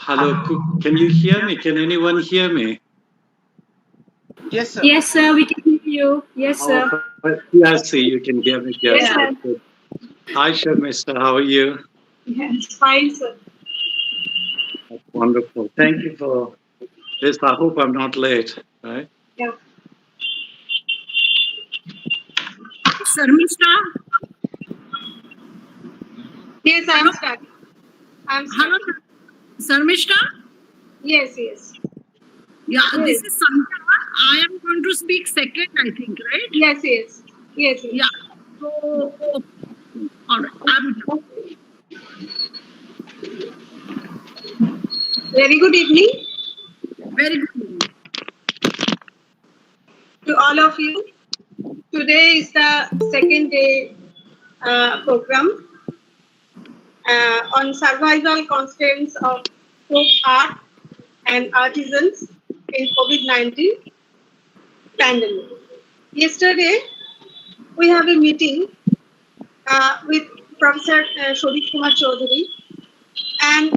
Hello, can you hear me? Can anyone hear me? Yes, sir. Yes, sir, we can hear you. Yes, sir. Yes, see, you can hear me. Yes, Yes, sir. good. Hi, Sharmista. How are you? Yes, fine, sir. That's wonderful. Thank you for this. I hope I'm not late, right? Yeah. Sharmista, Yes, I'm starting. hello, Sharmista. Yes, yes. Yeah, Yes. this is Sandhya. I am going to speak second, I think, right? Yes, yes. Yes, yes. Yeah. So, all right. I'm Very good evening very good. to all of you. Today is the second day program on survival constraints of folk art and artisans in COVID-19 pandemic. Yesterday, we have a meeting with Professor Shobit Kumar Chaudhary and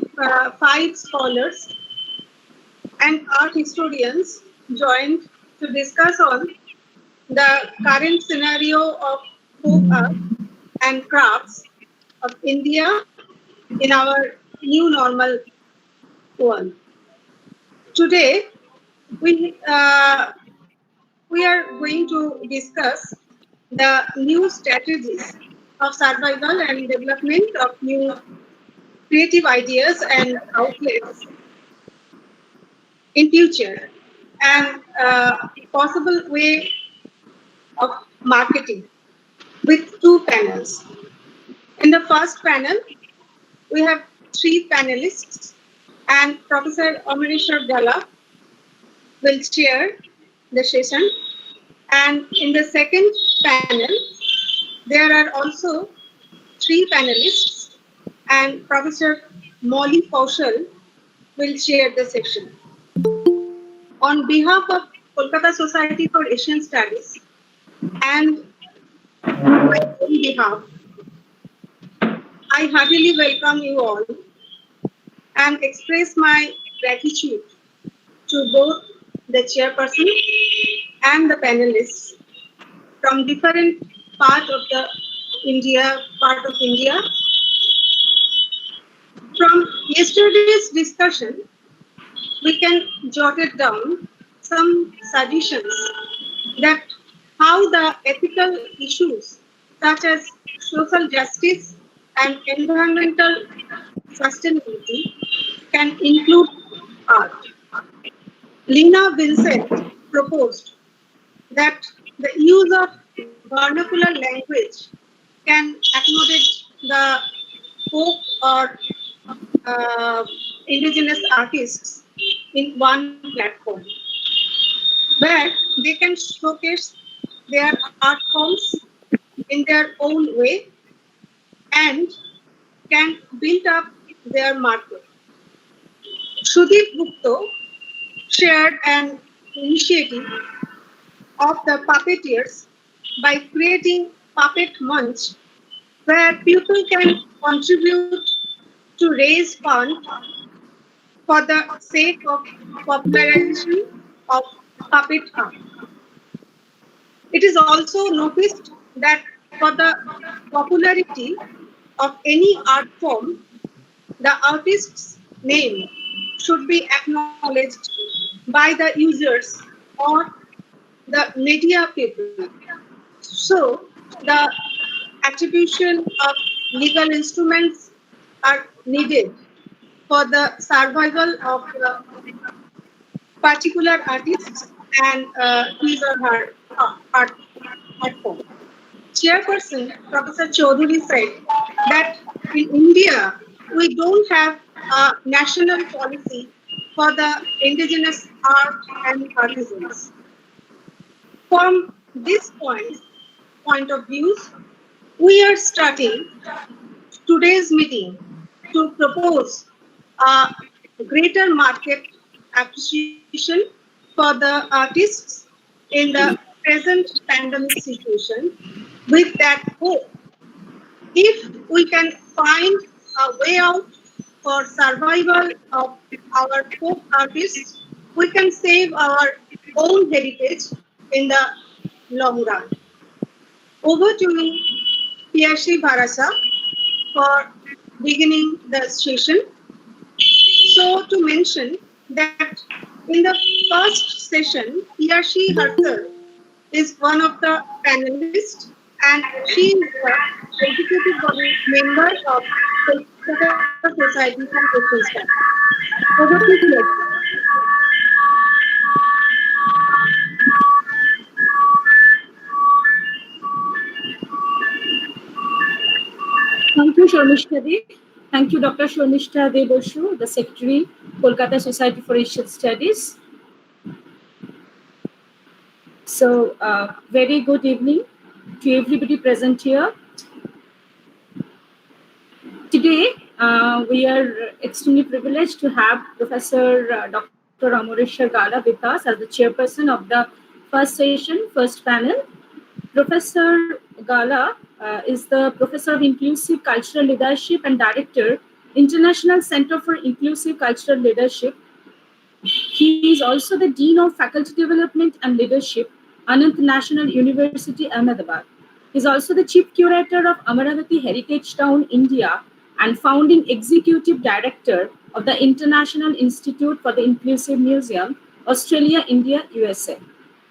5 scholars and art historians joined to discuss on the current scenario of folk art and crafts of India in our new normal world. Today, we are going to discuss the new strategies of survival and development of new creative ideas and outlets in future, and possible way of marketing with 2 panels. In the first panel, we have 3 panelists, and Professor Amareshwar Gala will chair the session. And in the second panel, there are also 3 panelists, and Professor Molly Kaushal will chair the session. On behalf of Kolkata Society for Asian Studies and on my own behalf, I heartily welcome you all and express my gratitude to both the chairperson and the panelists from different part of India. From yesterday's discussion, we can jot it down some suggestions that how the ethical issues such as social justice and environmental sustainability can include art. Lena Vincent proposed that the use of vernacular language can accommodate the folk or indigenous artists in one platform where they can showcase their art forms in their own way and can build up their market. Sudeep Gupta shared an initiative of the puppeteers by creating Puppet Munch, where people can contribute to raise funds for the sake of popularization of puppet art. It is also noticed that for the popularity of any art form, the artist's name should be acknowledged by the users or the media people. So, the attribution of legal instruments are needed for the survival of particular artists and his or her art form. Chairperson Professor Chaudhary said that in India we don't have a national policy for the indigenous art and artisans. From this point of view, we are starting today's meeting to propose a greater market appreciation for the artists in the present pandemic situation. With that hope, if we can find a way out for survival of our folk artists, we can save our own heritage in the long run. Over to you, Piyashi Bharasa, for beginning the session. So to mention that in the first session, Piyashi herself is one of the panelists and she is the executive body member of Kolkata Society for Social Studies. Over to you. Thank you, Shormishta De. Thank you, Dr. Shormishta De Boshu, the Secretary, Kolkata Society for Asian Studies. So, very good evening to everybody present here. Today, we are extremely privileged to have Professor Dr. Amoreshwar Gala with us as the chairperson of the first session, first panel. Professor Gala is the Professor of Inclusive Cultural Leadership and Director, International Center for Inclusive Cultural Leadership. He is also the Dean of Faculty Development and Leadership, Anant National University, Ahmedabad. He is also the Chief Curator of Amaravati Heritage Town, India, and founding Executive Director of the International Institute for the Inclusive Museum, Australia, India, USA.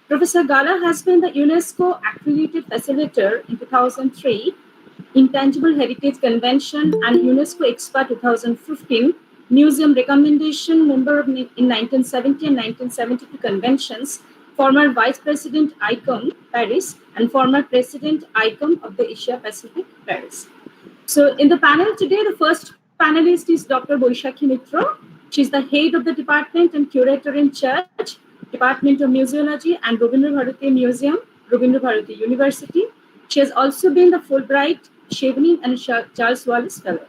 Professor Gala has been the UNESCO accredited facilitator in 2003, Intangible Heritage Convention and UNESCO Expo 2015, Museum Recommendation member in 1970 and 1972 conventions, former Vice President ICOM Paris, and former President ICOM of the Asia Pacific Paris. So in the panel today, the first panelist is Dr. Boishakhi Mitra. She's the head of the department and curator in charge, Department of Museology and Rabindra Bharati Museum, Rabindra Bharati University. She has also been the Fulbright, Chevening and Charles Wallace Fellow.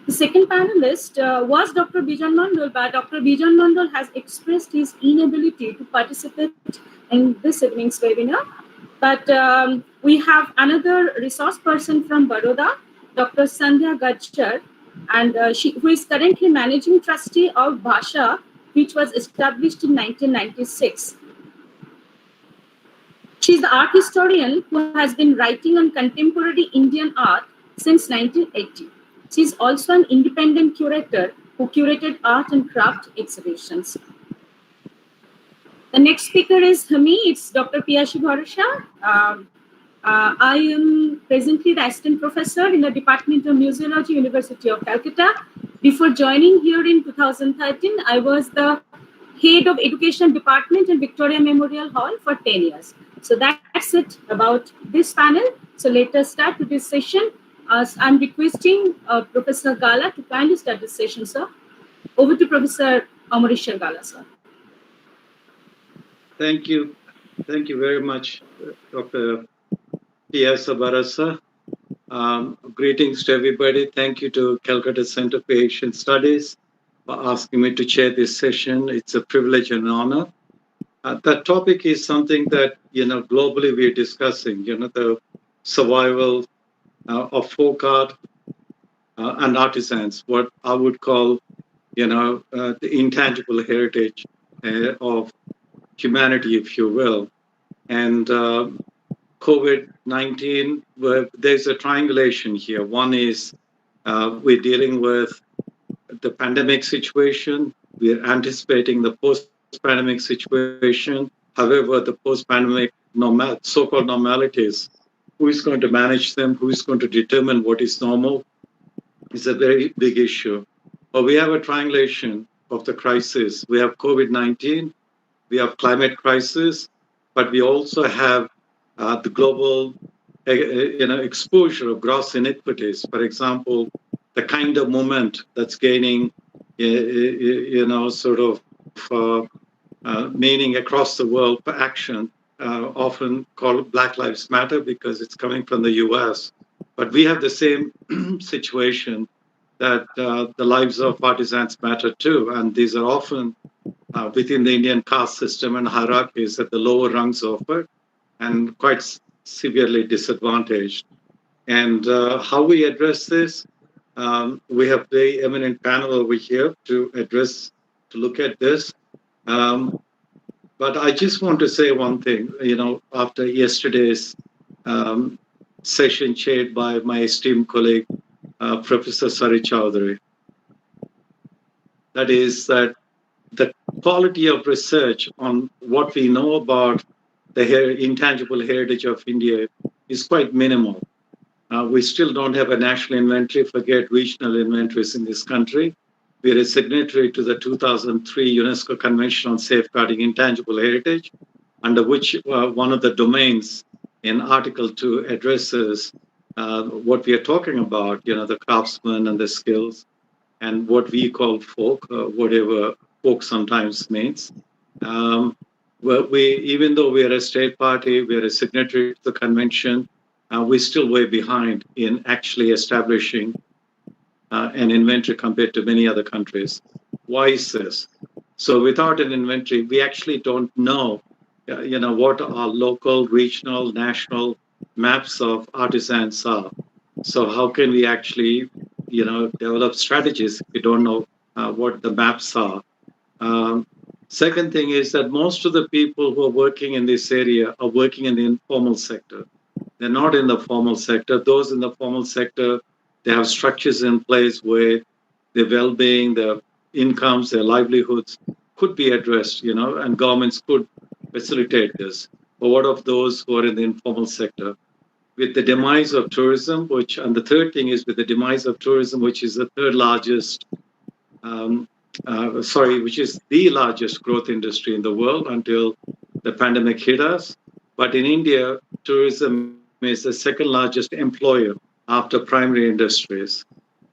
The second panelist was Dr. Bijan Mandal, but Dr. Bijan Mandal has expressed his inability to participate in this evening's webinar. But we have another resource person from Baroda, Dr. Sandhya Gajjar, and who is currently managing trustee of Bhasha, which was established in 1996. She is the art historian who has been writing on contemporary Indian art since 1980. She is also an independent curator who curated art and craft exhibitions. The next speaker is me. It's Dr. Piyashi Bharasa. I am presently the assistant professor in the Department of Museology, University of Calcutta. Before joining here in 2013, I was the head of education department in Victoria Memorial Hall for 10 years. So that's it about this panel. So let us start with this session. I'm requesting Professor Gala to kindly start this session, sir. Over to Professor Amoreshwar Gala, sir. Thank you. Thank you very much, Dr. Piyashi Bharasa. Greetings to everybody. Thank you to Calcutta Center for Asian Studies for asking me to chair this session. It's a privilege and honor. The topic is something that, globally we're discussing, the survival of folk art and artisans, what I would call, the intangible heritage of humanity, if you will. And COVID-19, there's a triangulation here. One is we're dealing with the pandemic situation. We're anticipating the post-pandemic situation. However, the post-pandemic so-called normalities, who is going to manage them, who is going to determine what is normal, is a very big issue. But we have a triangulation of the crisis. We have COVID-19, we have climate crisis, but we also have the global exposure of gross inequities. For example, the kind of movement that's gaining, meaning across the world for action, often called Black Lives Matter because it's coming from the US. But we have the same situation that the lives of artisans matter too. And these are often within the Indian caste system and hierarchies at the lower rungs of it and quite severely disadvantaged. And how we address this, We have very eminent panel over here to look at this. But I just want to say one thing, after yesterday's um, session chaired by my esteemed colleague, Professor Sari Chowdhury, that is that the quality of research on what we know about the intangible heritage of India is quite minimal. We still don't have a national inventory, forget regional inventories in this country. We are a signatory to the 2003 UNESCO Convention on Safeguarding Intangible Heritage, under which one of the domains in Article 2 addresses what we are talking about, the craftsmen and the skills, and what we call folk, whatever folk sometimes means. Even though we are a state party, we are a signatory to the convention, we're still way behind in actually establishing an inventory compared to many other countries. Why is this? So without an inventory, we actually don't know, what our local, regional, national maps of artisans are. So how can we actually, develop strategies if we don't know what the maps are? Second thing is that most of the people who are working in this area are working in the informal sector. They're not in the formal sector. Those in the formal sector, they have structures in place where their well-being, their incomes, their livelihoods could be addressed, and governments could facilitate this. But what of those who are in the informal sector? With the demise of tourism, and the third thing is with the demise of tourism, which is the third largest, which is the largest growth industry in the world until the pandemic hit us. But in India, tourism is the second largest employer after primary industries.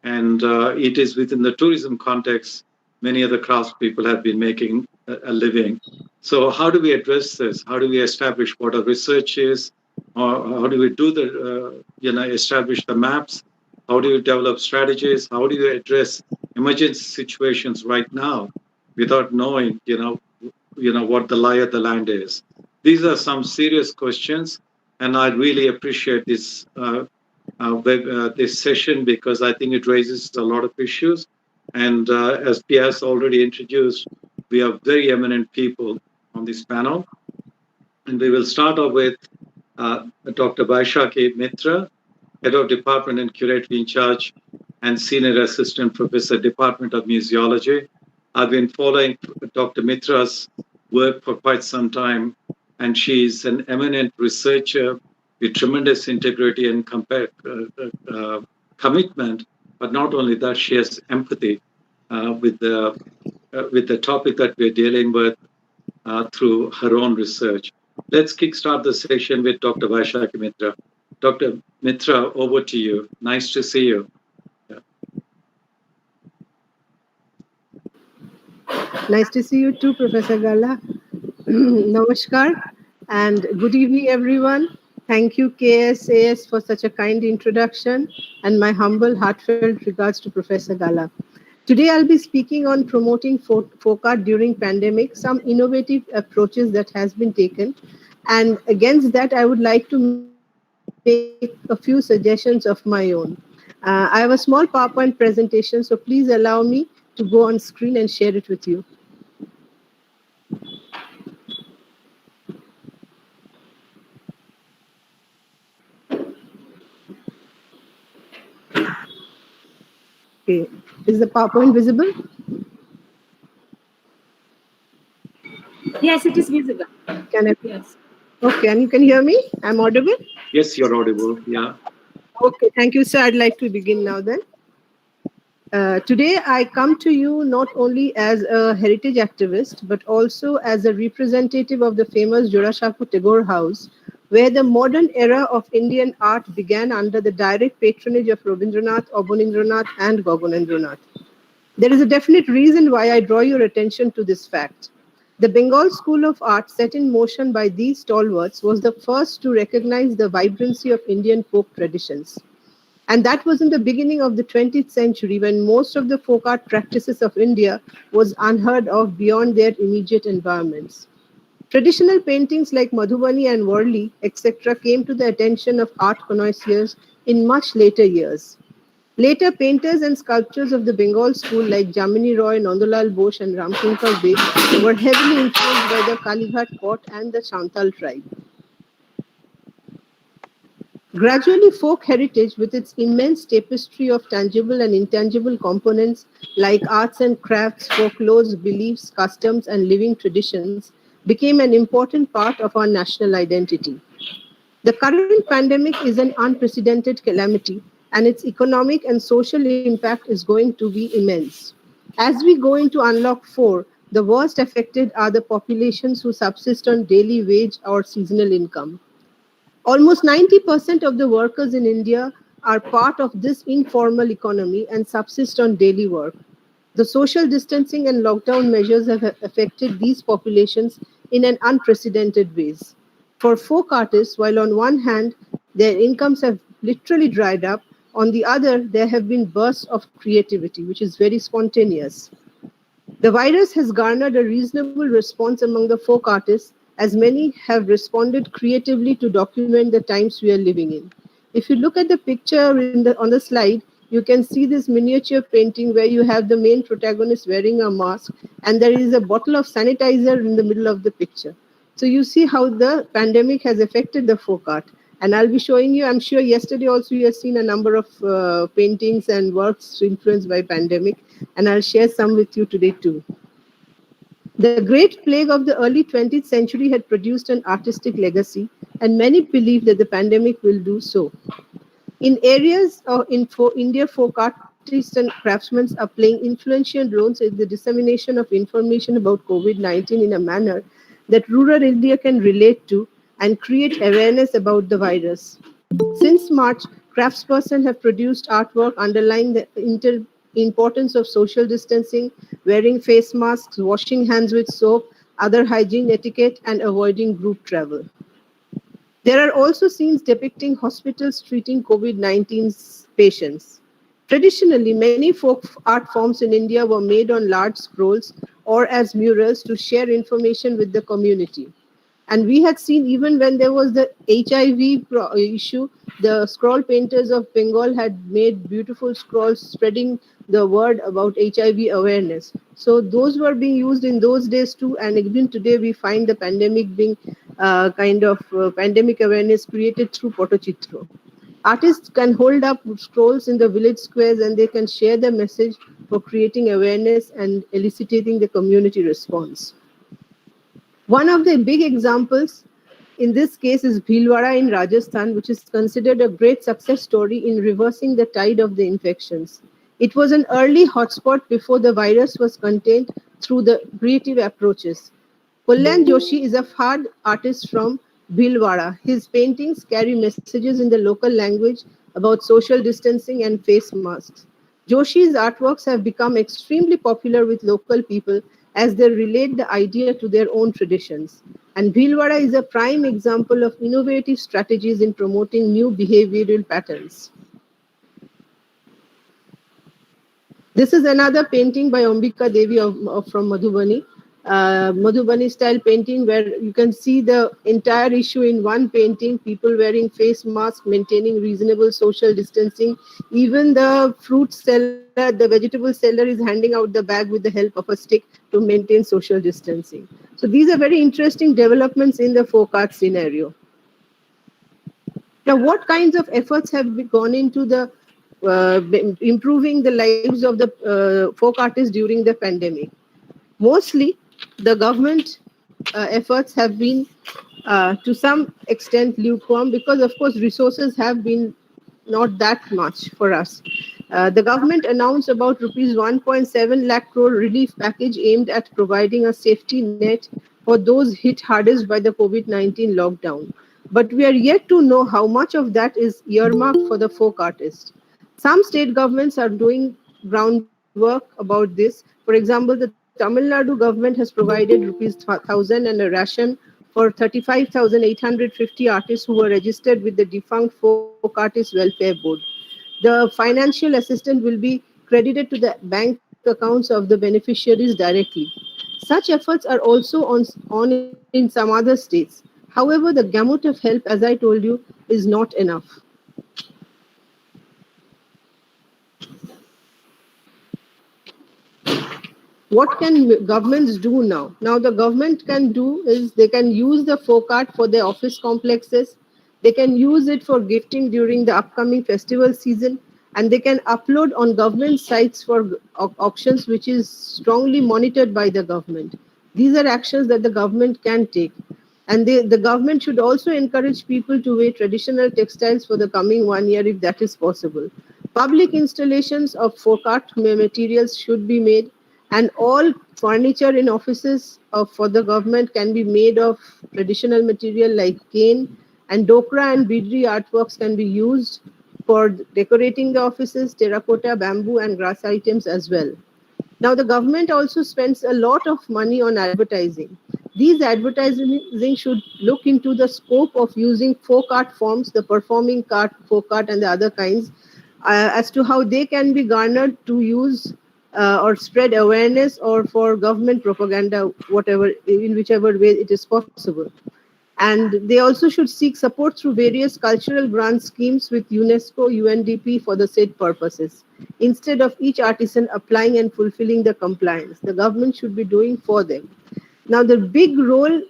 And it is within the tourism context, many of the craftspeople have been making a living. So how do we address this? How do we establish what our research is? Or how do we do establish the maps? How do you develop strategies? How do you address emergency situations right now without knowing, what the lie of the land is? These are some serious questions, and I really appreciate this this session because I think it raises a lot of issues. And as Piers already introduced, we have very eminent people on this panel. And we will start off with Dr. Vaishaki Mitra, Head of Department and Curator in Charge and Senior Assistant Professor, Department of Museology. I've been following Dr. Mitra's work for quite some time, and she's an eminent researcher with tremendous integrity and commitment. But not only that, she has empathy with the topic that we're dealing with through her own research. Let's kickstart the session with Dr. Vaishaki Mitra. Dr. Mitra, over to you. Nice to see you. Nice to see you too, Professor Gala. Namaskar and good evening, everyone. Thank you, KSAS, for such a kind introduction, and my humble, heartfelt regards to Professor Gala. Today, I'll be speaking on promoting folk art during pandemic, some innovative approaches that has been taken. And against that, I would like to make a few suggestions of my own. I have a small PowerPoint presentation, so please allow me to go on screen and share it with you. Okay, is the PowerPoint visible? Yes, it is visible. Yes. Okay, and you can hear me? I'm audible? Yes, you're audible. Yeah. Okay, thank you, sir. I'd like to begin now then. Today, I come to you not only as a heritage activist, but also as a representative of the famous Jorashaku Tagore House, where the modern era of Indian art began under the direct patronage of Rabindranath, Abanindranath, and Gaganendranath. There is a definite reason why I draw your attention to this fact. The Bengal School of Art, set in motion by these stalwarts, was the first to recognize the vibrancy of Indian folk traditions. And that was in the beginning of the 20th century when most of the folk art practices of India was unheard of beyond their immediate environments. Traditional paintings like Madhubani and Worli, etc., came to the attention of art connoisseurs in much later years. Later, painters and sculptors of the Bengal school like Jamini Roy, Nandalal Bose, and Ramshankar Beg were heavily influenced by the Kalighat court and the Chantal tribe. Gradually, folk heritage, with its immense tapestry of tangible and intangible components like arts and crafts, folklores, beliefs, customs, and living traditions, became an important part of our national identity. The current pandemic is an unprecedented calamity, and its economic and social impact is going to be immense. As we go into Unlock 4, the worst affected are the populations who subsist on daily wage or seasonal income. Almost 90% of the workers in India are part of this informal economy and subsist on daily work. The social distancing and lockdown measures have affected these populations in an unprecedented ways. For folk artists, while on one hand their incomes have literally dried up, on the other there have been bursts of creativity, which is very spontaneous. The virus has garnered a reasonable response among the folk artists, as many have responded creatively to document the times we are living in. If you look at the picture on the slide, you can see this miniature painting where you have the main protagonist wearing a mask, and there is a bottle of sanitizer in the middle of the picture. So you see how the pandemic has affected the folk art. And I'll be showing you, I'm sure yesterday also you have seen a number of paintings and works influenced by pandemic, and I'll share some with you today too. The Great Plague of the early 20th century had produced an artistic legacy, and many believe that the pandemic will do so. In areas of India, folk artists and craftsmen are playing influential roles in the dissemination of information about COVID-19 in a manner that rural India can relate to and create awareness about the virus. Since March, craftspersons have produced artwork underlying the importance of social distancing, wearing face masks, washing hands with soap, other hygiene etiquette, and avoiding group travel. There are also scenes depicting hospitals treating COVID-19 patients. Traditionally, many folk art forms in India were made on large scrolls or as murals to share information with the community. And we had seen even when there was the HIV issue, the scroll painters of Bengal had made beautiful scrolls spreading the word about HIV awareness. So those were being used in those days too. And even today, we find the pandemic being kind of pandemic awareness created through Potochitro. Artists can hold up scrolls in the village squares and they can share the message for creating awareness and eliciting the community response. One of the big examples in this case is Bhilwara in Rajasthan, which is considered a great success story in reversing the tide of the infections. It was an early hotspot before the virus was contained through the creative approaches. Kalyan Joshi is a fard artist from Bhilwara. His paintings carry messages in the local language about social distancing and face masks. Joshi's artworks have become extremely popular with local people as they relate the idea to their own traditions. And Bhilwara is a prime example of innovative strategies in promoting new behavioral patterns. This is another painting by Ambika Devi from Madhubani. Madhubani style painting where you can see the entire issue in one painting, people wearing face masks, maintaining reasonable social distancing. Even the fruit seller, the vegetable seller is handing out the bag with the help of a stick to maintain social distancing. So these are very interesting developments in the folk art scenario. Now, what kinds of efforts have gone into the improving the lives of the folk artists during the pandemic? Mostly, the government efforts have been to some extent lukewarm because, of course, resources have been not that much for us. The government announced about rupees 1.7 lakh crore relief package aimed at providing a safety net for those hit hardest by the COVID-19 lockdown. But we are yet to know how much of that is earmarked for the folk artists. Some state governments are doing groundwork about this. For example, the Tamil Nadu government has provided rupees 1,000 and a ration for 35,850 artists who were registered with the defunct Folk Artists Welfare Board. The financial assistance will be credited to the bank accounts of the beneficiaries directly. Such efforts are also on in some other states. However, the gamut of help, as I told you, is not enough. What can governments do now? Now the government can do is they can use the folk art for their office complexes. They can use it for gifting during the upcoming festival season, and they can upload on government sites for auctions, which is strongly monitored by the government. These are actions that the government can take. And the government should also encourage people to wear traditional textiles for the coming 1 year if that is possible. Public installations of folk art materials should be made, and all furniture in offices for the government can be made of traditional material like cane, and dokra and bidri artworks can be used for decorating the offices, terracotta, bamboo, and grass items as well. Now, the government also spends a lot of money on advertising. These advertising should look into the scope of using folk art forms, the performing art, folk art, and the other kinds, as to how they can be garnered to use or spread awareness or for government propaganda, whatever, in whichever way it is possible. And they also should seek support through various cultural grant schemes with UNESCO, UNDP for the said purposes. Instead of each artisan applying and fulfilling the compliance, the government should be doing for them. Now, the big role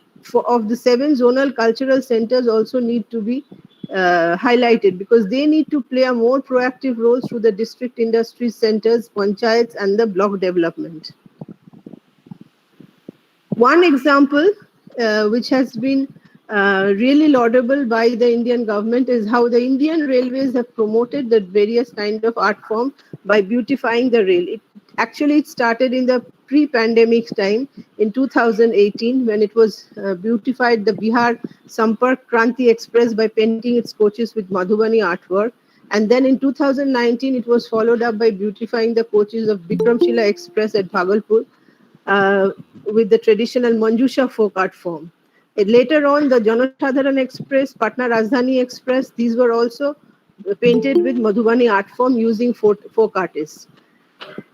of the 7 zonal cultural centers also need to be highlighted, because they need to play a more proactive role through the district industry centers, panchayats, and the block development. One example which has been really laudable by the Indian government is how the Indian railways have promoted the various kind of art form by beautifying the rail. It started in the pre-pandemic time in 2018 when it was beautified the Bihar Sampark Kranti Express by painting its coaches with Madhubani artwork. And then in 2019, it was followed up by beautifying the coaches of Bikramshila Express at Bhagalpur with the traditional Manjusha folk art form. Later on, the Janashadharan Express, Patna Rajdhani Express, these were also painted with Madhubani art form using folk artists.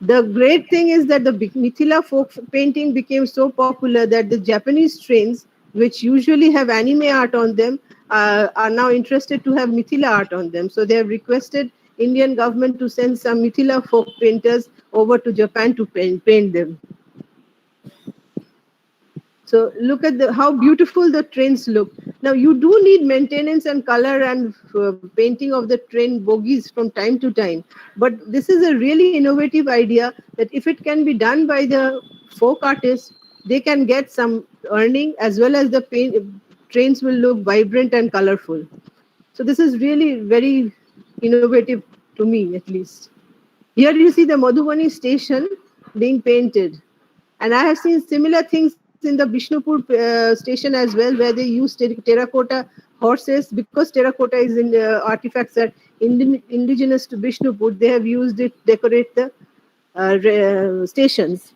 The great thing is that the Mithila folk painting became so popular that the Japanese trains, which usually have anime art on them, are now interested to have Mithila art on them. So they have requested Indian government to send some Mithila folk painters over to Japan to paint them. So look at how beautiful the trains look. Now you do need maintenance and color and painting of the train bogies from time to time. But this is a really innovative idea that if it can be done by the folk artists, they can get some earning, as well as the trains will look vibrant and colorful. So this is really very innovative to me, at least. Here you see the Madhubani station being painted. And I have seen similar things in the Bishnupur station as well, where they use terracotta horses. Because terracotta is in artifacts that indigenous to Bishnupur, they have used it to decorate the stations.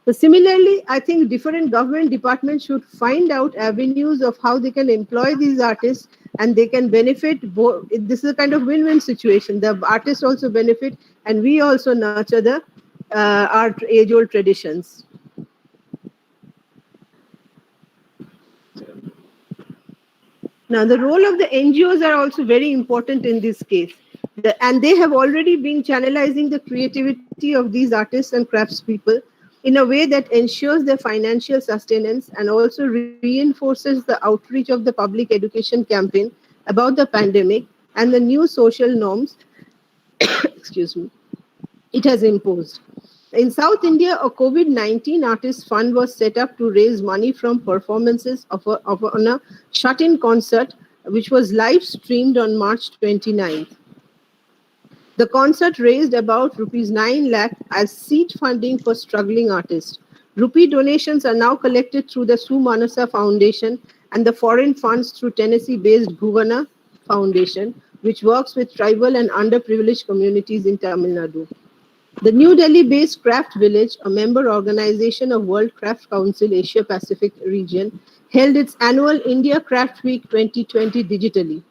So similarly, I think different government departments should find out avenues of how they can employ these artists, and they can benefit. This is a kind of win-win situation. The artists also benefit, and we also nurture the our age-old traditions. Now, the role of the NGOs are also very important in this case. And they have already been channelizing the creativity of these artists and craftspeople in a way that ensures their financial sustenance and also reinforces the outreach of the public education campaign about the pandemic and the new social norms excuse me, it has imposed. In South India, a COVID-19 artist fund was set up to raise money from performances on a shut-in concert, which was live streamed on March 29th. The concert raised about rupees 9 lakh as seed funding for struggling artists. Rupee donations are now collected through the Sumanasa Foundation and the foreign funds through Tennessee-based Bhuvana Foundation, which works with tribal and underprivileged communities in Tamil Nadu. The New Delhi-based Craft Village, a member organization of World Craft Council Asia Pacific region, held its annual India Craft Week 2020 digitally.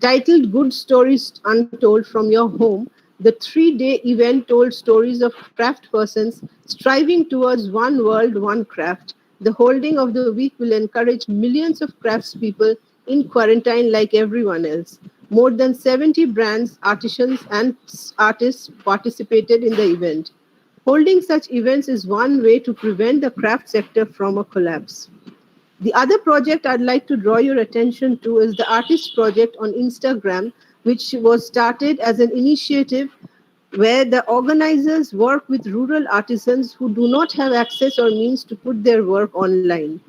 Titled Good Stories Untold from Your Home, the 3-day event told stories of craft persons striving towards one world, one craft. The holding of the week will encourage millions of craftspeople in quarantine like everyone else. More than 70 brands, artisans, and artists participated in the event. Holding such events is one way to prevent the craft sector from a collapse. The other project I'd like to draw your attention to is the Artist Project on Instagram, which was started as an initiative where the organizers work with rural artisans who do not have access or means to put their work online.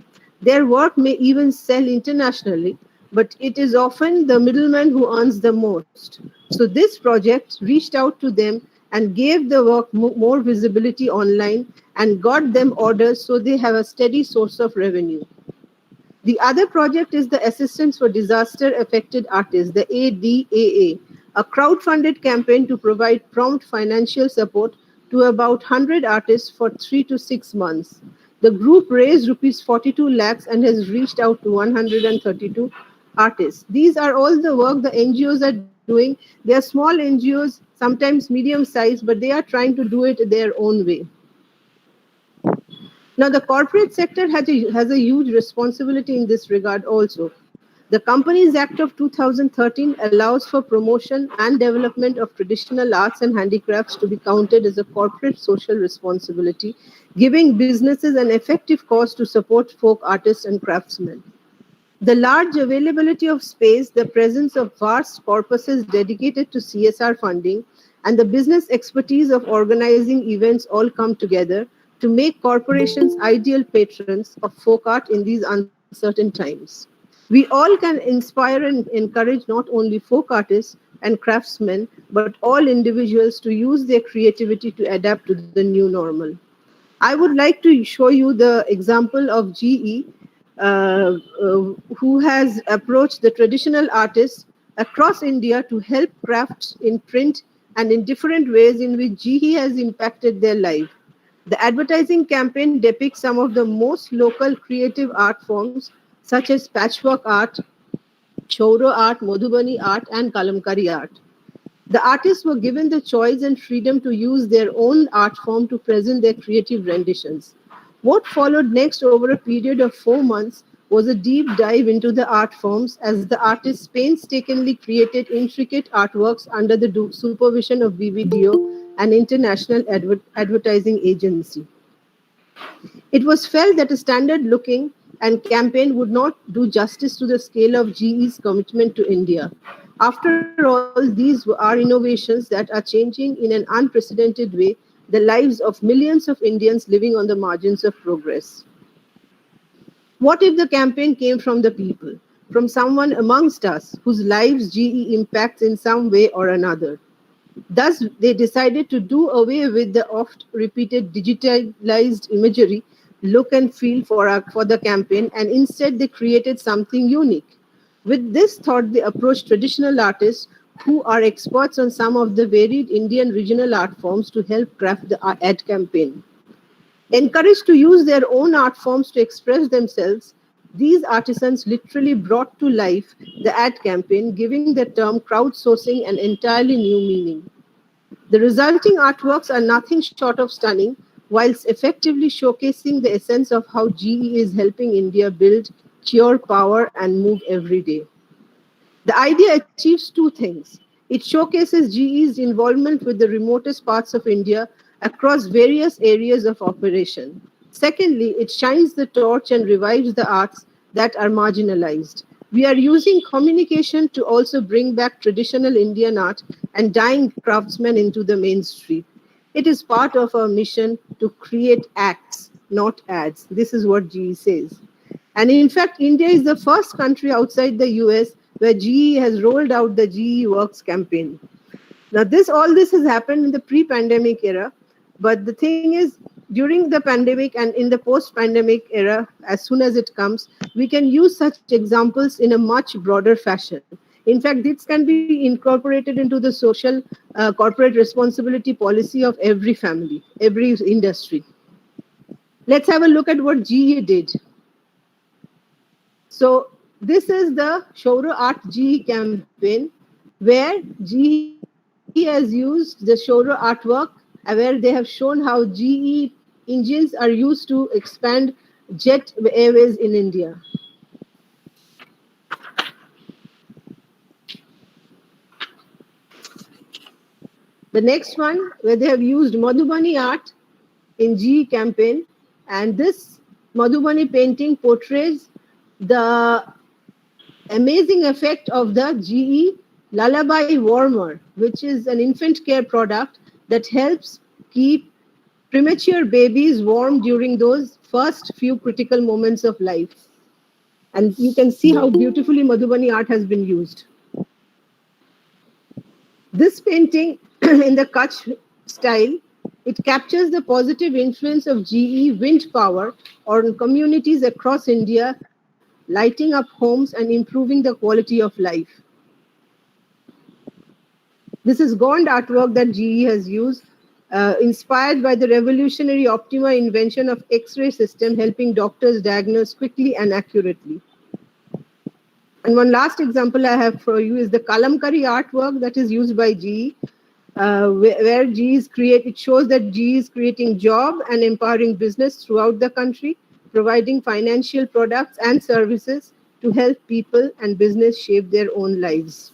Their work may even sell internationally, but it is often the middleman who earns the most. So, this project reached out to them and gave the work more visibility online and got them orders so they have a steady source of revenue. The other project is the Assistance for Disaster Affected Artists, the ADAA, a crowd-funded campaign to provide prompt financial support to about 100 artists for 3 to 6 months. The group raised rupees 42 lakhs and has reached out to 132 artists. These are all the work the NGOs are doing. They are small NGOs, sometimes medium sized, but they are trying to do it their own way. Now, the corporate sector has a huge responsibility in this regard also. The Companies Act of 2013 allows for promotion and development of traditional arts and handicrafts to be counted as a corporate social responsibility, giving businesses an effective cause to support folk artists and craftsmen. The large availability of space, the presence of vast corpuses dedicated to CSR funding, and the business expertise of organizing events all come together to make corporations ideal patrons of folk art in these uncertain times. We all can inspire and encourage not only folk artists and craftsmen, but all individuals to use their creativity to adapt to the new normal. I would like to show you the example of GE, who has approached the traditional artists across India to help crafts in print and in different ways in which GE has impacted their life. The advertising campaign depicts some of the most local creative art forms, such as patchwork art, Chauro art, Madhubani art, and Kalamkari art. The artists were given the choice and freedom to use their own art form to present their creative renditions. What followed next over a period of 4 months was a deep dive into the art forms as the artists painstakingly created intricate artworks under the supervision of BBDO, an international advertising agency. It was felt that a standard looking and campaign would not do justice to the scale of GE's commitment to India. After all, these are innovations that are changing in an unprecedented way the lives of millions of Indians living on the margins of progress. What if the campaign came from the people, from someone amongst us whose lives GE impacts in some way or another? Thus, they decided to do away with the oft repeated digitalized imagery, look and feel for the campaign, and instead they created something unique. With this thought, they approached traditional artists who are experts on some of the varied Indian regional art forms to help craft the ad campaign. Encouraged to use their own art forms to express themselves, these artisans literally brought to life the ad campaign, giving the term crowdsourcing an entirely new meaning. The resulting artworks are nothing short of stunning, whilst effectively showcasing the essence of how GE is helping India build, cure power, and move every day. The idea achieves two things. It showcases GE's involvement with the remotest parts of India across various areas of operation. Secondly, it shines the torch and revives the arts that are marginalized. We are using communication to also bring back traditional Indian art and dying craftsmen into the mainstream. It is part of our mission to create acts, not ads. This is what GE says. And in fact, India is the first country outside the US where GE has rolled out the GE Works campaign. Now, all this has happened in the pre-pandemic era, but the thing is, during the pandemic and in the post-pandemic era, as soon as it comes, we can use such examples in a much broader fashion. In fact, this can be incorporated into the social corporate responsibility policy of every family, every industry. Let's have a look at what GE did. So this is the Chauro Art GE campaign, where GE has used the Chauro artwork, where they have shown how GE engines are used to expand jet airways in India. The next one, where they have used Madhubani art in GE campaign. And this Madhubani painting portrays the amazing effect of the GE Lullaby Warmer, which is an infant care product that helps keep premature babies warm during those first few critical moments of life. And you can see how beautifully Madhubani art has been used. This painting in the Kutch style, it captures the positive influence of GE wind power on communities across India, lighting up homes and improving the quality of life. This is Gond artwork that GE has used, inspired by the revolutionary Optima invention of X-ray system, helping doctors diagnose quickly and accurately. And one last example I have for you is the Kalamkari artwork that is used by GE, where it shows that GE is creating job and empowering business throughout the country, providing financial products and services to help people and business shape their own lives.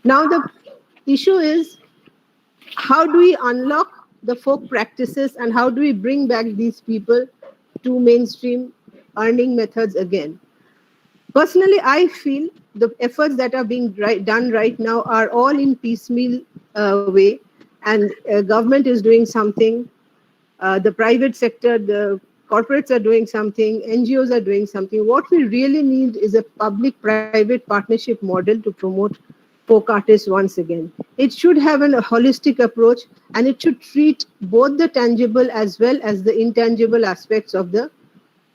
Now the issue is, how do we unlock the folk practices and how do we bring back these people to mainstream earning methods again? Personally, I feel the efforts that are being done right now are all in piecemeal way, and government is doing something, the private sector, the corporates are doing something, NGOs are doing something. What we really need is a public-private partnership model to promote folk artists once again. It should have a holistic approach, and it should treat both the tangible as well as the intangible aspects of the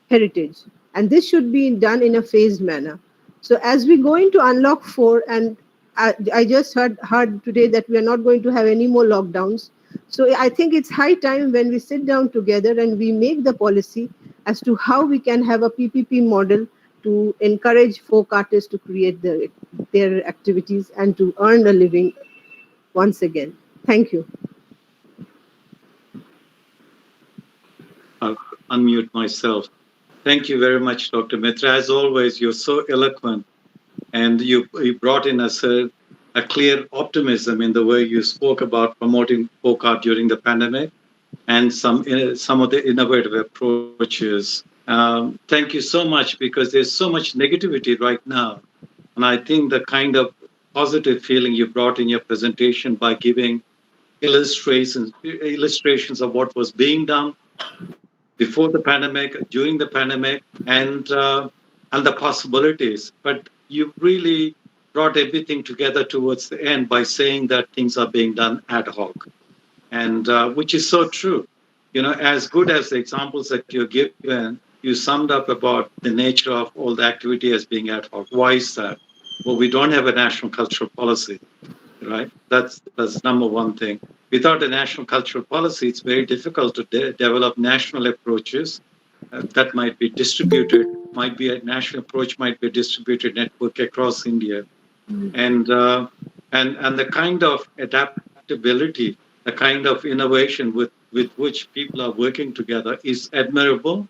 heritage. And this should be done in a phased manner. So as we go into Unlock 4, and I just heard today that we are not going to have any more lockdowns. So I think it's high time when we sit down together and we make the policy as to how we can have a PPP model to encourage folk artists to create their activities and to earn a living once again. Thank you. I'll unmute myself. Thank you very much, Dr. Mitra. As always, you're so eloquent, and you brought in a clear optimism in the way you spoke about promoting folk art during the pandemic and some of the innovative approaches. Thank you so much, because there's so much negativity right now. And I think the kind of positive feeling you brought in your presentation by giving illustrations of what was being done before the pandemic, during the pandemic, and the possibilities. But you really brought everything together towards the end by saying that things are being done ad hoc, and which is so true. You know, as good as the examples that you're given, you summed up about the nature of all the activity as being ad hoc. Why is that? Well, we don't have a national cultural policy, right? That's number one thing. Without a national cultural policy, it's very difficult to develop national approaches that might be distributed. Might be a national approach, might be a distributed network across India, and the kind of adaptability, the kind of innovation with which people are working together is admirable.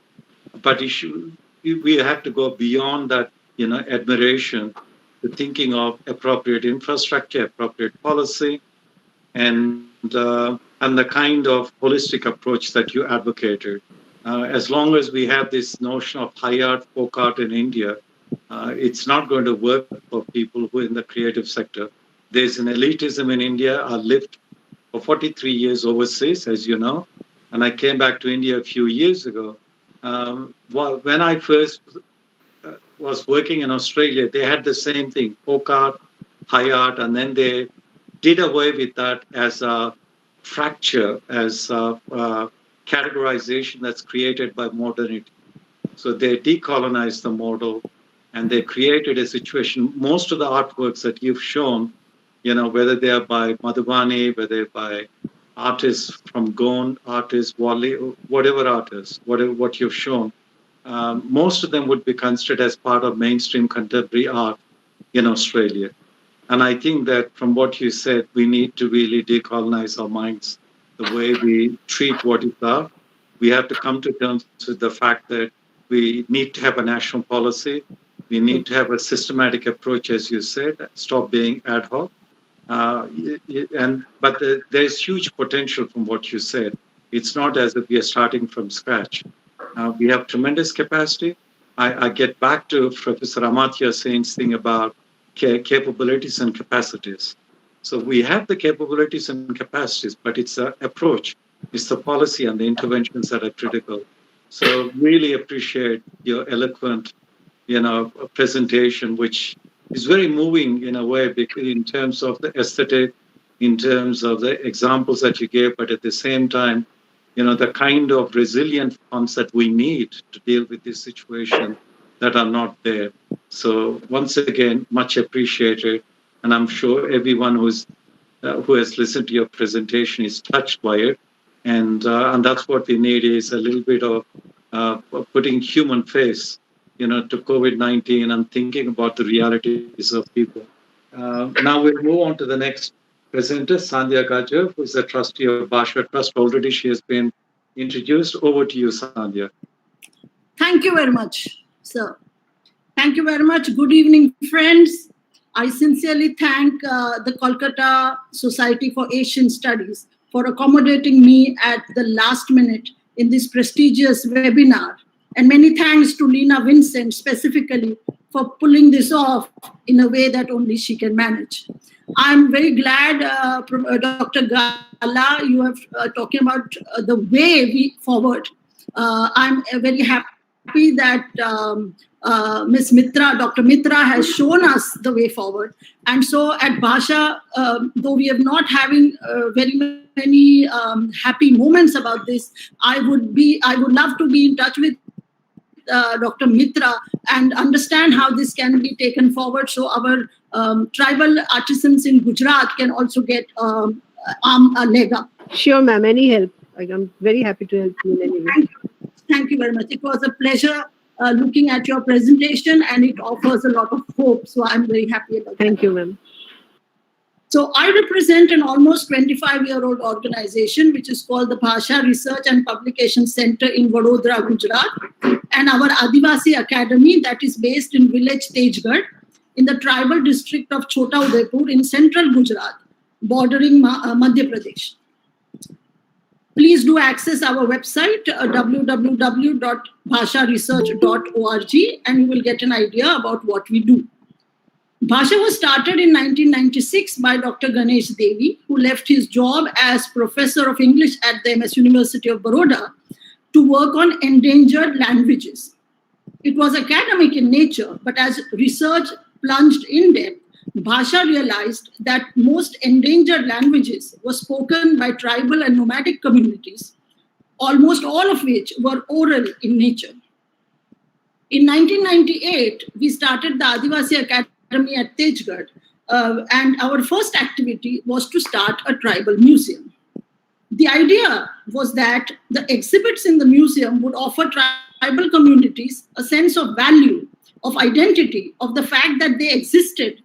But we have to go beyond that, admiration, to thinking of appropriate infrastructure, appropriate policy, and the kind of holistic approach that you advocated. As long as we have this notion of high art, folk art in India, it's not going to work for people who are in the creative sector. There's an elitism in India. I lived for 43 years overseas, as you know, and I came back to India a few years ago. When I first was working in Australia, they had the same thing, folk art, high art, and then they did away with that as a fracture, as a categorization that's created by modernity. So they decolonized the model, and they created a situation. Most of the artworks that you've shown, whether they are by Madhubani, whether they're by artists from Gond, artists, Wali, whatever artists, what you've shown, most of them would be considered as part of mainstream contemporary art in Australia. And I think that from what you said, we need to really decolonize our minds, the way we treat what is art. We have to come to terms with the fact that we need to have a national policy. We need to have a systematic approach, as you said, stop being ad hoc. But there's huge potential from what you said. It's not as if we are starting from scratch. We have tremendous capacity. I get back to Professor Amartya Sen's thing about capabilities and capacities. So we have the capabilities and capacities, but it's the approach, it's the policy and the interventions that are critical. So really appreciate your eloquent, presentation, which is very moving in a way in terms of the aesthetic, in terms of the examples that you gave, but at the same time, the kind of resilient funds that we need to deal with this situation that are not there. So once again, much appreciated. And I'm sure everyone who has listened to your presentation is touched by it. And that's what we need is a little bit of putting human face, to COVID-19 and thinking about the realities of people. Now we'll move on to the next presenter, Sandhya Kajar, who is a trustee of Bhasha Trust. Already she has been introduced. Over to you, Sandhya. Thank you very much, sir. Thank you very much. Good evening, friends. I sincerely thank the Kolkata Society for Asian Studies for accommodating me at the last minute in this prestigious webinar. And many thanks to Lena Vincent specifically for pulling this off in a way that only she can manage. I'm very glad, Dr. Gala, you have talking about the way we forward. I'm very happy that Ms. Mitra, Dr. Mitra has shown us the way forward. And so at Bhasha, though we are not having very many happy moments about this, I would love to be in touch with Dr. Mitra and understand how this can be taken forward so our tribal artisans in Gujarat can also get a leg up. Sure, ma'am. Any help? I'm very happy to help you in any way. Thank you very much. It was a pleasure looking at your presentation, and it offers a lot of hope. So I'm very happy about that. Thank you, ma'am. So I represent an almost 25-year-old organization, which is called the Bhasha Research and Publication Center in Vadodara, Gujarat, and our Adivasi Academy that is based in village Tejgarh in the tribal district of Chota Udaipur in central Gujarat, bordering Madhya Pradesh. Please do access our website, www.bhasharesearch.org, and you will get an idea about what we do. Bhasha was started in 1996 by Dr. Ganesh Devi, who left his job as professor of English at the MS University of Baroda to work on endangered languages. It was academic in nature, but as research plunged in depth, Bhasha realized that most endangered languages were spoken by tribal and nomadic communities, almost all of which were oral in nature. In 1998, we started the Adivasi Academy at Tejgarh, and our first activity was to start a tribal museum. The idea was that the exhibits in the museum would offer tribal communities a sense of value, of identity, of the fact that they existed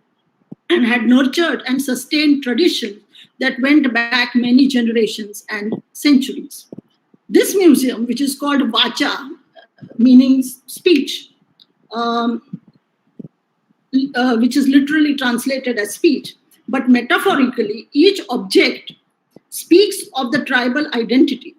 and had nurtured and sustained traditions that went back many generations and centuries. This museum, which is called Vacha, meaning speech, which is literally translated as speech, but metaphorically, each object speaks of the tribal identity.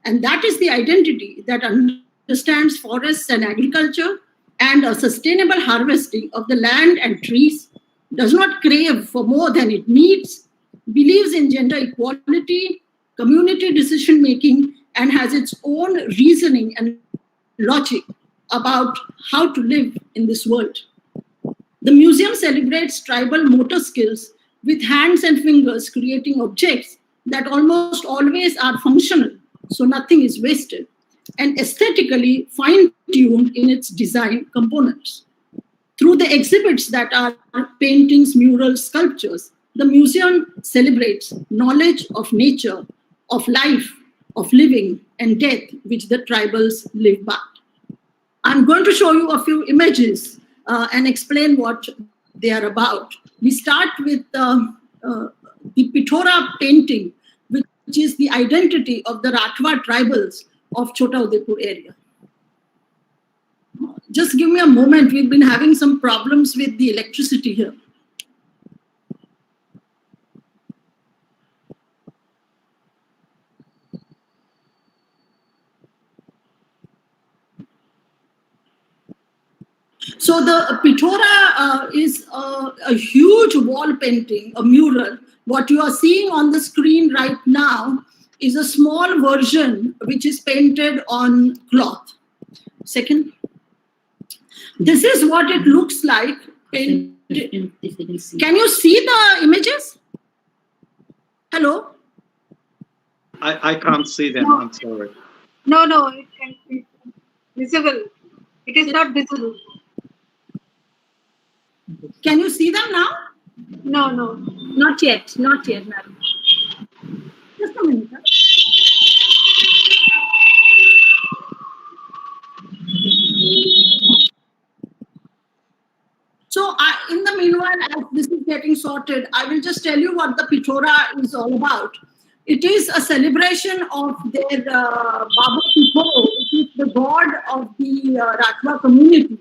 And that is the identity that understands forests and agriculture and a sustainable harvesting of the land and trees, does not crave for more than it needs, believes in gender equality, community decision-making, and has its own reasoning and logic about how to live in this world. The museum celebrates tribal motor skills with hands and fingers creating objects that almost always are functional, so nothing is wasted, and aesthetically fine-tuned in its design components. Through the exhibits that are paintings, murals, sculptures, the museum celebrates knowledge of nature, of life, of living and death, which the tribals live by. I'm going to show you a few images and explain what they are about. We start with the Pitora painting, which is the identity of the Rathwa tribals of Chota Udaipur area. Just give me a moment. We've been having some problems with the electricity here. So the Pitora is a huge wall painting, a mural. What you are seeing on the screen right now is a small version which is painted on cloth. Second, this is what it looks like painted. Can you see the images? Hello? I can't see them. No. I'm sorry. No, it can be visible. It is not visible. Can you see them now? No. Not yet, madam. Just a minute. So, in the meanwhile, as this is getting sorted, I will just tell you what the Pitora is all about. It is a celebration of their Baba Pitoro, which is the god of the Ratwa community.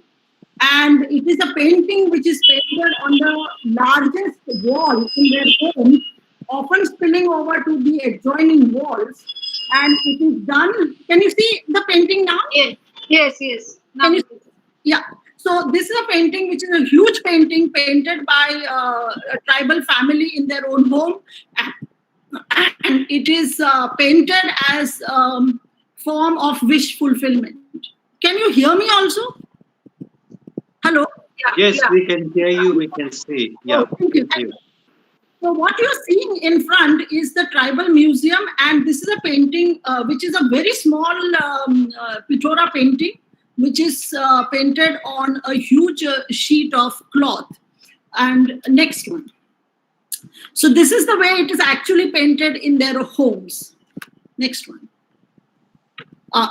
And it is a painting which is painted on the largest wall in their home, often spilling over to the adjoining walls. And it is done. Can you see the painting now? Yes. Now Can you, yeah. So this is a painting which is a huge painting painted by a tribal family in their own home. And it is painted as form of wish fulfillment. Can you hear me also? Hello? Yes, we can hear you. We can see. Yeah. Thank you. So what you're seeing in front is the tribal museum, and this is a painting which is a very small Pitora painting, which is painted on a huge sheet of cloth. And next one. So this is the way it is actually painted in their homes. Next one.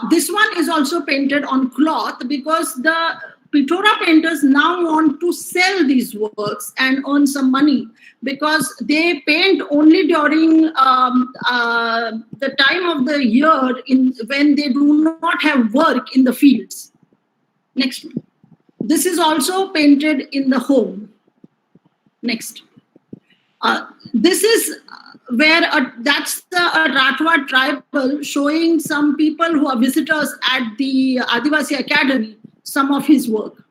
This one is also painted on cloth because the Pitora painters now want to sell these works and earn some money, because they paint only during the time of the year when they do not have work in the fields. Next one. This is also painted in the home. Next. This is where that's the Ratwa tribal showing some people who are visitors at the Adivasi Academy some of his work.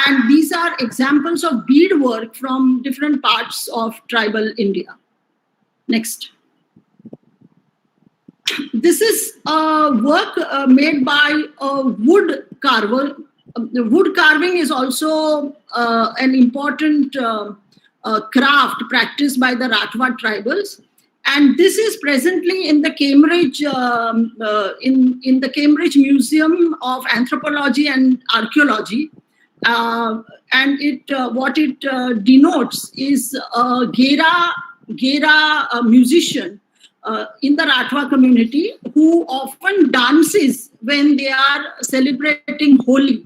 And these are examples of beadwork from different parts of tribal India. Next. This is work made by a wood carver. The wood carving is also an important craft practiced by the Ratwa tribals, and this is presently in the Cambridge in the Cambridge Museum of Anthropology and Archaeology, and it what it denotes is a Gera musician in the Ratwa community who often dances when they are celebrating Holi.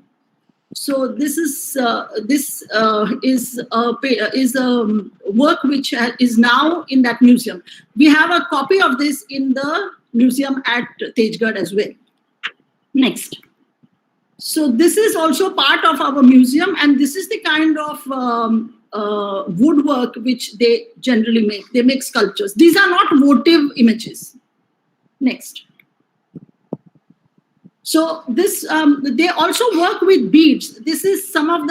So this is a work which is now in that museum. We have a copy of this in the museum at Tejgarh as well. Next. So this is also part of our museum, and this is the kind of woodwork which they generally make. They make sculptures. These are not votive images. Next. So this they also work with beads. This is some of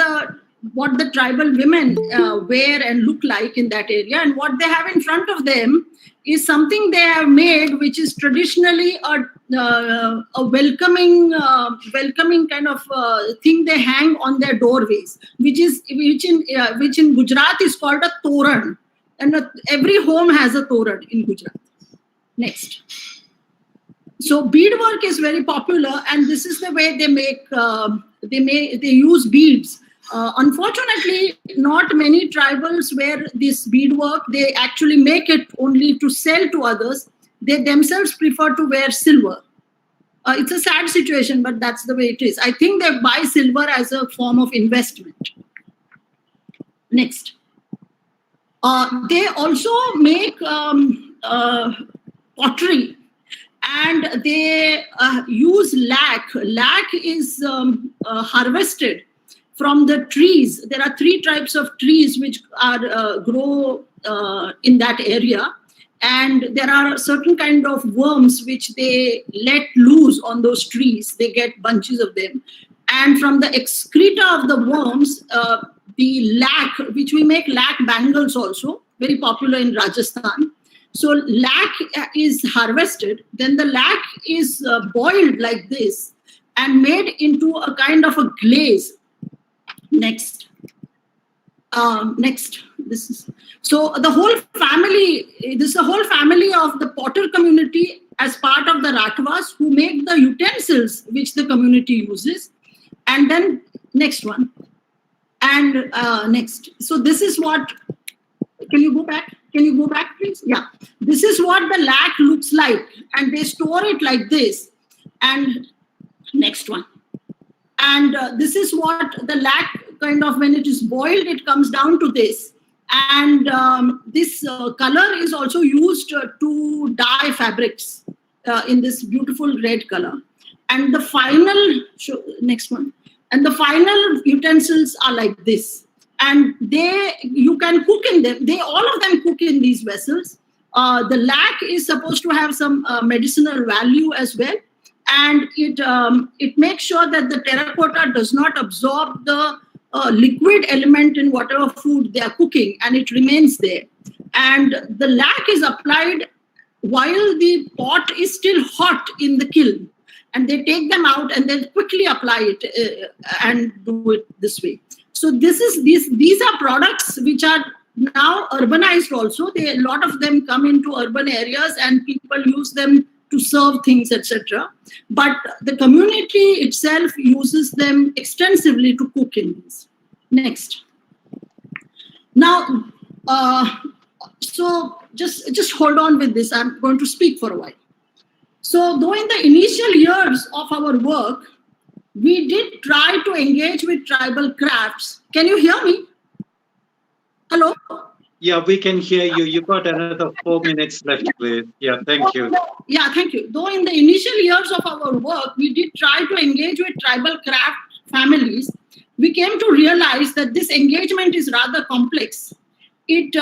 what the tribal women wear and look like in that area, and what they have in front of them is something they have made, which is traditionally a welcoming kind of thing they hang on their doorways, which in Gujarat is called a toran, and every home has a toran in Gujarat. Next. So beadwork is very popular, and this is the way they make. They use beads. Unfortunately, not many tribals wear this beadwork. They actually make it only to sell to others. They themselves prefer to wear silver. It's a sad situation, but that's the way it is. I think they buy silver as a form of investment. Next. They also make pottery. And they use lac. Lac is harvested from the trees. There are 3 types of trees which are grow in that area, and there are certain kind of worms which they let loose on those trees. They get bunches of them, and from the excreta of the worms, the lac, which we make lac bangles also, very popular in Rajasthan. So lac is harvested, then the lac is boiled like this and made into a kind of a glaze. Next. Next. This is so the whole family. This is the whole family of the potter community as part of the Rathwas who make the utensils which the community uses. And then next one. And next. So this is what. Can you go back? Can you go back, please? Yeah. This is what the lac looks like, and they store it like this. And next one. And this is what the lac kind of, when it is boiled, it comes down to this. And this color is also used to dye fabrics in this beautiful red color. And the final, next one. And the final utensils are like this. And you can cook in them. All of them cook in these vessels. The lac is supposed to have some medicinal value as well. And it makes sure that the terracotta does not absorb the liquid element in whatever food they are cooking, and it remains there. And the lac is applied while the pot is still hot in the kiln. And they take them out and then quickly apply it and do it this way. So these are products which are now urbanized also. A lot of them come into urban areas and people use them to serve things, etc. But the community itself uses them extensively to cook in these. Next. Now, so just hold on with this. I'm going to speak for a while. So though in the initial years of our work, we did try to engage with tribal crafts. Can you hear me? Hello? Yeah, we can hear you. You got another 4 minutes left, please. Yeah, thank you. Yeah, thank you. Though in the initial years of our work, we did try to engage with tribal craft families, we came to realize that this engagement is rather complex. It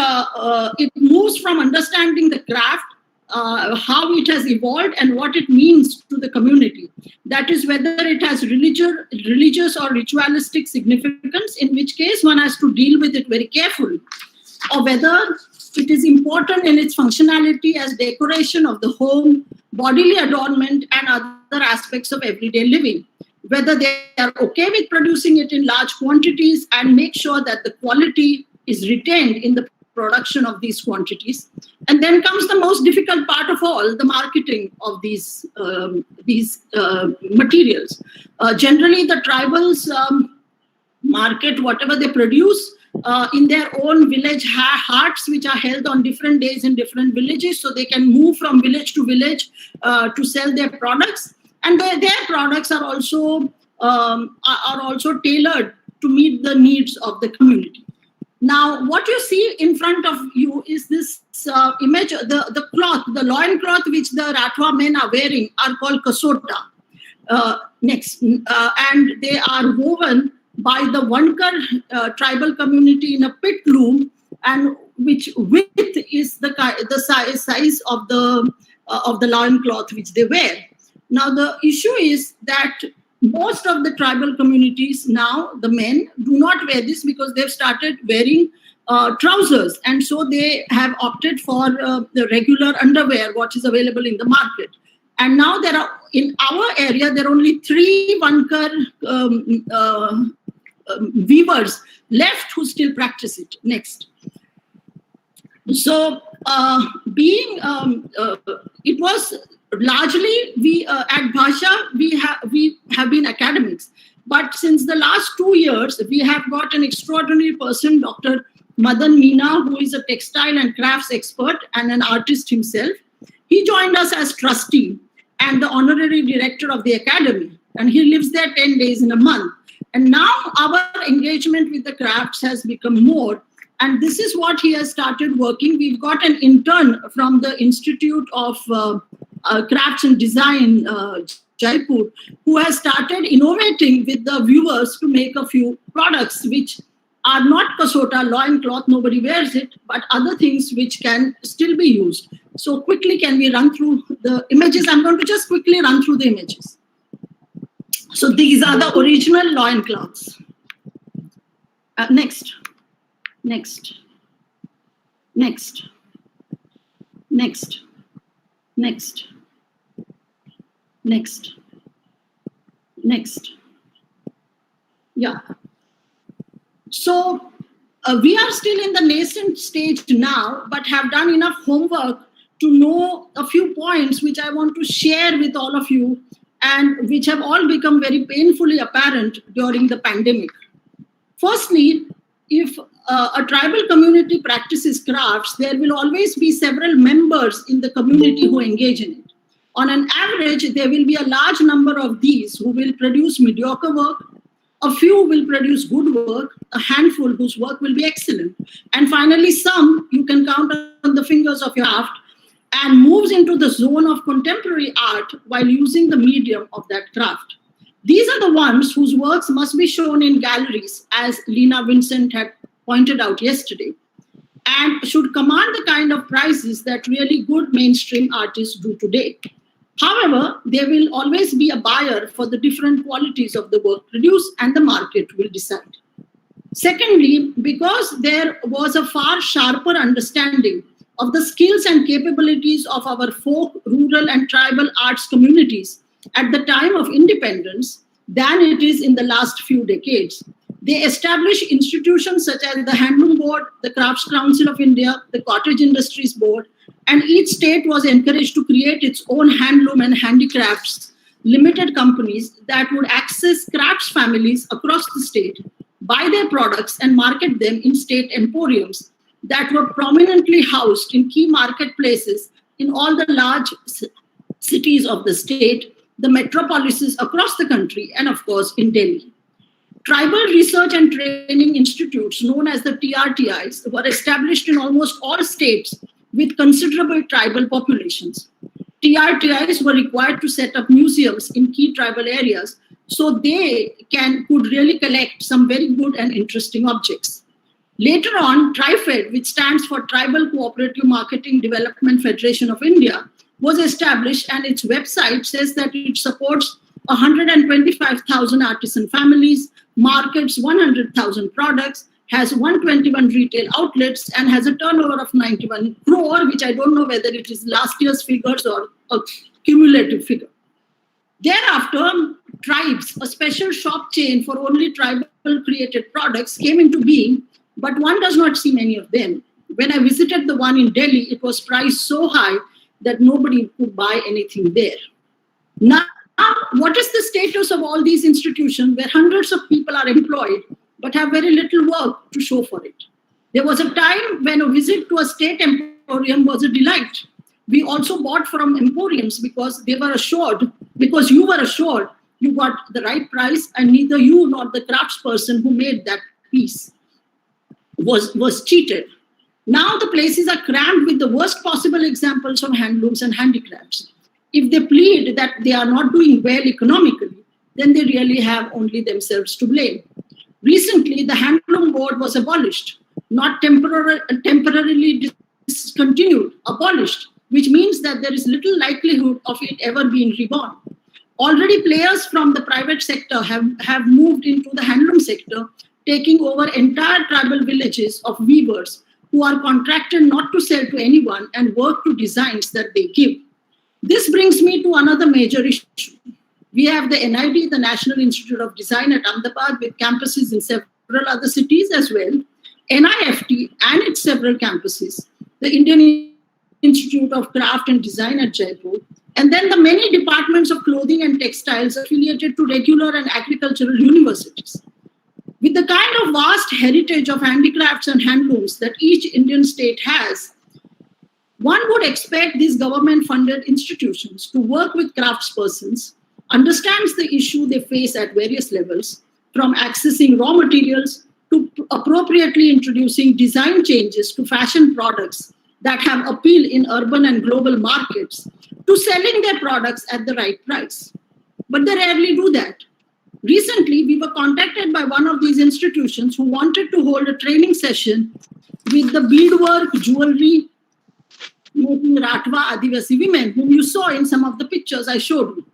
moves from understanding the craft, how it has evolved and what it means to the community. That is, whether it has religious or ritualistic significance, in which case one has to deal with it very carefully, or whether it is important in its functionality as decoration of the home, bodily adornment, and other aspects of everyday living. Whether they are okay with producing it in large quantities and make sure that the quality is retained in the production of these quantities. And then comes the most difficult part of all, the marketing of these materials. Generally, the tribals market whatever they produce in their own village hearts, which are held on different days in different villages, so they can move from village to village to sell their products. And their products are also tailored to meet the needs of the community. Now, what you see in front of you is this image, the cloth, the loin cloth which the Rathwa men are wearing are called kasota. Next, and they are woven by the Vankar tribal community in a pit loom, and which width is the size of the loin cloth which they wear. Now, the issue is that most of the tribal communities now, the men, do not wear this because they've started wearing trousers. And so they have opted for the regular underwear, what is available in the market. And now there are, in our area, there are only 3 Vankar weavers left who still practice it. Next. So it was largely, we at Bhasha, we have been academics. But since the last 2 years, we have got an extraordinary person, Dr. Madan Meena, who is a textile and crafts expert and an artist himself. He joined us as trustee and the honorary director of the academy. And he lives there 10 days in a month. And now our engagement with the crafts has become more. And this is what he has started working. We've got an intern from the Institute of Crafts and Design, Jaipur, who has started innovating with the viewers to make a few products which are not kasota, loincloth, nobody wears it, but other things which can still be used. So quickly, can we run through the images? I'm going to just quickly run through the images. So these are the original loincloths. Next. Next. Next. Next. Next. Next. Next. Yeah. So we are still in the nascent stage now, but have done enough homework to know a few points which I want to share with all of you and which have all become very painfully apparent during the pandemic. Firstly, if a tribal community practices crafts, there will always be several members in the community who engage in it. On an average, there will be a large number of these who will produce mediocre work, a few will produce good work, a handful whose work will be excellent, and finally some you can count on the fingers of your craft and moves into the zone of contemporary art while using the medium of that craft. These are the ones whose works must be shown in galleries, as Lena Vincent had pointed out yesterday, and should command the kind of prices that really good mainstream artists do today. However, there will always be a buyer for the different qualities of the work produced, and the market will decide. Secondly, because there was a far sharper understanding of the skills and capabilities of our folk, rural, and tribal arts communities at the time of independence than it is in the last few decades, they established institutions such as the Handloom Board, the Crafts Council of India, the Cottage Industries Board, and each state was encouraged to create its own handloom and handicrafts limited companies that would access crafts families across the state, buy their products and market them in state emporiums that were prominently housed in key marketplaces in all the large cities of the state, the metropolises across the country, and of course in Delhi. Tribal research and training institutes known as the TRTIs were established in almost all states with considerable tribal populations. TRTIs were required to set up museums in key tribal areas so they could really collect some very good and interesting objects. Later on, TriFed, which stands for Tribal Cooperative Marketing Development Federation of India, was established, and its website says that it supports 125,000 artisan families, markets 100,000 products, has 121 retail outlets, and has a turnover of 91 crore, which I don't know whether it is last year's figures or a cumulative figure. Thereafter, Tribes, a special shop chain for only tribal created products, came into being, but one does not see many of them. When I visited the one in Delhi, it was priced so high that nobody could buy anything there. Now, what is the status of all these institutions where hundreds of people are employed but have very little work to show for it? There was a time when a visit to a state emporium was a delight. We also bought from emporiums because they were assured, because you were assured you got the right price, and neither you nor the craftsperson who made that piece was cheated. Now the places are crammed with the worst possible examples of handlooms and handicrafts. If they plead that they are not doing well economically, then they really have only themselves to blame. Recently, the Handloom Board was abolished, not temporarily discontinued, abolished, which means that there is little likelihood of it ever being reborn. Already players from the private sector have moved into the handloom sector, taking over entire tribal villages of weavers who are contracted not to sell to anyone and work to designs that they give. This brings me to another major issue. We have the NID, the National Institute of Design at Ahmedabad, with campuses in several other cities as well, NIFT and its several campuses, the Indian Institute of Craft and Design at Jaipur, and then the many departments of clothing and textiles affiliated to regular and agricultural universities. With the kind of vast heritage of handicrafts and handlooms that each Indian state has, one would expect these government-funded institutions to work with craftspersons, understands the issue they face at various levels, from accessing raw materials to appropriately introducing design changes to fashion products that have appeal in urban and global markets, to selling their products at the right price. But they rarely do that. Recently, we were contacted by one of these institutions who wanted to hold a training session with the beadwork, jewelry making Ratwa Adivasi women, whom you saw in some of the pictures I showed you.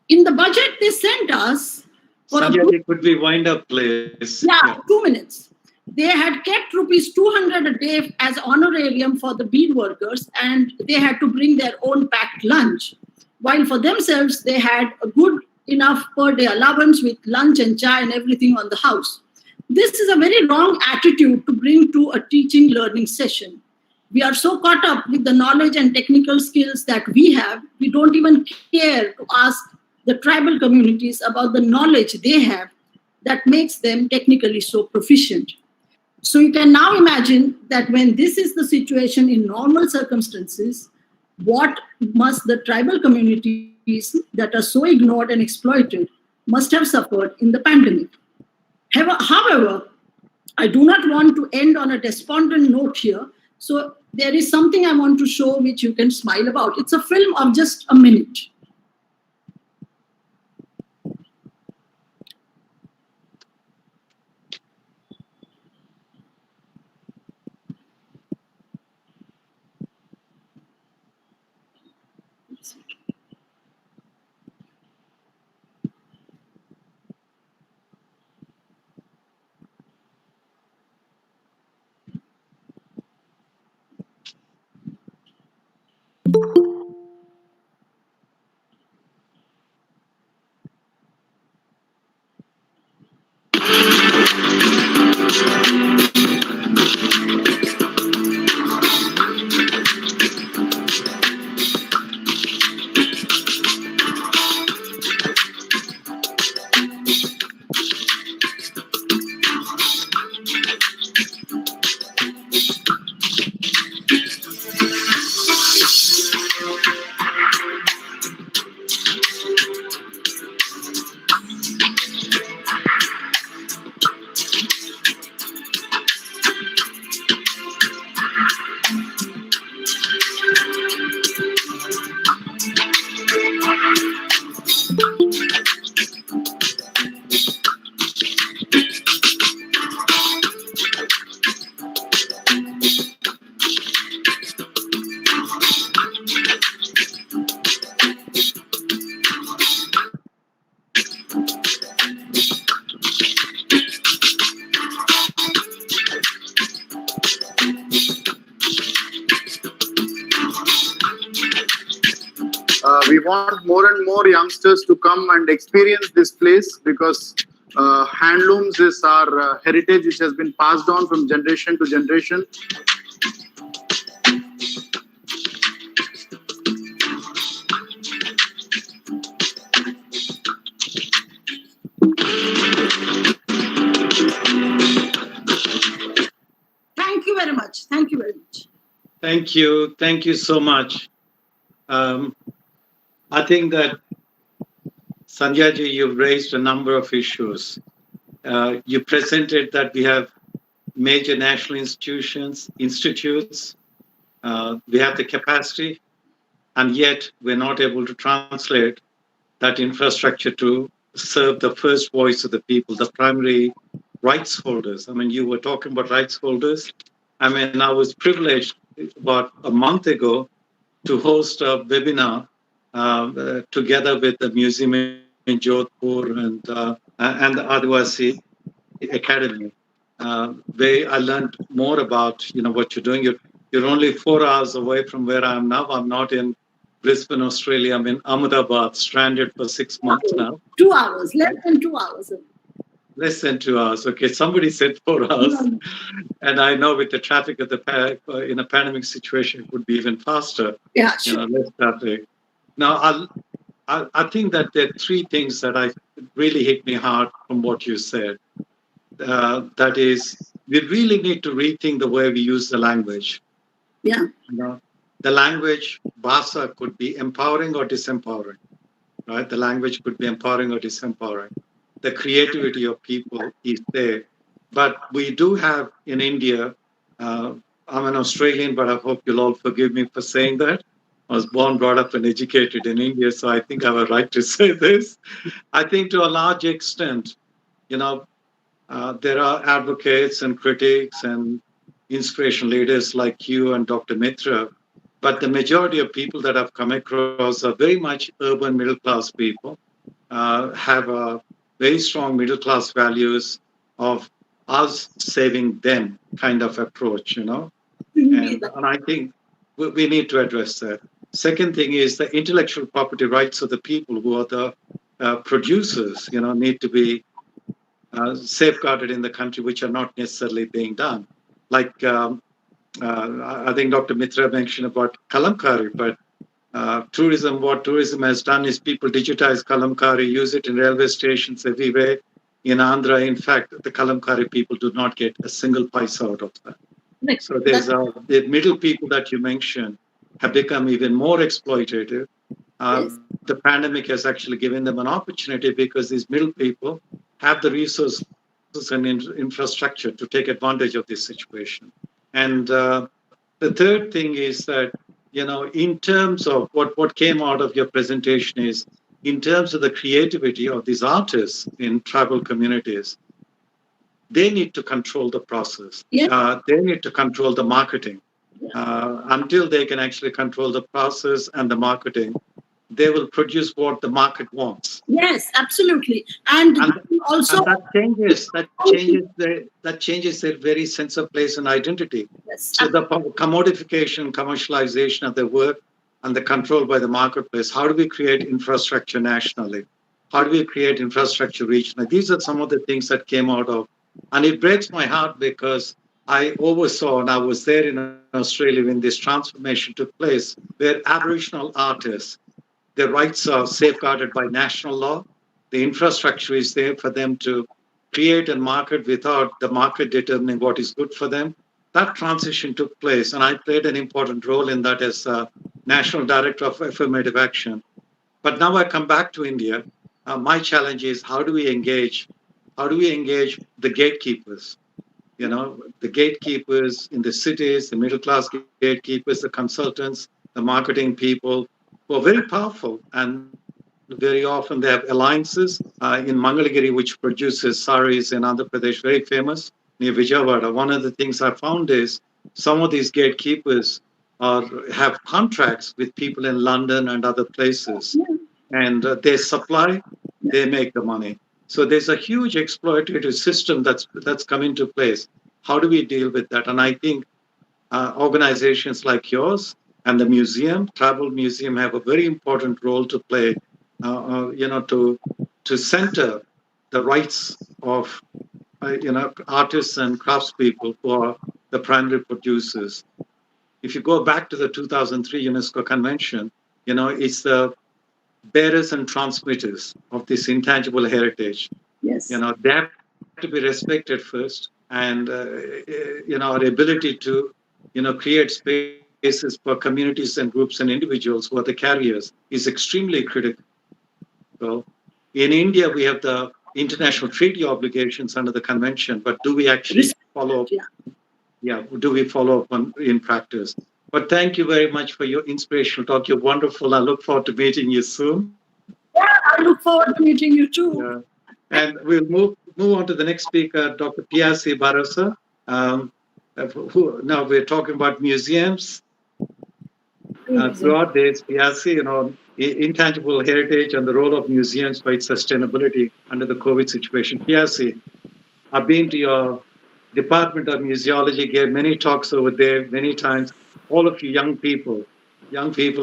In the budget they sent us for Sanjay, could we wind up, please? Yeah, 2 minutes. They had kept rupees 200 a day as honorarium for the bead workers, and they had to bring their own packed lunch. While for themselves, they had a good enough per day allowance with lunch and chai and everything on the house. This is a very wrong attitude to bring to a teaching learning session. We are so caught up with the knowledge and technical skills that we have, we don't even care to ask the tribal communities about the knowledge they have that makes them technically so proficient. So you can now imagine that when this is the situation in normal circumstances, what must the tribal communities that are so ignored and exploited must have suffered in the pandemic. However, I do not want to end on a despondent note here. So there is something I want to show which you can smile about. It's a film of just a minute. We want more and more youngsters to come and experience this place because handlooms is our heritage which has been passed on from generation to generation. Thank you very much. Thank you very much. Thank you. Thank you so much. I think that, Sanjay, you've raised a number of issues. You presented that we have major national institutes, we have the capacity, and yet we're not able to translate that infrastructure to serve the first voice of the people, the primary rights holders. I mean, you were talking about rights holders. I mean, I was privileged about a month ago to host a webinar together with the museum in Jodhpur and the Adivasi Academy, where I learned more about what you're doing. You're only 4 hours away from where I am now. I'm not in Brisbane, Australia. I'm in Ahmedabad, stranded for 6 months now. 2 hours, less than 2 hours. Less than 2 hours. Okay, somebody said 4 hours. And I know with the traffic at in a pandemic situation, it would be even faster. Yeah, sure. Less traffic. Now, I think that there are three things that really hit me hard from what you said. That is, we really need to rethink the way we use the language. Yeah. The language, Bhasa, could be empowering or disempowering, right? The language could be empowering or disempowering. The creativity of people is there. But we do have in India, I'm an Australian, but I hope you'll all forgive me for saying that. I was born, brought up, and educated in India, so I think I have a right to say this. I think to a large extent, you know, there are advocates and critics and inspirational leaders like you and Dr. Mitra, but the majority of people that I've come across are very much urban middle class people, have a very strong middle class values of us saving them kind of approach, and I think we need to address that. Second thing is the intellectual property rights of the people who are the producers, need to be safeguarded in the country, which are not necessarily being done. Like I think Dr. Mitra mentioned about kalamkari, but what tourism has done is people digitize kalamkari, use it in railway stations everywhere. In Andhra, in fact, the kalamkari people do not get a single paisa out of that. So the middle people that you mentioned have become even more exploitative. The pandemic has actually given them an opportunity because these middle people have the resources and infrastructure to take advantage of this situation. And the third thing is that, in terms of what came out of your presentation is, in terms of the creativity of these artists in tribal communities, they need to control the process. They need to control the marketing. Until they can actually control the process and the marketing, they will produce what the market wants. Yes, absolutely. And also and that changes their very sense of place and identity. Yes. So the commodification, commercialization of their work and the control by the marketplace. How do we create infrastructure nationally? How do we create infrastructure regionally? These are some of the things that came out of, and it breaks my heart because I oversaw and I was there in Australia when this transformation took place, where Aboriginal artists, their rights are safeguarded by national law. The infrastructure is there for them to create and market without the market determining what is good for them. That transition took place, and I played an important role in that as National Director of Affirmative Action. But now I come back to India. My challenge is how do we engage? How do we engage the gatekeepers? The gatekeepers in the cities, the middle class gatekeepers, the consultants, the marketing people, who are very powerful, and very often they have alliances. In Mangalagiri, which produces saris in Andhra Pradesh, very famous, near Vijayawada, one of the things I found is some of these gatekeepers have contracts with people in London and other places, and they supply, they make the money. So there's a huge exploitative system that's come into place. How do we deal with that? And I think organizations like yours and the museum, Tribal Museum, have a very important role to play, to center the rights of, artists and craftspeople who are the primary producers. If you go back to the 2003 UNESCO Convention, it's the bearers and transmitters of this intangible heritage. Yes. They have to be respected first, and our ability to create spaces for communities and groups and individuals who are the carriers is extremely critical. In India, we have the international treaty obligations under the convention, but do we actually follow up? Do we follow up in practice? But thank you very much for your inspirational talk. You're wonderful. I look forward to meeting you soon. Yeah, I look forward to meeting you too. And we'll move on to the next speaker, Dr. Piasi Barasa. Now we're talking about museums. Throughout this, Piasi, intangible heritage and the role of museums for its sustainability under the COVID situation. Piasi, I've been to your Department of Museology, gave many talks over there many times. All of you young people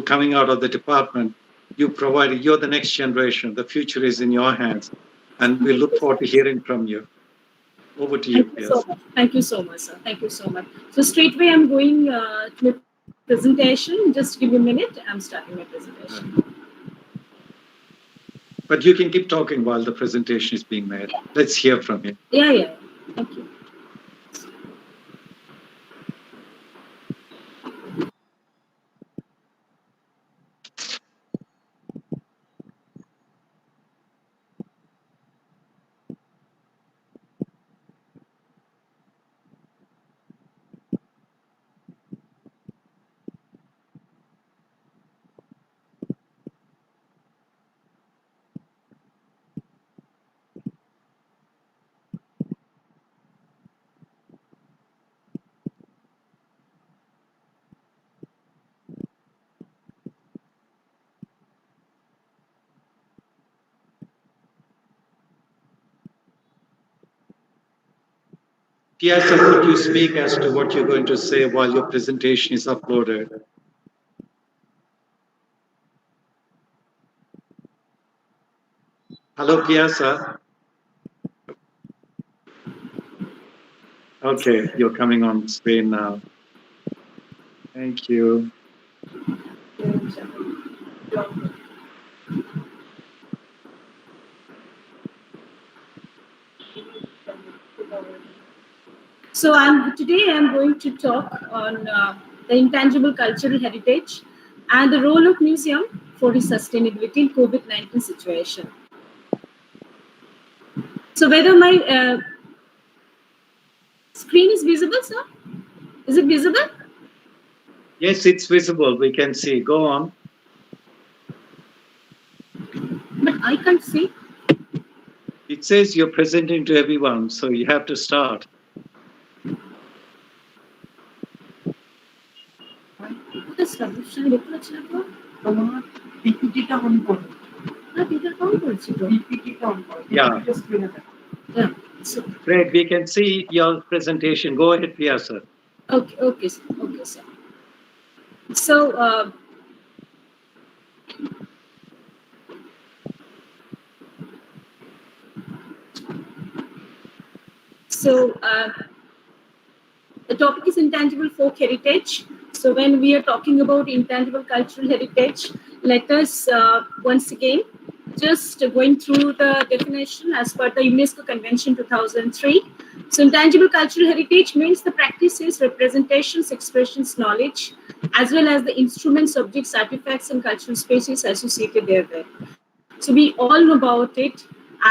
coming out of the department, you're the next generation. The future is in your hands. And we look forward to hearing from you. Over to you, Piasi. Thank you so much, sir. Thank you so much. So straightway I'm going to my presentation. Just give me a minute. I'm starting my presentation. But you can keep talking while the presentation is being made. Let's hear from you. Yeah. Thank you. Piazza, could you speak as to what you're going to say while your presentation is uploaded? Hello, Piazza. Okay, you're coming on screen now. Thank you. So today I'm going to talk on the intangible cultural heritage and the role of museum for its sustainability in COVID-19 situation. So whether my screen is visible, sir? Is it visible? Yes, it's visible. We can see. Go on. But I can't see. It says you're presenting to everyone, so you have to start. তোমার পিপিটিটা on করো পিপিটিটা on করো Yeah. পিপিটিটা স্ক্রিনে দেখো Yeah. So, Great. We can see your presentation. Go ahead, Piazza. okay, sir. So, the topic is intangible folk heritage. So when we are talking about intangible cultural heritage, let us once again just going through the definition as per the UNESCO Convention 2003. So intangible cultural heritage means the practices, representations, expressions, knowledge, as well as the instruments, objects, artifacts, and cultural spaces associated therewith. So we all know about it.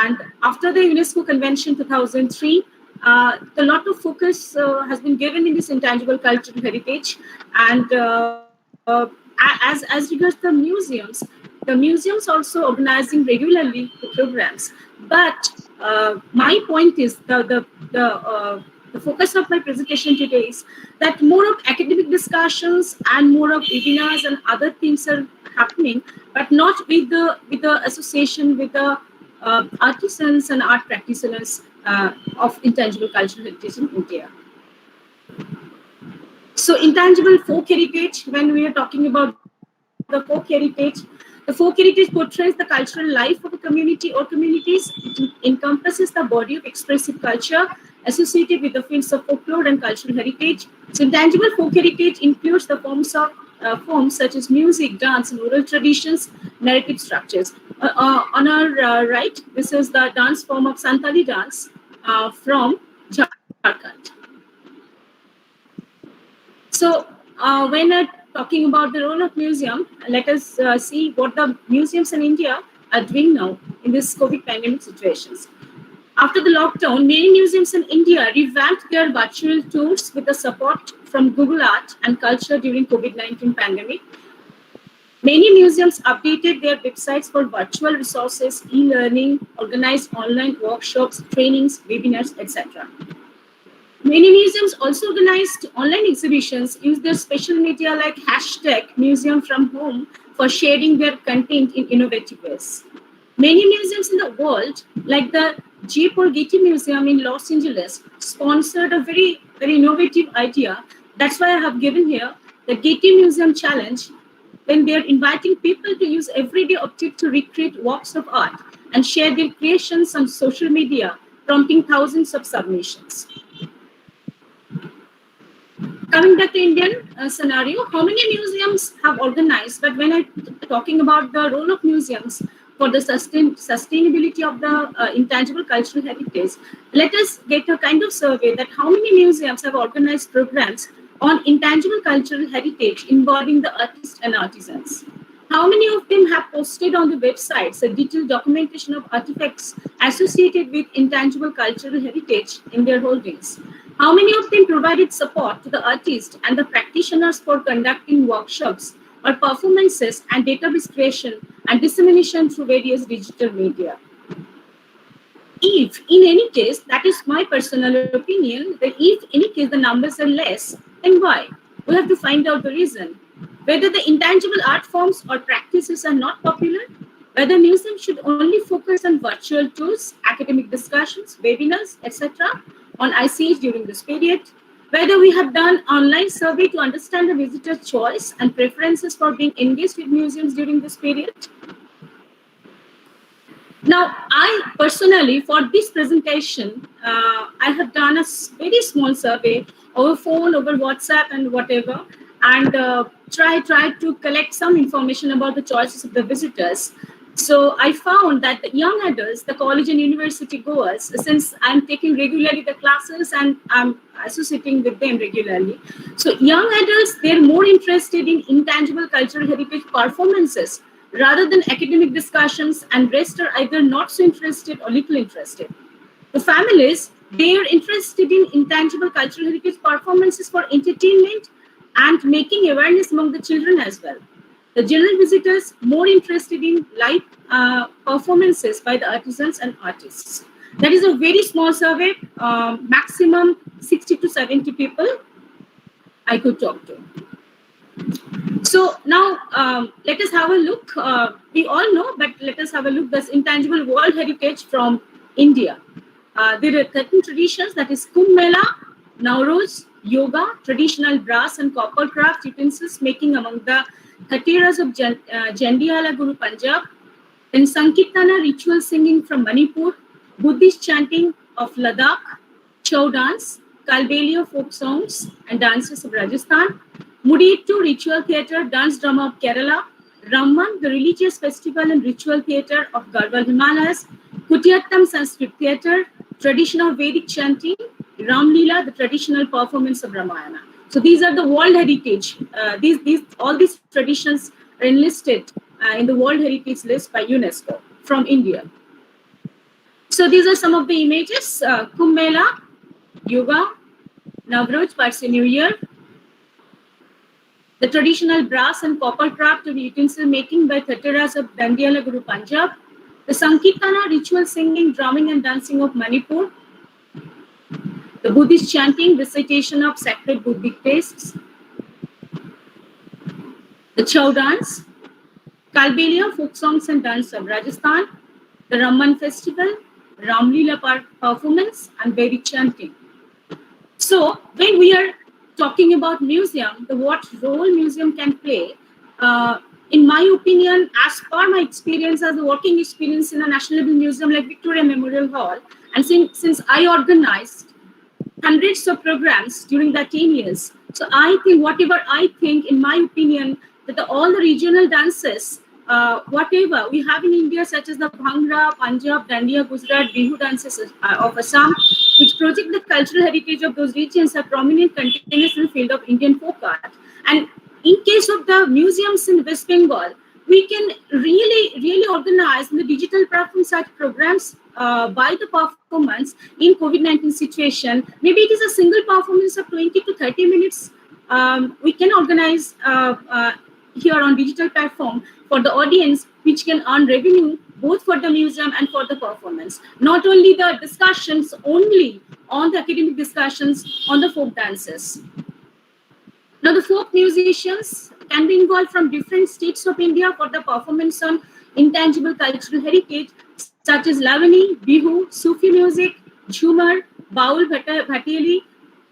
And after the UNESCO Convention 2003, a lot of focus has been given in this intangible cultural heritage. And as regards the museums also organizing regularly the programs. But my point is the focus of my presentation today is that more of academic discussions and more of webinars and other things are happening, but not with the association with the artisans and art practitioners of intangible cultural heritage in India. So intangible folk heritage, when we are talking about the folk heritage portrays the cultural life of a community or communities. It encompasses the body of expressive culture associated with the fields of folklore and cultural heritage. So intangible folk heritage includes the forms such as music, dance, and oral traditions, narrative structures. On our right, this is the dance form of Santali dance from Jharkhand. So when talking about the role of museum, let us see what the museums in India are doing now in this COVID pandemic situations. After the lockdown, many museums in India revamped their virtual tours with the support from Google Art and Culture during COVID-19 pandemic. Many museums updated their websites for virtual resources, e-learning, organized online workshops, trainings, webinars, etc. Many museums also organized online exhibitions, used their social media like #MuseumFromHome for sharing their content in innovative ways. Many museums in the world, like the Jaipur Getty Museum in Los Angeles, sponsored a very, very innovative idea. That's why I have given here the Getty Museum Challenge, when they're inviting people to use everyday objects to recreate works of art and share their creations on social media, prompting thousands of submissions. Coming back to Indian scenario, how many museums have organized? But when I'm talking about the role of museums for the sustainability of the intangible cultural heritage, let us get a kind of survey that how many museums have organized programs on intangible cultural heritage involving the artists and artisans. How many of them have posted on the websites a detailed documentation of artifacts associated with intangible cultural heritage in their holdings? How many of them provided support to the artists and the practitioners for conducting workshops or performances and database creation and dissemination through various digital media? If, in any case, that is my personal opinion, that if, in any case, the numbers are less, then why? We have to find out the reason. Whether the intangible art forms or practices are not popular, whether museums should only focus on virtual tours, academic discussions, webinars, etc., on ICH during this period, whether we have done online survey to understand the visitor choice and preferences for being engaged with museums during this period. Now, I personally, for this presentation, I have done a very small survey over phone, over WhatsApp and whatever, and try to collect some information about the choices of the visitors. So I found that the young adults, the college and university goers, since I'm taking regularly the classes and I'm associating with them regularly, so young adults, they're more interested in intangible cultural heritage performances rather than academic discussions, and rest are either not so interested or little interested. The families, they are interested in intangible cultural heritage performances for entertainment and making awareness among the children as well. The general visitors more interested in live performances by the artisans and artists. That is a very small survey, maximum 60 to 70 people I could talk to. So now let us have a look. We all know, but let us have a look. This intangible world heritage from India. There are 13 traditions, that is Kumbh Mela, Nowruz, yoga, traditional brass and copper craft utensils making among the Khateras of Jandiala Guru Punjab, then Sankirtana ritual singing from Manipur, Buddhist chanting of Ladakh, Chow dance, Kalbelia folk songs and dances of Rajasthan, Mudittu ritual theatre, dance drama of Kerala, Ramman, the religious festival and ritual theatre of Garhwal Himalayas, Kutiyattam Sanskrit theatre, traditional Vedic chanting, Ramlila, the traditional performance of Ramayana. So these are the world heritage. All these traditions are enlisted in the World Heritage List by UNESCO from India. So these are some of the images: Kumbh Mela, yoga, Navroz, Parsi New Year, the traditional brass and copper craft of utensil making by Khateras of Dandiala Guru Punjab, the Sankirtana ritual singing, drumming and dancing of Manipur, the Buddhist chanting, recitation of sacred Buddhic texts, the Chow dance, Kalbelia, folk songs and dance of Rajasthan, the Ramman festival, Ramlila performance and Vedic chanting. So when we are talking about museum, what role museum can play, in my opinion, as per my experience as a working experience in a national level museum like Victoria Memorial Hall, and since I organized hundreds of programs during that 10 years, so I think whatever I think, in my opinion, that all the regional dances, whatever we have in India, such as the Bhangra, Punjab, Dandiya, Gujarat, Bihu dances of Assam, which project the cultural heritage of those regions, are prominent containers in the field of Indian folk art. And in case of the museums in West Bengal, we can really organize in the digital platform such programs by the performance in COVID-19 situation. Maybe it is a single performance of 20 to 30 minutes. We can organize here on digital platform for the audience, which can earn revenue both for the museum and for the performance. Not only the discussions, only on the academic discussions on the folk dances. Now, the folk musicians can be involved from different states of India for the performance on intangible cultural heritage, such as Lavani, Bihu, Sufi music, Jhumar, Baul, Bhateli,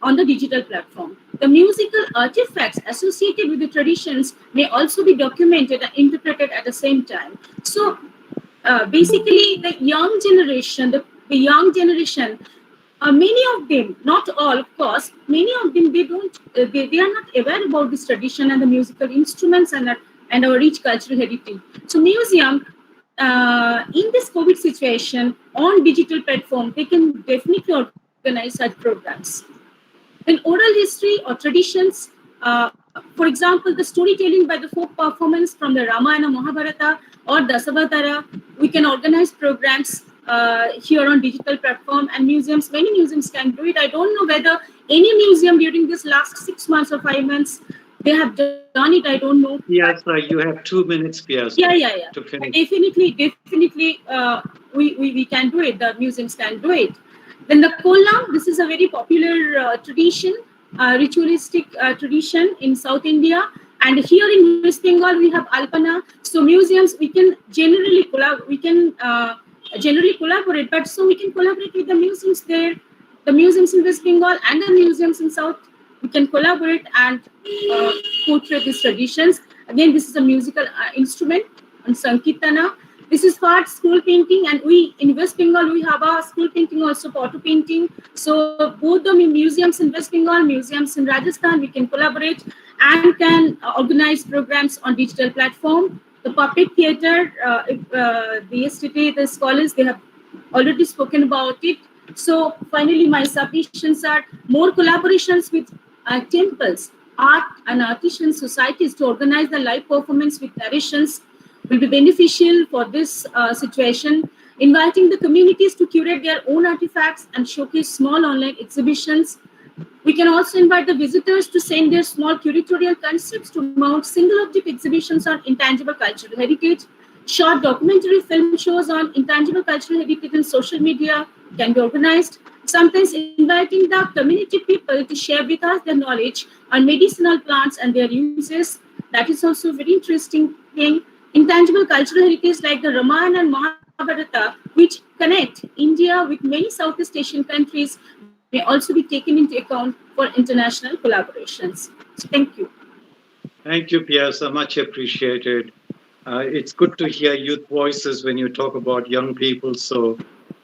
on the digital platform. The musical artifacts associated with the traditions may also be documented and interpreted at the same time. So basically, the young generation, many of them, not all, of course, many of them, they are not aware about this tradition and the musical instruments and our rich cultural heritage. So museum, in this COVID situation, on digital platform, they can definitely organize such programs. In oral history or traditions, for example, the storytelling by the folk performance from the Ramayana, Mahabharata or Dasavatara, we can organize programs here on digital platform, and museums, many museums can do it. I don't know whether any museum during this last 6 months or 5 months, they have done it. I don't know. Yes, you have 2 minutes, Piaz. Yeah. To finish. Definitely, we can do it. The museums can do it. Then the Kollam, this is a very popular tradition, ritualistic tradition in South India. And here in West Bengal, we have Alpana. So museums, we can generally collaborate, but so we can collaborate with the museums there. the museums in West Bengal and the museums in South, we can collaborate and portray these traditions. Again, this is a musical instrument on Sankirtana. This is for school painting, and we in West Bengal we have a school painting also, auto painting. So both the museums in West Bengal, museums in Rajasthan, we can collaborate and can organize programs on digital platform. The puppet theater, yesterday the scholars they have already spoken about it. So finally, my submissions are more collaborations with temples, art and artisan societies to organize the live performance with narrations will be beneficial for this situation. Inviting the communities to curate their own artifacts and showcase small online exhibitions. We can also invite the visitors to send their small curatorial concepts to mount single object exhibitions on intangible cultural heritage. Short documentary film shows on intangible cultural heritage and social media can be organized. Sometimes inviting the community people to share with us their knowledge on medicinal plants and their uses. That is also a very interesting thing. Intangible cultural heritage like the Ramayana and Mahabharata, which connect India with many Southeast Asian countries, may also be taken into account for international collaborations. So thank you. Thank you, Piazza. Much appreciated. It's good to hear youth voices when you talk about young people. So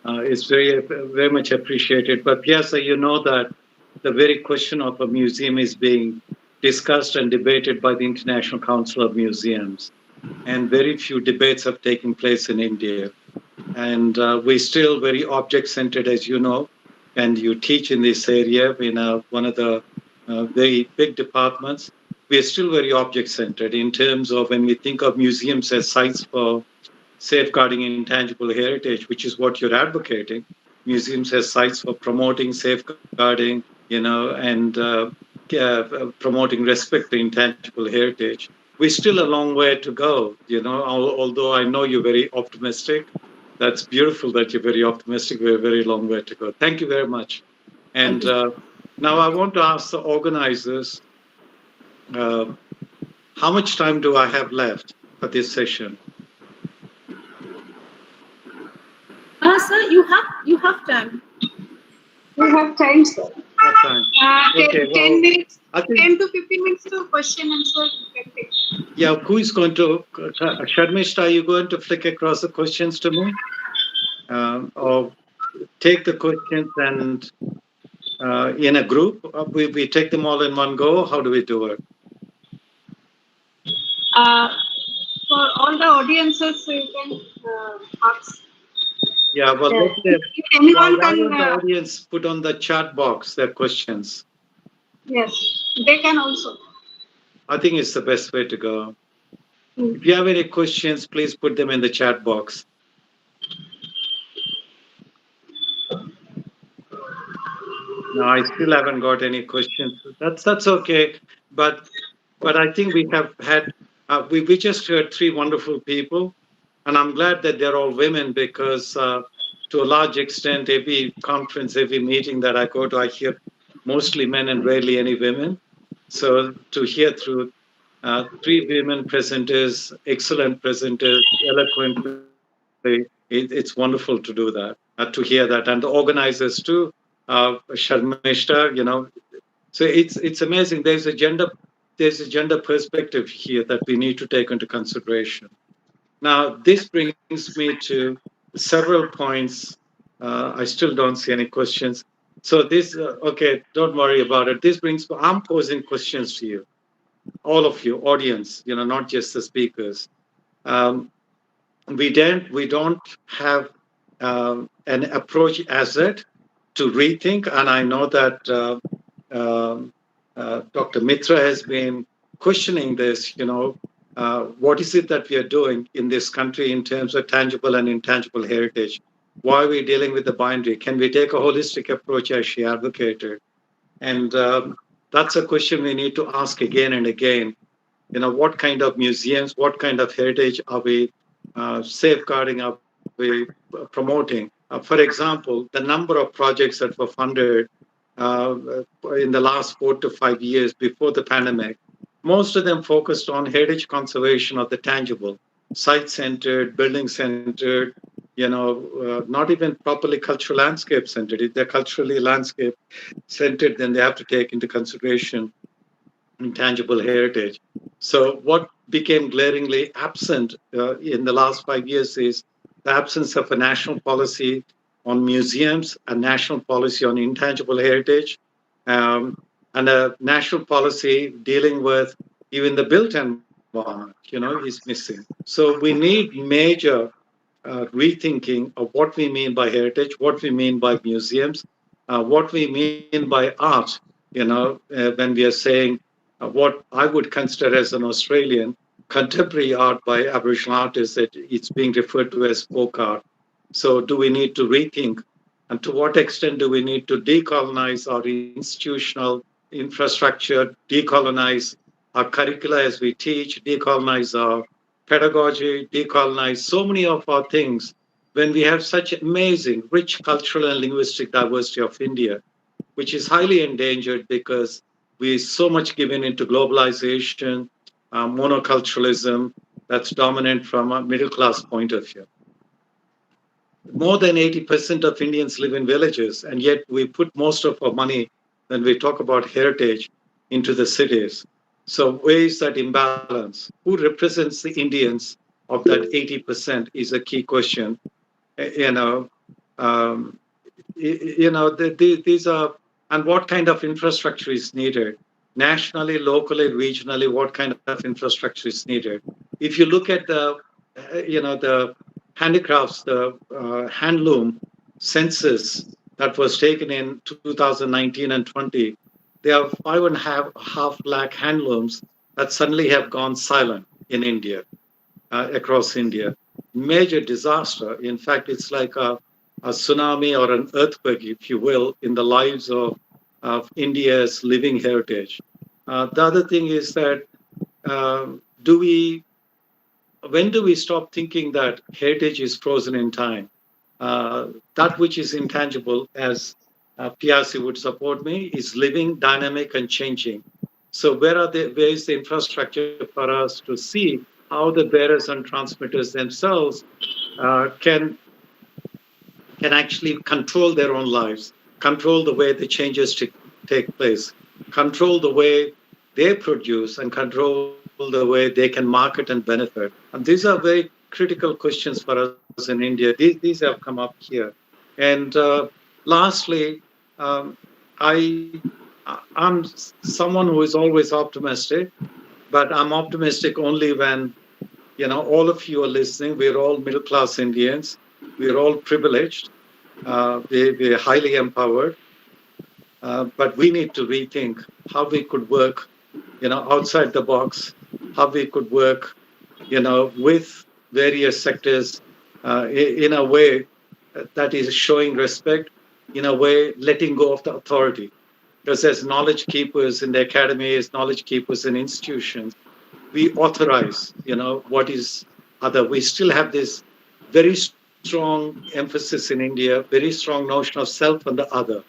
it's very much appreciated. But Piazza, you know that the very question of a museum is being discussed and debated by the International Council of Museums. And very few debates have taken place in India. And we're still very object-centered, as you know, and you teach in this area in one of the very big departments. We're still very object-centered in terms of when we think of museums as sites for safeguarding intangible heritage, which is what you're advocating. Museums as sites for promoting, safeguarding, and promoting respect to intangible heritage. We're still a long way to go, although I know you're very optimistic. That's beautiful that you're very optimistic. We're a very long way to go. Thank you very much. And now I want to ask the organizers, how much time do I have left for this session? Sir, you have time. We have time, sir. Time. Okay, 10 minutes, I think, 10 to 15 minutes to question answer. Yeah, who is going to, Sharmishta, are you going to flick across the questions to me? Or take the questions and in a group? We take them all in one go? How do we do it? For all the audiences, you can ask. Yeah, well, If anyone why can, don't the audience put on the chat box their questions? yes, they can also. I think it's the best way to go. If you have any questions, please put them in the chat box. No, I still haven't got any questions. That's okay. But I think we have had, we just heard three wonderful people. And I'm glad that they're all women because to a large extent, every conference, every meeting that I go to, I hear mostly men and rarely any women. So to hear through three women presenters, excellent presenters, eloquently, it's wonderful to do that, to hear that. And the organizers too, Sharmishta, so it's amazing. There's a gender perspective here that we need to take into consideration. Now, this brings me to several points. I still don't see any questions. So this, okay, don't worry about it. This brings, I'm posing questions to you, all of you, audience, not just the speakers. We don't have an approach as yet to rethink, and I know that Dr. Mitra has been questioning this, what is it that we are doing in this country in terms of tangible and intangible heritage? Why are we dealing with the binary? Can we take a holistic approach as she advocated? And that's a question we need to ask again and again. What kind of museums, what kind of heritage are we safeguarding, are we promoting? For example, the number of projects that were funded in the last 4 to 5 years before the pandemic, most of them focused on heritage conservation of the tangible, site-centered, building-centered, not even properly cultural landscape centered. If they're culturally landscape centered, then they have to take into consideration intangible heritage. So, what became glaringly absent in the last 5 years is the absence of a national policy on museums, a national policy on intangible heritage, um, and a national policy dealing with even the built environment, is missing. So, we need major rethinking of what we mean by heritage, what we mean by museums, what we mean by art. When we are saying what I would consider as an Australian contemporary art by Aboriginal artists, that it's being referred to as folk art. So, do we need to rethink? And to what extent do we need to decolonize our institutional infrastructure, decolonize our curricula as we teach, decolonize our pedagogy, decolonize so many of our things when we have such amazing, rich cultural and linguistic diversity of India, which is highly endangered because we so much given into globalization, monoculturalism that's dominant from a middle class point of view. More than 80% of Indians live in villages, and yet we put most of our money when we talk about heritage into the cities. So, where is that imbalance? Who represents the Indians of that 80% is a key question. You know, um, these are, and what kind of infrastructure is needed? Nationally, locally, regionally, what kind of infrastructure is needed? If you look at the handicrafts, the handloom census that was taken in 2019 and 20, there are 5.5 lakh handlooms that suddenly have gone silent in India, across India. Major disaster. In fact, it's like a tsunami or an earthquake, if you will, in the lives of India's living heritage. The other thing is that uh, do we when do we stop thinking that heritage is frozen in time? That which is intangible, as PRC would support me, is living, dynamic, and changing. So where is the infrastructure for us to see how the bearers and transmitters themselves can actually control their own lives, control the way the changes take place, control the way they produce, and control the way they can market and benefit. And these are very critical questions for us in India. These have come up here. And lastly, I I'm someone who is always optimistic, but I'm optimistic only when all of you are listening. We're all middle class Indians. We're all privileged. We're highly empowered, but we need to rethink how we could work, outside the box, how we could work, with various sectors in a way that is showing respect, in a way letting go of the authority. Because as knowledge keepers in the academy, as knowledge keepers in institutions, we authorize, what is other. We still have this very strong emphasis in India, very strong notion of self and the other.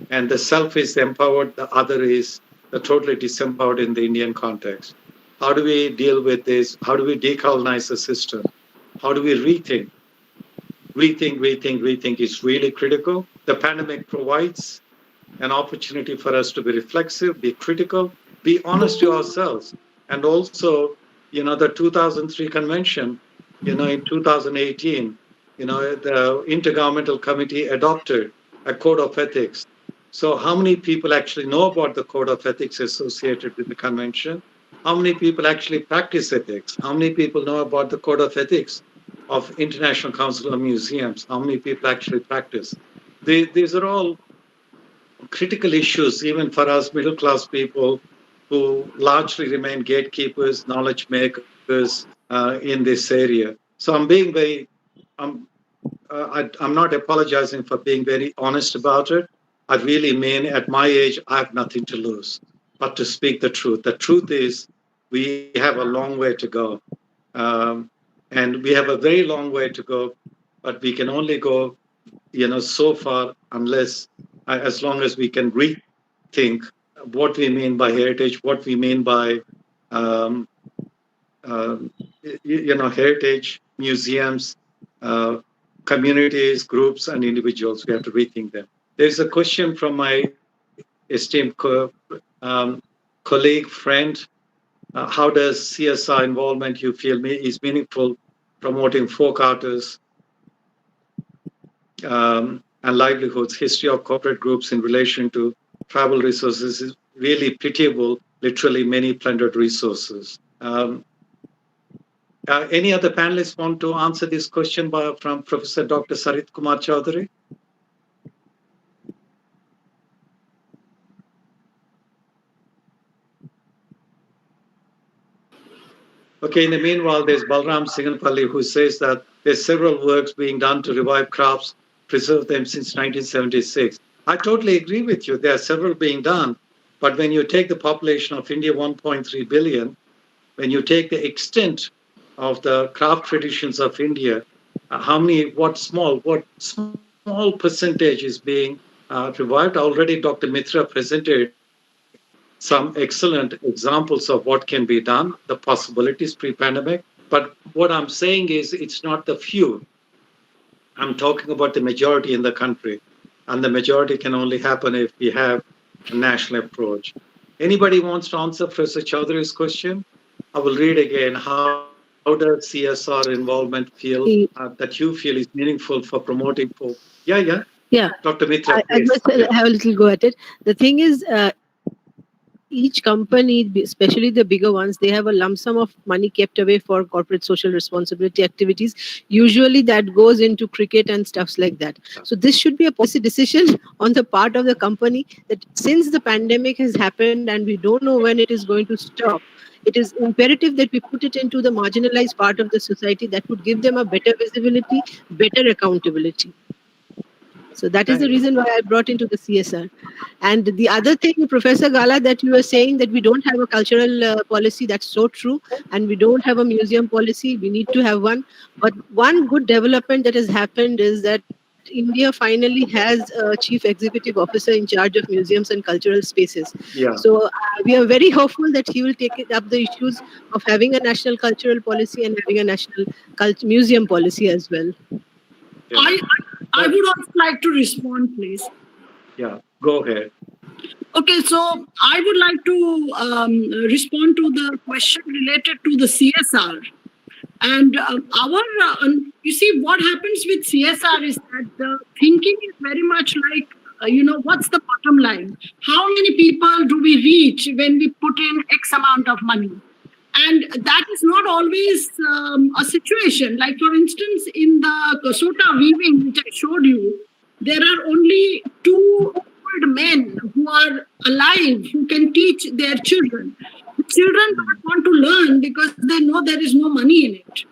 And the self is empowered, the other is the totally disempowered in the Indian context. How do we deal with this? How do we decolonize the system? How do we rethink? Rethink is really critical. The pandemic provides an opportunity for us to be reflexive, be critical, be honest to ourselves. And also, the 2003 convention, in 2018, the Intergovernmental Committee adopted a code of ethics. So how many people actually know about the code of ethics associated with the convention? How many people actually practice ethics? How many people know about the code of ethics of International Council of Museums? How many people actually practice? These are all critical issues, even for us middle class people who largely remain gatekeepers, knowledge makers in this area. So I'm being very, I'm, I'm not apologizing for being very honest about it. I really mean at my age, I have nothing to lose but to speak the truth. The truth is, we have a long way to go. And we have a very long way to go, but we can only go, so far unless, as long as we can rethink what we mean by heritage, what we mean by, um, uh, heritage, museums, communities, groups, and individuals. We have to rethink them. There's a question from my esteemed colleague, friend. How does CSR involvement you feel is meaningful promoting folk artists and livelihoods? History of corporate groups in relation to tribal resources is really pitiable, literally many plundered resources. Any other panelists want to answer this question from Professor Dr. Sarit Kumar Chaudhary? Okay, in the meanwhile, there's Balram Singanpalli, who says that there's several works being done to revive crafts, preserve them since 1976. I totally agree with you. There are several being done. But when you take the population of India, 1.3 billion, when you take the extent of the craft traditions of India, what small percentage is being revived? Already Dr. Mitra presented some excellent examples of what can be done, the possibilities pre-pandemic. But what I'm saying is it's not the few. I'm talking about the majority in the country. And the majority can only happen if we have a national approach. Anybody wants to answer Professor Chaudhary's question? I will read again. How does CSR involvement feel that you feel is meaningful for promoting folk? Yeah. Dr. Mitra, I must have a little go at it. The thing is, each company, especially the bigger ones, they have a lump sum of money kept away for corporate social responsibility activities. Usually that goes into cricket and stuffs like that. So this should be a policy decision on the part of the company that since the pandemic has happened and we don't know when it is going to stop, it is imperative that we put it into the marginalized part of the society that would give them a better visibility, better accountability. So that is the reason why I brought into the CSR. And the other thing, Professor Gala, that you were saying that we don't have a cultural policy, that's so true. And we don't have a museum policy. We need to have one. But one good development that has happened is that India finally has a chief executive officer in charge of museums and cultural spaces. Yeah. So we are very hopeful that he will take up the issues of having a national cultural policy and having a national museum policy as well. Yeah. I would also like to respond, please. Yeah, go ahead. Okay, so I would like to respond to the question related to the CSR. And you see, what happens with CSR is that the thinking is very much like, what's the bottom line? How many people do we reach when we put in X amount of money? And that is not always a situation. Like, for instance, in the Kasota weaving, which I showed you, there are only 2 old men who are alive who can teach their children. The children don't want to learn because they know there is no money in it.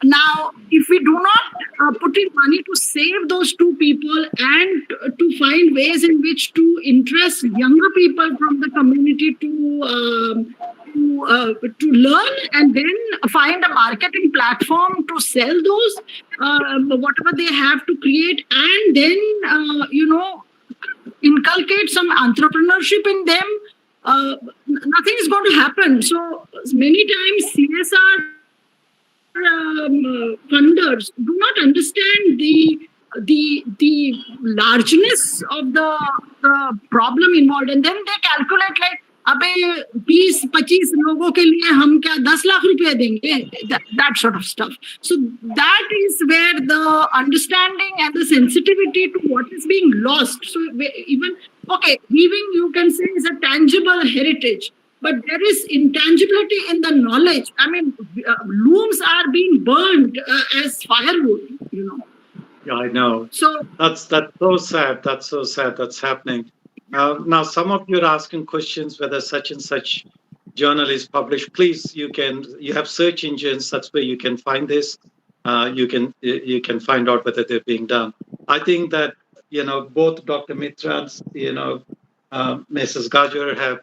Now, if we do not put in money to save those 2 people and to find ways in which to interest younger people from the community to learn and then find a marketing platform to sell those, whatever they have to create, and then, inculcate some entrepreneurship in them, nothing is going to happen. So many times CSR funders do not understand the largeness of the problem involved, and then they calculate like, अबे 20-25 लोगों के लिए हम क्या 10 लाख रुपए देंगे, that sort of stuff. So that is where the understanding and the sensitivity to what is being lost. So even, okay, weaving you can say is a tangible heritage, but there is intangibility in the knowledge. I mean, looms are being burned as firewood, Yeah, I know. So that's so sad. That's so sad. That's happening. Now, some of you are asking questions whether such and such journal is published. Please, you have search engines. That's where you can find this. You can find out whether they're being done. I think that both Dr. Mitra and Mrs. Gajar have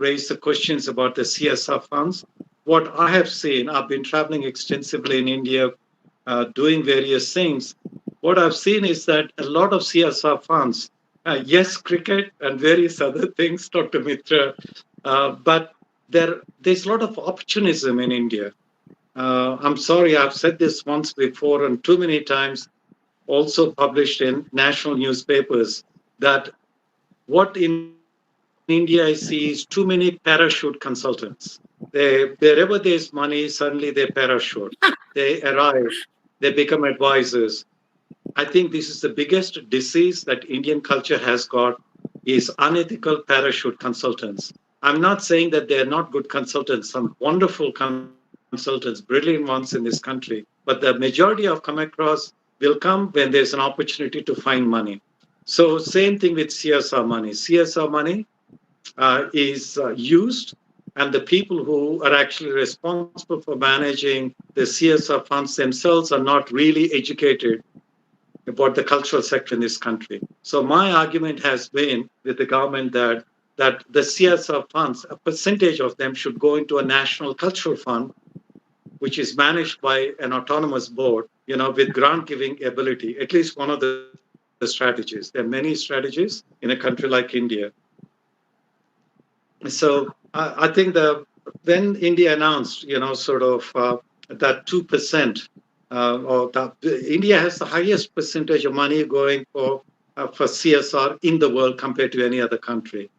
raised the questions about the CSR funds. What I have seen, I've been traveling extensively in India, doing various things. What I've seen is that a lot of CSR funds. Yes, cricket and various other things, Dr. Mitra, but there's a lot of opportunism in India. I'm sorry, I've said this once before and too many times. also published in national newspapers that what in India I see is too many parachute consultants. Wherever there's money, suddenly they parachute. They arrive, they become advisors. I think this is the biggest disease that Indian culture has got is unethical parachute consultants. I'm not saying that they're not good consultants, some wonderful consultants, brilliant ones in this country, but the majority I've come across will come when there's an opportunity to find money. So same thing with CSR money. CSR money is used, and the people who are actually responsible for managing the CSR funds themselves are not really educated about the cultural sector in this country. So my argument has been with the government that the CSR funds, a percentage of them should go into a national cultural fund, which is managed by an autonomous board, with grant giving ability, at least one of the strategies. There are many strategies in a country like India. So I think when India announced, that 2%, or India has the highest percentage of money going for CSR in the world compared to any other country.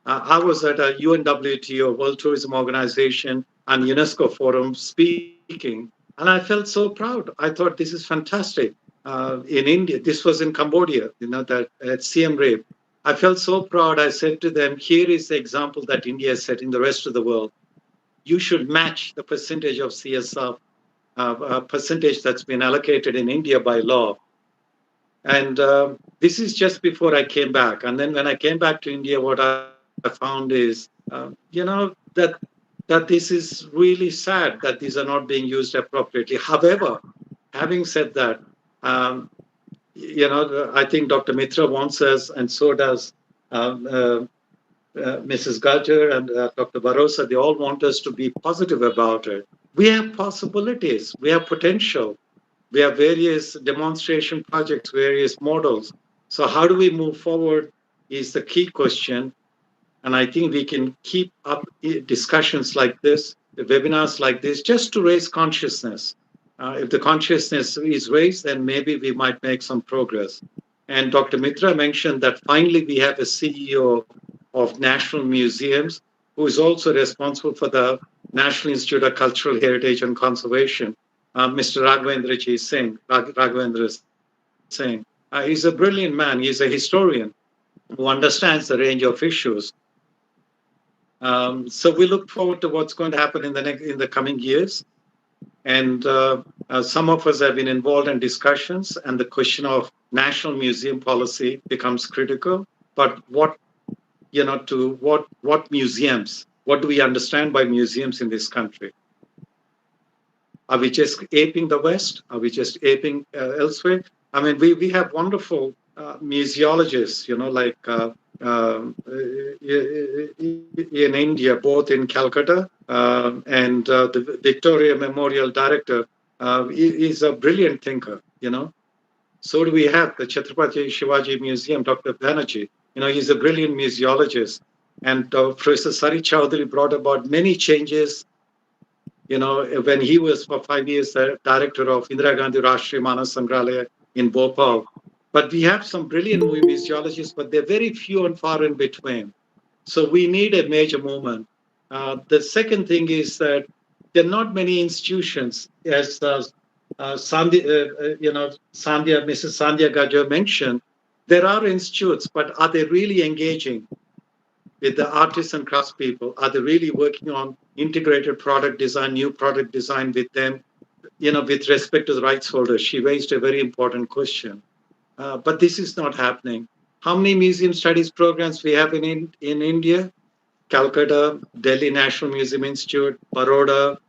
I was at a UNWTO, World Tourism Organization, and UNESCO forum speaking, and I felt so proud. I thought this is fantastic. In India, this was in Cambodia, that at Siem Reap. I felt so proud. I said to them, here is the example that India has set in the rest of the world. You should match the percentage of CSR percentage that's been allocated in India by law. And this is just before I came back. And then when I came back to India, what I found is, that this is really sad that these are not being used appropriately. However, having said that, I think Dr. Mitra wants us, and so does Mrs. Gajjar and Dr. Barosa. They all want us to be positive about it. We have possibilities. We have potential. We have various demonstration projects, various models. So how do we move forward is the key question. And I think we can keep up discussions like this, the webinars like this, just to raise consciousness. If the consciousness is raised, then maybe we might make some progress. And Dr. Mitra mentioned that finally we have a CEO of National Museums who is also responsible for the National Institute of Cultural Heritage and Conservation, Mr. Raghavendra Singh. He's a brilliant man. He's a historian who understands the range of issues. So we look forward to what's going to happen in the coming years. And some of us have been involved in discussions, and the question of national museum policy becomes critical. But what museums? What do we understand by museums in this country? Are we just aping the West? Are we just aping elsewhere? I mean, we have wonderful museologists, like in India, both in Calcutta, and the Victoria Memorial Director is a brilliant thinker, So do we have the Chhatrapati Shivaji Museum, Dr. Banerjee. He's a brilliant museologist. And Professor Sari Chowdhury brought about many changes, when he was for 5 years the director of Indira Gandhi Rashtriya Manas Sangralaya in Bhopal. But we have some brilliant museologists, but they're very few and far in between. So we need a major movement. The second thing is that there are not many institutions, as Mrs. Sandhya Gajjar mentioned. There are institutes, but are they really engaging with the artists and craftspeople? Are they really working on integrated product design, new product design with them, with respect to the rights holders? She raised a very important question. But this is not happening. How many museum studies programs we have in India? Calcutta, Delhi National Museum Institute, Baroda,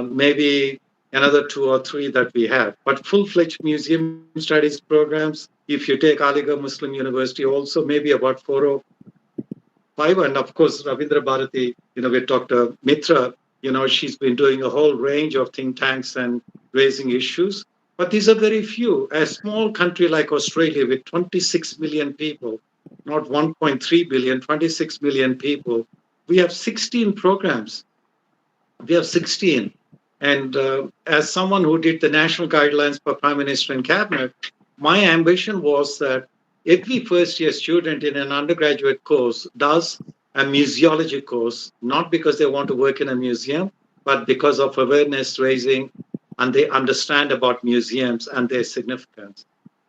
maybe another 2 or 3 that we have. But full-fledged museum studies programs, if you take Aligarh Muslim University, also maybe about 4 or 5. And of course, Ravindra Bharati, with Dr. Mitra, she's been doing a whole range of think tanks and raising issues. But these are very few. A small country like Australia with 26 million people, not 1.3 billion, 26 million people, we have 16 programs. We have 16. And as someone who did the national guidelines for Prime Minister and Cabinet, my ambition was that every first year student in an undergraduate course does a museology course, not because they want to work in a museum, but because of awareness raising and they understand about museums and their significance.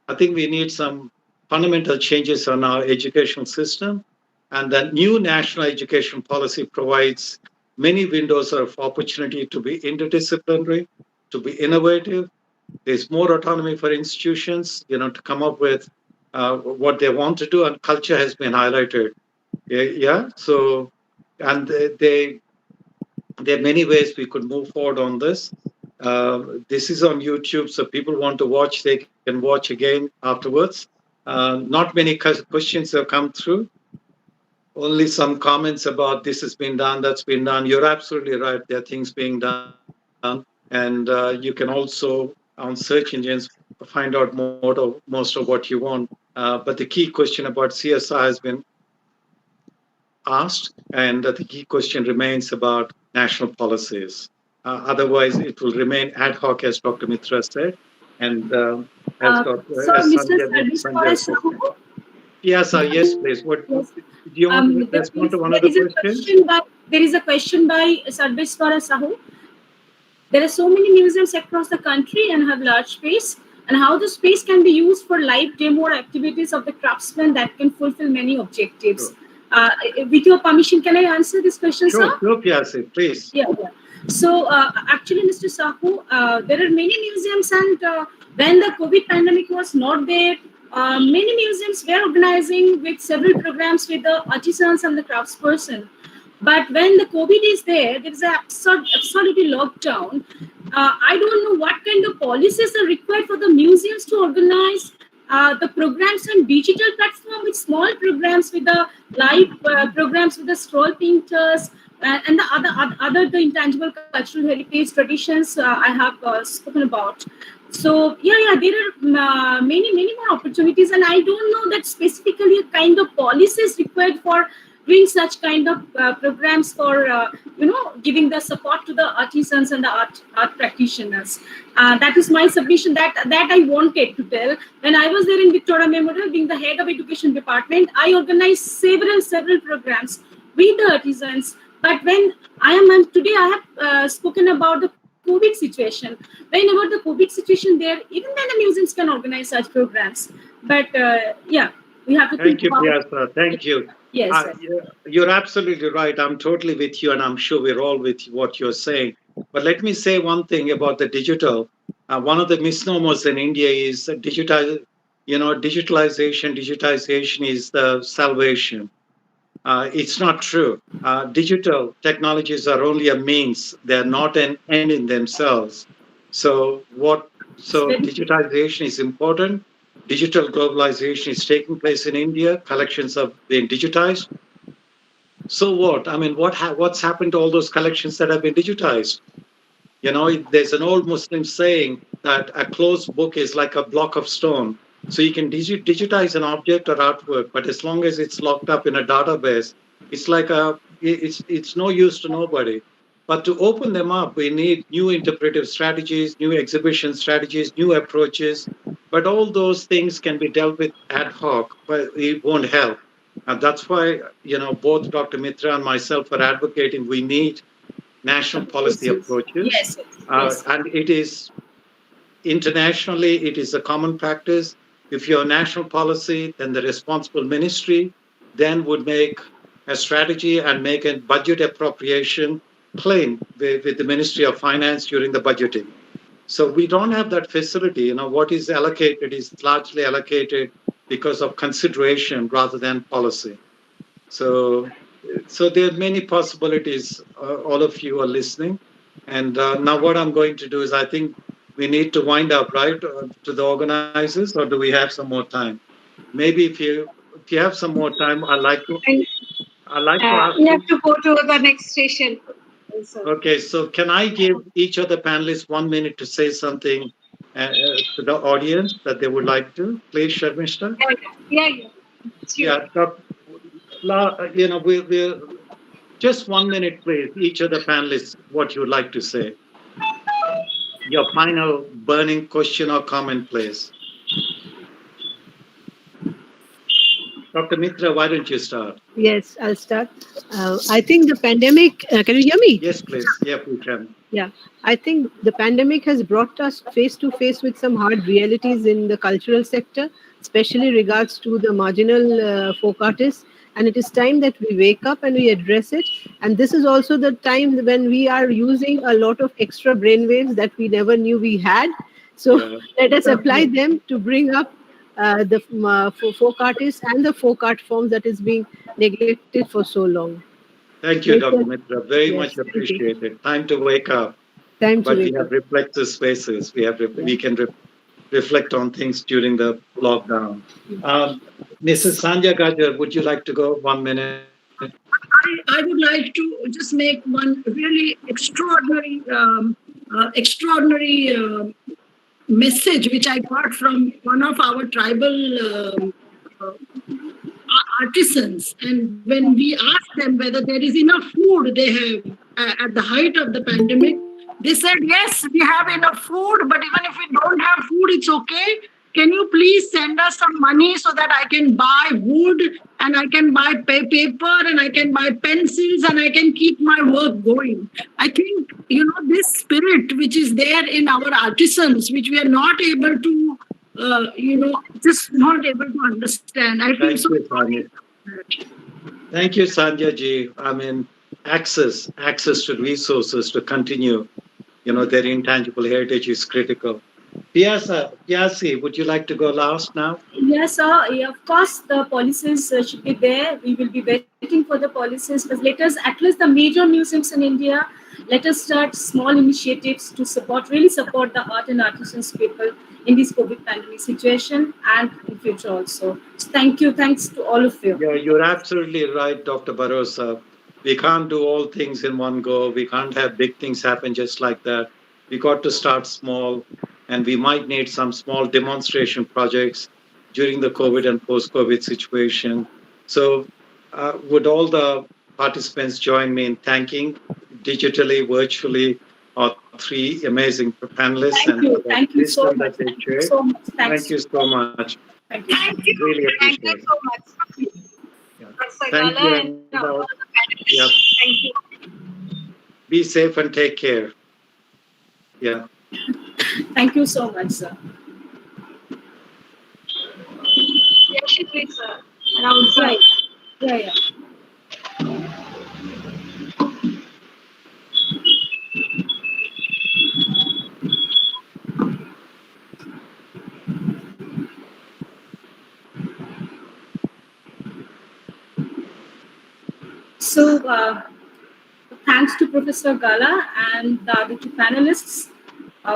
I think we need some fundamental changes on our educational system. And the new national education policy provides many windows of opportunity to be interdisciplinary, to be innovative. There's more autonomy for institutions, to come up with what they want to do, and culture has been highlighted. Yeah. So, and there are many ways we could move forward on this. This is on YouTube, so people want to watch, they can watch again afterwards. Not many questions have come through. Only some comments about this has been done, that's been done. You're absolutely right. There are things being done. And you can also, on search engines, find out most of what you want. But the key question about CSR has been asked, and the key question remains about national policies. Otherwise, it will remain ad hoc, as Dr. Mitra said, and as Mr. Sanjay said. Yes, yes, please. What do you want to respond to one of the questions? There is a question by Sarveshwara Sahu. There are so many museums across the country and have large space, and how the space can be used for live demo or activities of the craftsmen that can fulfill many objectives. Sure. With your permission, can I answer this question, sir? Sure, Piasi, please. Yeah. So, actually, Mr. Sahu, there are many museums, and when the COVID pandemic was not there, many museums were organizing with several programs with the artisans and the craftsperson. But when the COVID is there is an absolutely lockdown. I don't know what kind of policies are required for the museums to organize the programs on digital platform with small programs, with the live programs with the scroll painters and the other the intangible cultural heritage traditions I have spoken about. So there are many more opportunities, and I don't know that specifically a kind of policies required for doing such kind of programs for giving the support to the artisans and the art practitioners. That is my submission that I wanted to tell. When I was there in Victoria Memorial, being the head of education department, I organized several programs with the artisans. But when today, I have spoken about the COVID situation. When about the COVID situation there, even then the museums can organize such programs. But we have to think about it. Thank you. Yes, you're absolutely right. I'm totally with you, and I'm sure we're all with what you're saying. But let me say one thing about the digital. One of the misnomers in India is digitization. Digitization is the salvation. It's not true. Digital technologies are only a means; they're not an end in themselves. So digitization is important. Digital globalization is taking place in India. Collections are being digitized. So what? I mean, what's happened to all those collections that have been digitized? There's an old Muslim saying that a closed book is like a block of stone. So you can digitize an object or artwork, but as long as it's locked up in a database, it's like it's no use to nobody. But to open them up, we need new interpretive strategies, new exhibition strategies, new approaches. But all those things can be dealt with ad hoc, but it won't help. And that's why, both Dr. Mitra and myself are advocating we need national policy approaches. Yes. And it is internationally, it is a common practice. If you're a national policy, then the responsible ministry then would make a strategy and make a budget appropriation claim with the Ministry of Finance during the budgeting. So we don't have that facility. What is allocated is largely allocated because of consideration rather than policy. So there are many possibilities. All of you are listening. And now what I'm going to do is I think we need to wind up, right, to the organizers, or do we have some more time? Maybe if you have some more time, I'd like to ask we have to go to the next station. Okay, so can I give each of the panelists 1 minute to say something to the audience that they would like to? Please, Sharmishta. Yeah. We'll just 1 minute, please. Each of the panelists, what you would like to say. your final burning question or comment, please. Dr. Mitra, why don't you start? Yes, I'll start. I think the pandemic, can you hear me? Yes, please. Yeah, we can. Yeah, I think the pandemic has brought us face to face with some hard realities in the cultural sector, especially regards to the marginal folk artists. And it is time that we wake up and we address it. And this is also the time when we are using a lot of extra brainwaves that we never knew we had. So Yeah. let us apply them to bring up the folk artists and the folk art forms that is being neglected for so long. Thank you, Yes, Dr. Mitra. Very yes, much thank you. appreciated. Time to wake up. Time to But we wake have up. reflective spaces. We can reflect on things during the lockdown. Mrs. Sanja Gajar, would you like to go 1 minute? I would like to just make one really extraordinary message which I got from one of our tribal uh, artisans. And when we asked them whether there is enough food they have at the height of the pandemic, they said, yes, we have enough food, but even if we don't have food, it's okay. Can you please send us some money so that I can buy wood and I can buy paper and I can buy pencils and I can keep my work going? I think, this spirit which is there in our artisans, which we are not able to, just not able to understand. I feel Thank so you, sorry. Sanja. Thank you, Sanja ji. I mean, access to resources to continue, their intangible heritage is critical. Piasi, would you like to go last now? Yes, yeah, of course, the policies should be there. We will be waiting for the policies. But let us, at least the major museums in India, let us start small initiatives to really support the art and artisans people in this COVID pandemic situation and in future also. So thank you. Thanks to all of you. Yeah, you're absolutely right, Dr. Barosa. We can't do all things in one go. We can't have big things happen just like that. We got to start small, and we might need some small demonstration projects during the COVID and post-COVID situation. So, would all the participants join me in thanking digitally, virtually, our three amazing panelists and for the Thank you so wisdom much. that they Thank you shared? so much. Thank you so much. Thank you. Thank you. Really Thank appreciate you it. so much. Yeah. Dr. Thank Gala you, and and all the yeah, panelists. Thank you. be safe and take care. Yeah. Thank you so much, sir. Yes, please, sir. Around Right. Yeah. So, thanks to Professor Gala and the other two panelists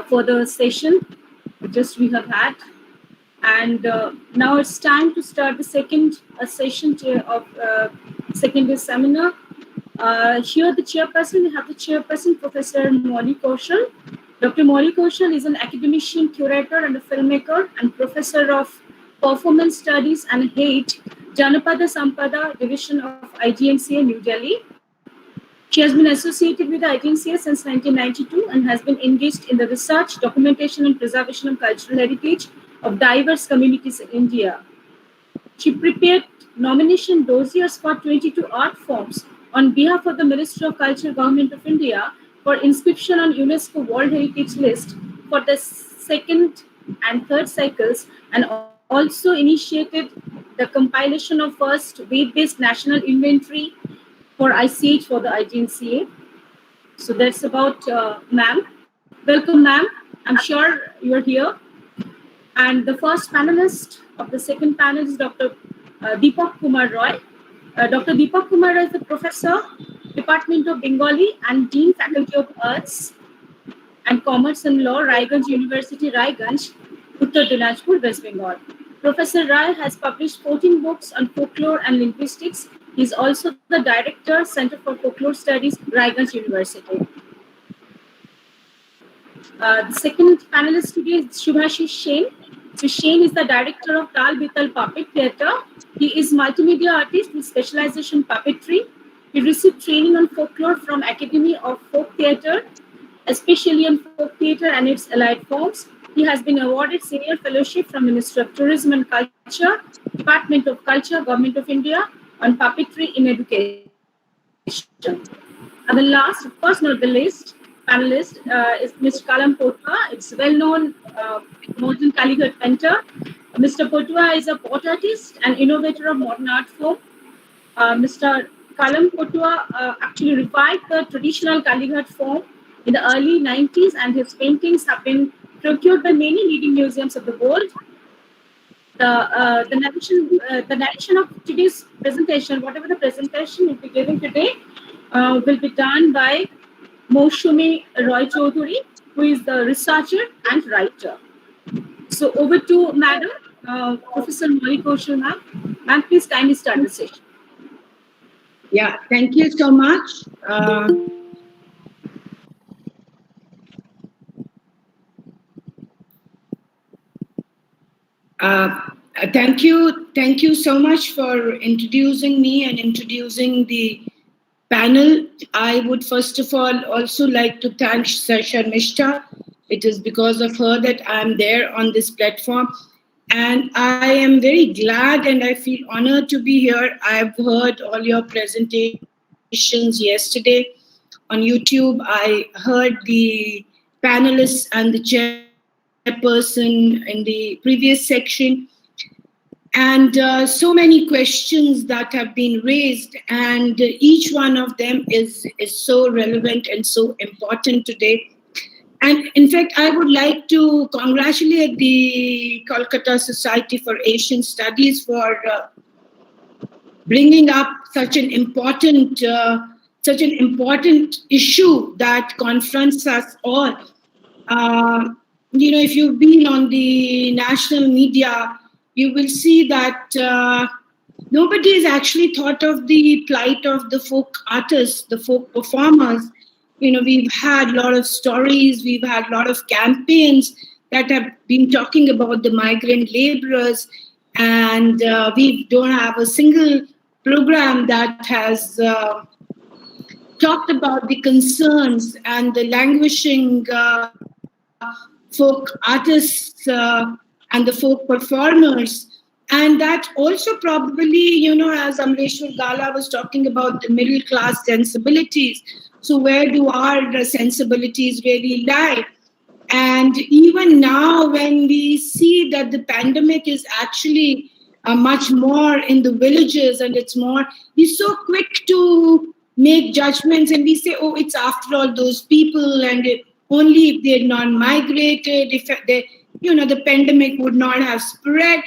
for the session just we have had. And now it's time to start the second session of second seminar. Here, the chairperson, we have the chairperson, Professor Molly Kaushal. Dr. Molly Kaushal is an academician, curator, and a filmmaker, and professor of performance studies and HAIT, Janapada Sampada Division of IGNCA, New Delhi. She has been associated with the IGNCA since 1992 and has been engaged in the research, documentation, and preservation of cultural heritage of diverse communities in India. She prepared nomination dossiers for 22 art forms on behalf of the Ministry of Culture, Government of India, for inscription on UNESCO World Heritage List for the second and third cycles, and also initiated the compilation of first weight-based national inventory for ICH for the IGNCA. So that's about ma'am. Welcome, ma'am. I'm sure you're here. And the first panelist of the second panel is Dr. Deepak Kumar Roy. Dr. Deepak Kumar Roy is the professor, Department of Bengali and Dean, Faculty of Arts and Commerce and Law, Raiganj University, Raiganj, Uttar Dinajpur, West Bengal. Professor Rai has published 14 books on folklore and linguistics. He is also the director, Center for Folklore Studies, Raiganj University. The second panelist today is Shubhashish Shane. So Shane is the director of Tal Bital Puppet Theatre. He is multimedia artist with specialization puppetry. He received training on folklore from Academy of Folk Theatre especially on folk theatre and its allied forms. He has been awarded Senior Fellowship from Ministry of Tourism and Culture, Department of Culture, Government of India on Puppetry in Education. And the last, of course, not the least, panelist is Mr. Kalam Potwa. It's well-known modern Kaligarh painter. Mr. Potwa is a pot artist and innovator of modern art form. Mr. Kalam Potwa actually revived the traditional Kalighat form in the early 90s, and his paintings have been procured by many leading museums of the world. The narration of today's presentation, whatever the presentation we'll be giving today, will be done by Moshumi Roy Chaudhuri, who is the researcher and writer. So over to Madam, Professor Molly Kaushal ma'am. Ma'am, please kindly start the session. Yeah, thank you so much. Thank you so much for introducing me and introducing the panel. I would first of all also like to thank Sharmishta. It is because of her that I'm there on this platform. And I am very glad and I feel honored to be here. I've heard all your presentations yesterday on YouTube. I heard the panelists and the chairperson in the previous section. And so many questions that have been raised, and each one of them is so relevant and so important today. And in fact, I would like to congratulate the Kolkata Society for Asian Studies for bringing up such an important issue that confronts us all. If you've been on the national media, you will see that nobody has actually thought of the plight of the folk artists, the folk performers. We've had a lot of stories, we've had a lot of campaigns that have been talking about the migrant laborers, and we don't have a single program that has talked about the concerns and the languishing folk artists and the folk performers. And that also probably, as Amreshwar Gala was talking about the middle class sensibilities. So where do our sensibilities really lie? And even now, when we see that the pandemic is actually much more in the villages and it's more, we're so quick to make judgments and we say, oh, it's after all those people, and only if they're non-migrated, if they, the pandemic would not have spread.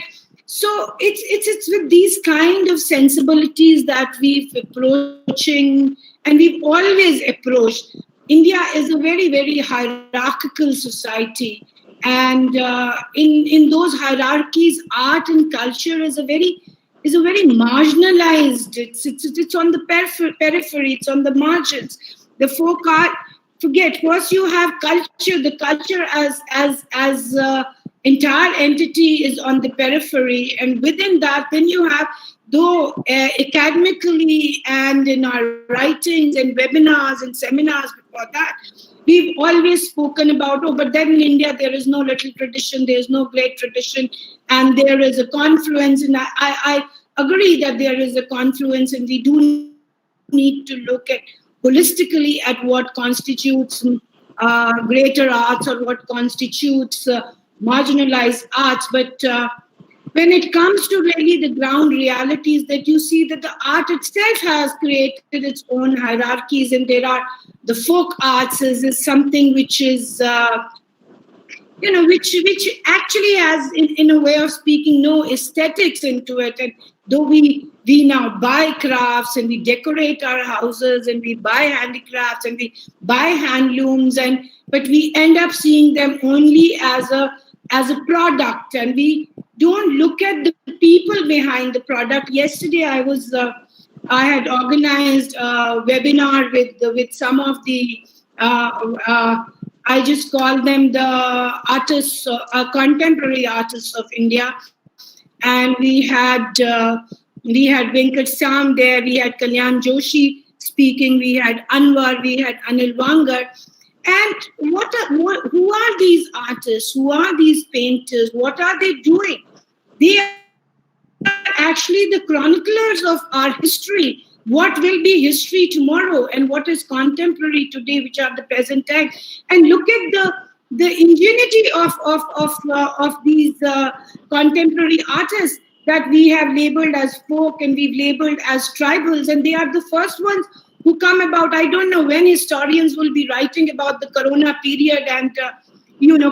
So it's with these kind of sensibilities that we've approaching, and we've always approached. India is a very, very hierarchical society, and in those hierarchies, art and culture is a very marginalized. It's on the periphery. It's on the margins. The folk art. Forget. First, you have culture. The culture as entire entity is on the periphery, and within that, then you have, though academically and in our writings and webinars and seminars before that, we've always spoken about, but then in India there is no little tradition, there is no great tradition, and there is a confluence. And I agree that there is a confluence, and we do need to look at holistically at what constitutes greater arts or what constitutes marginalized arts. But when it comes to really the ground realities, that you see that the art itself has created its own hierarchies, and there are the folk arts is something which is which actually has, in a way of speaking, no aesthetics into it. And though we now buy crafts and we decorate our houses and we buy handicrafts and we buy handlooms, but we end up seeing them only as a product, and we don't look at the people behind the product. Yesterday, I had organized a webinar with some of the I just call them the artists, contemporary artists of India, and we had Venkat Sam there, we had Kalyan Joshi speaking, we had Anwar, we had Anil Wangar, And who are these artists? Who are these painters? What are they doing? They are actually the chroniclers of our history. What will be history tomorrow, and what is contemporary today, which are the present time? And look at the ingenuity of these contemporary artists that we have labeled as folk and we've labeled as tribals, and they are the first ones who come about. I don't know when historians will be writing about the Corona period and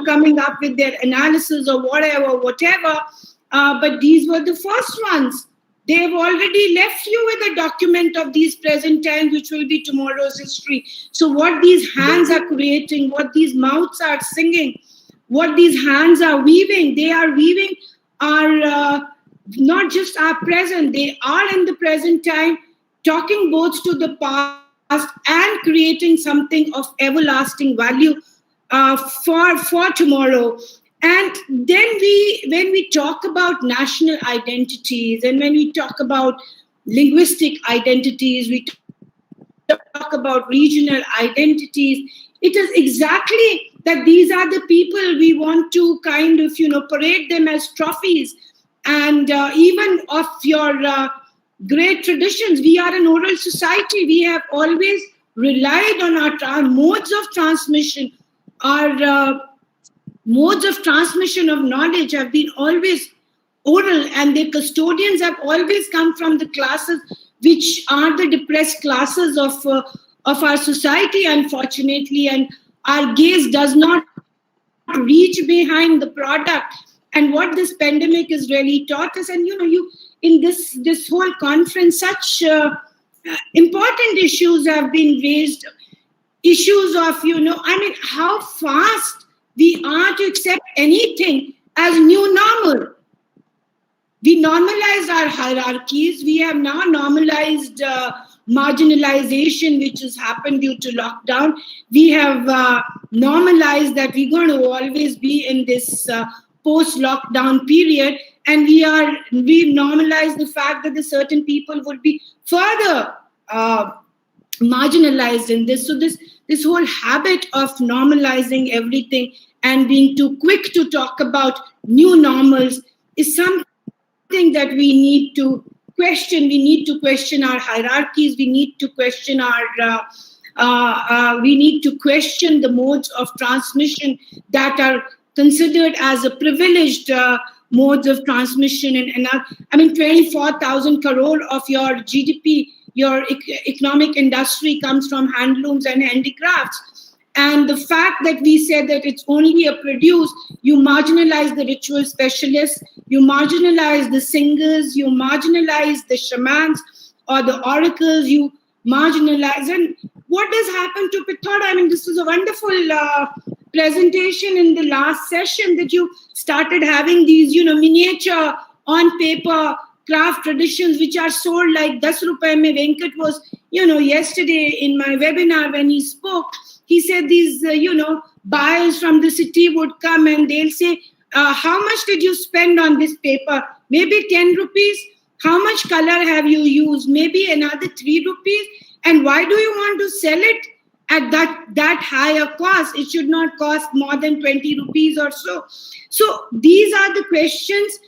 coming up with their analysis or whatever. But these were the first ones. They have already left you with a document of these present times, which will be tomorrow's history. So what these hands are creating, what these mouths are singing, what these hands are weaving, they are weaving our not just our present, they are in the present time, talking both to the past and creating something of everlasting value for tomorrow. And then when we talk about national identities, and when we talk about linguistic identities, we talk about regional identities, it is exactly that these are the people we want to kind of, parade them as trophies. And even of your great traditions, we are an oral society. We have always relied on our modes of transmission. Our modes of transmission of knowledge have been always oral, and the custodians have always come from the classes which are the depressed classes of our society, unfortunately. And our gaze does not reach behind the product. And what this pandemic has really taught us, and you in this whole conference, such important issues have been raised. Issues of how fast we are to accept anything as new normal. We normalized our hierarchies. We have now normalized marginalization, which has happened due to lockdown. We have normalized that we're going to always be in this post-lockdown period, and we've normalized the fact that the certain people would be further marginalized in this. So this whole habit of normalizing everything and being too quick to talk about new normals is something that we need to question. We need to question our hierarchies. We need to question the modes of transmission that are considered as a privileged modes of transmission. And 24,000 crore of your GDP, your economic industry comes from handlooms and handicrafts. And the fact that we said that it's only a produce, you marginalize the ritual specialists, you marginalize the singers, you marginalize the shamans or the oracles, you marginalize. And what does happen to Pithora? This was a wonderful presentation in the last session, that you started having these, miniature on paper craft traditions which are sold like 10 rupaye mein. Venkat was, yesterday in my webinar when he spoke, he said these, buyers from the city would come and they'll say, how much did you spend on this paper? Maybe 10 rupees. How much color have you used? Maybe another 3 rupees. And why do you want to sell it at that higher cost? It should not cost more than 20 rupees or so. So these are the questions.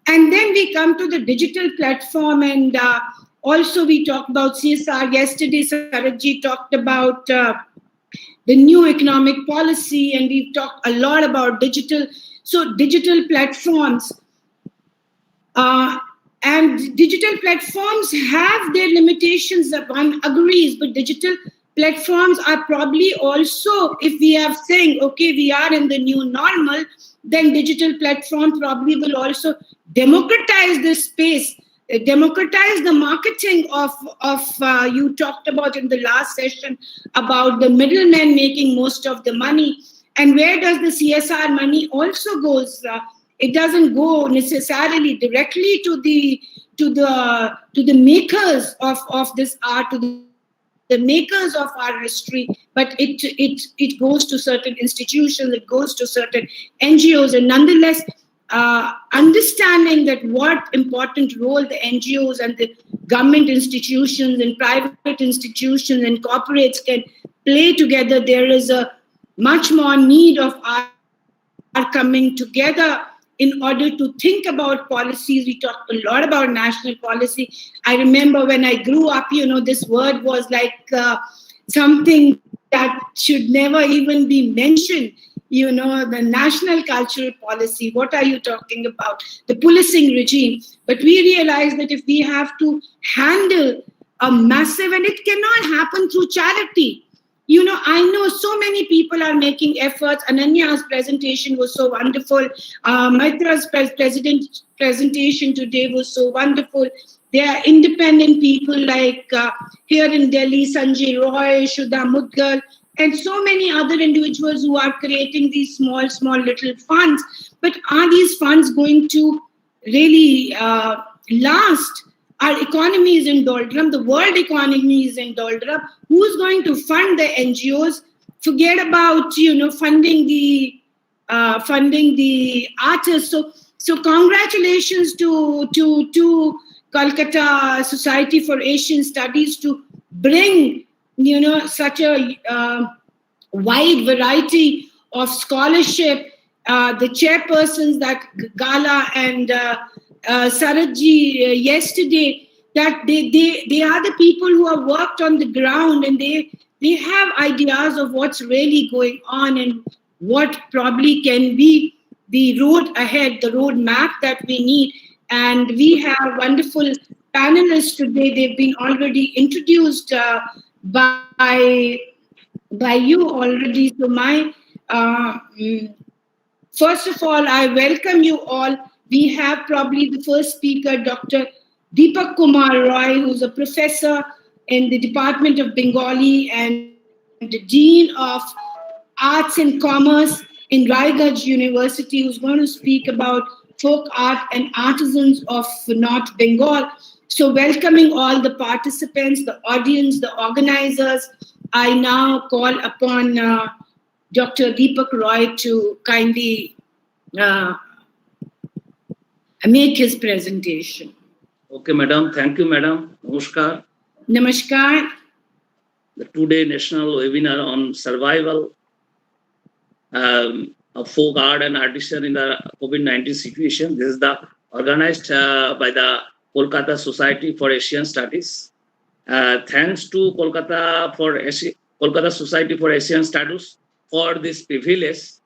And then we come to the digital platform, and also we talked about CSR. Yesterday, Saratji talked about the new economic policy, and we've talked a lot about digital. So digital platforms, and digital platforms have their limitations, that one agrees, but digital platforms are probably also, if we are saying, okay, we are in the new normal, then digital platform probably will also democratize this space, democratize the marketing of you talked about in the last session about the middlemen making most of the money. And where does the CSR money also goes? It doesn't go necessarily directly to the makers of this art, to the makers of our history, but it goes to certain institutions, it goes to certain NGOs, and nonetheless, understanding that what important role the NGOs and the government institutions and private institutions and corporates can play together. There is a much more need of our coming together in order to think about policies. We talk a lot about national policy. I remember when I grew up, this word was like something that should never even be mentioned. The national cultural policy, what are you talking about? The policing regime. But we realize that if we have to handle a massive, and it cannot happen through charity. I know so many people are making efforts. Ananya's presentation was so wonderful. Maitra's presentation today was so wonderful. There are independent people like here in Delhi, Sanjay Roy, Shudha Mudgal, and so many other individuals who are creating these small little funds. But are these funds going to really last? Our economy is in doldrum. The world economy is in doldrum. Who's going to fund the NGOs? Forget about funding the artists. So congratulations to Kolkata Society for Asian Studies to bring such a wide variety of scholarship. The chairpersons, that Gala and Saratji yesterday, that they are the people who have worked on the ground, and they have ideas of what's really going on and what probably can be the road ahead, the road map that we need. And we have wonderful panelists today. They've been already introduced by you already. So first of all, I welcome you all. We have probably the first speaker, Dr. Deepak Kumar Roy, who's a professor in the Department of Bengali and the Dean of Arts and Commerce in Raigad University, who's going to speak about folk art and artisans of North Bengal. So welcoming all the participants, the audience, the organizers, I now call upon Dr. Deepak Roy to kindly make his presentation. Okay, madam. Thank you, madam. Namaskar. Namaskar. The today national webinar on survival of folk art and artisan in the COVID-19 situation. This is organized by the Kolkata Society for Asian Studies. Thanks to Kolkata Society for Asian Studies for this privilege.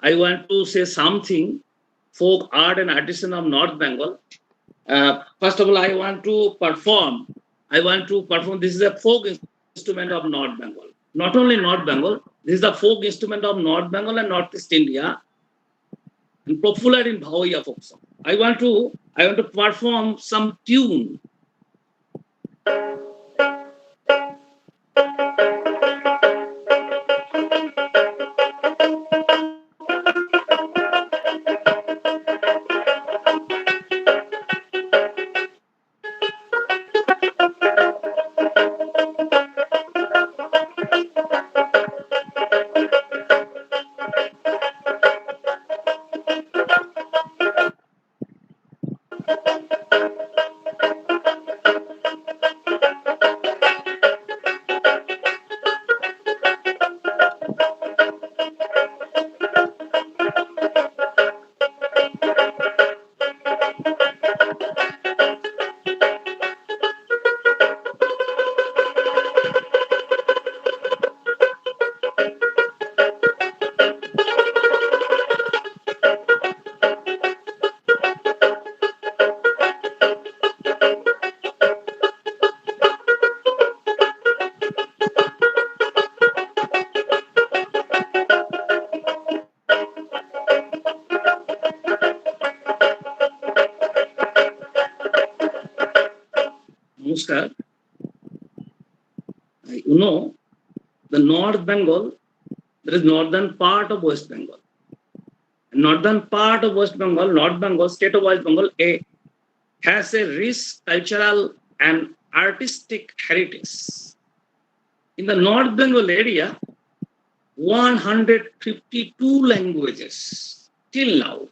I want to say something. Folk art and artisan of North Bengal. First of all, I want to perform. This is a folk instrument of North Bengal. Not only North Bengal, this is the folk instrument of North Bengal and Northeast India, and popular in Bhaoia folk song. I want to perform some tune. Namaskar. The North Bengal, there is northern part of West Bengal. Northern part of West Bengal, North Bengal, state of West Bengal, has a rich cultural and artistic heritage. In the North Bengal area, 152 languages till now,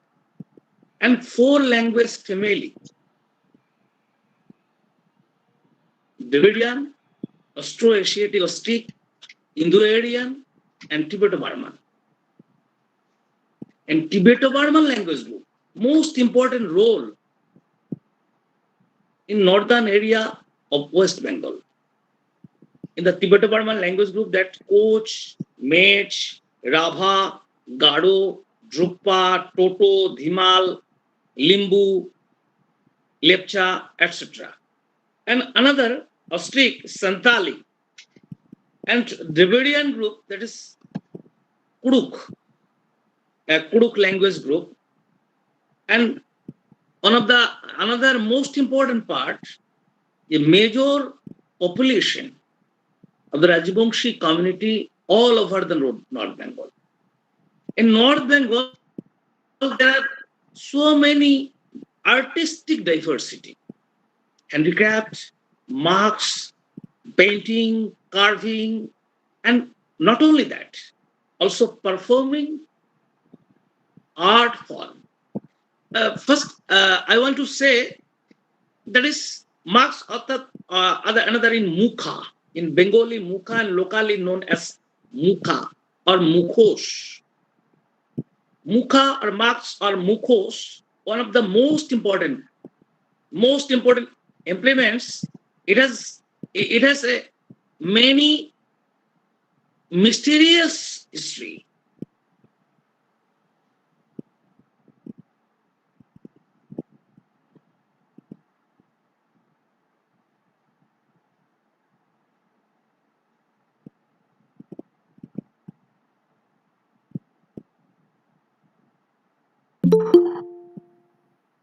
and 4 language family. Dravidian, Austroasiatic, Indo-Aryan, and Tibeto-Burman. And Tibeto-Burman language group, most important role in northern area of West Bengal. In the Tibeto-Burman language group, that Koch, Mech, Rabha, Gado, Drukpa, Toto, Dhimal, Limbu, Lepcha, etc. And another Austric, Santali, and Dravidian group, that is Kuduk, a Kuduk language group. And another most important part, a major population of the Rajbangshi community all over the North Bengal. In North Bengal, there are so many artistic diversity, handicraft, marks, painting, carving, and not only that, also performing art form. First, I want to say that is marks of the another in Mukha, in Bengali Mukha, and locally known as Mukha or Mukhos. Mukha or marks or Mukhos, one of the most important implements. It has a many mysterious history.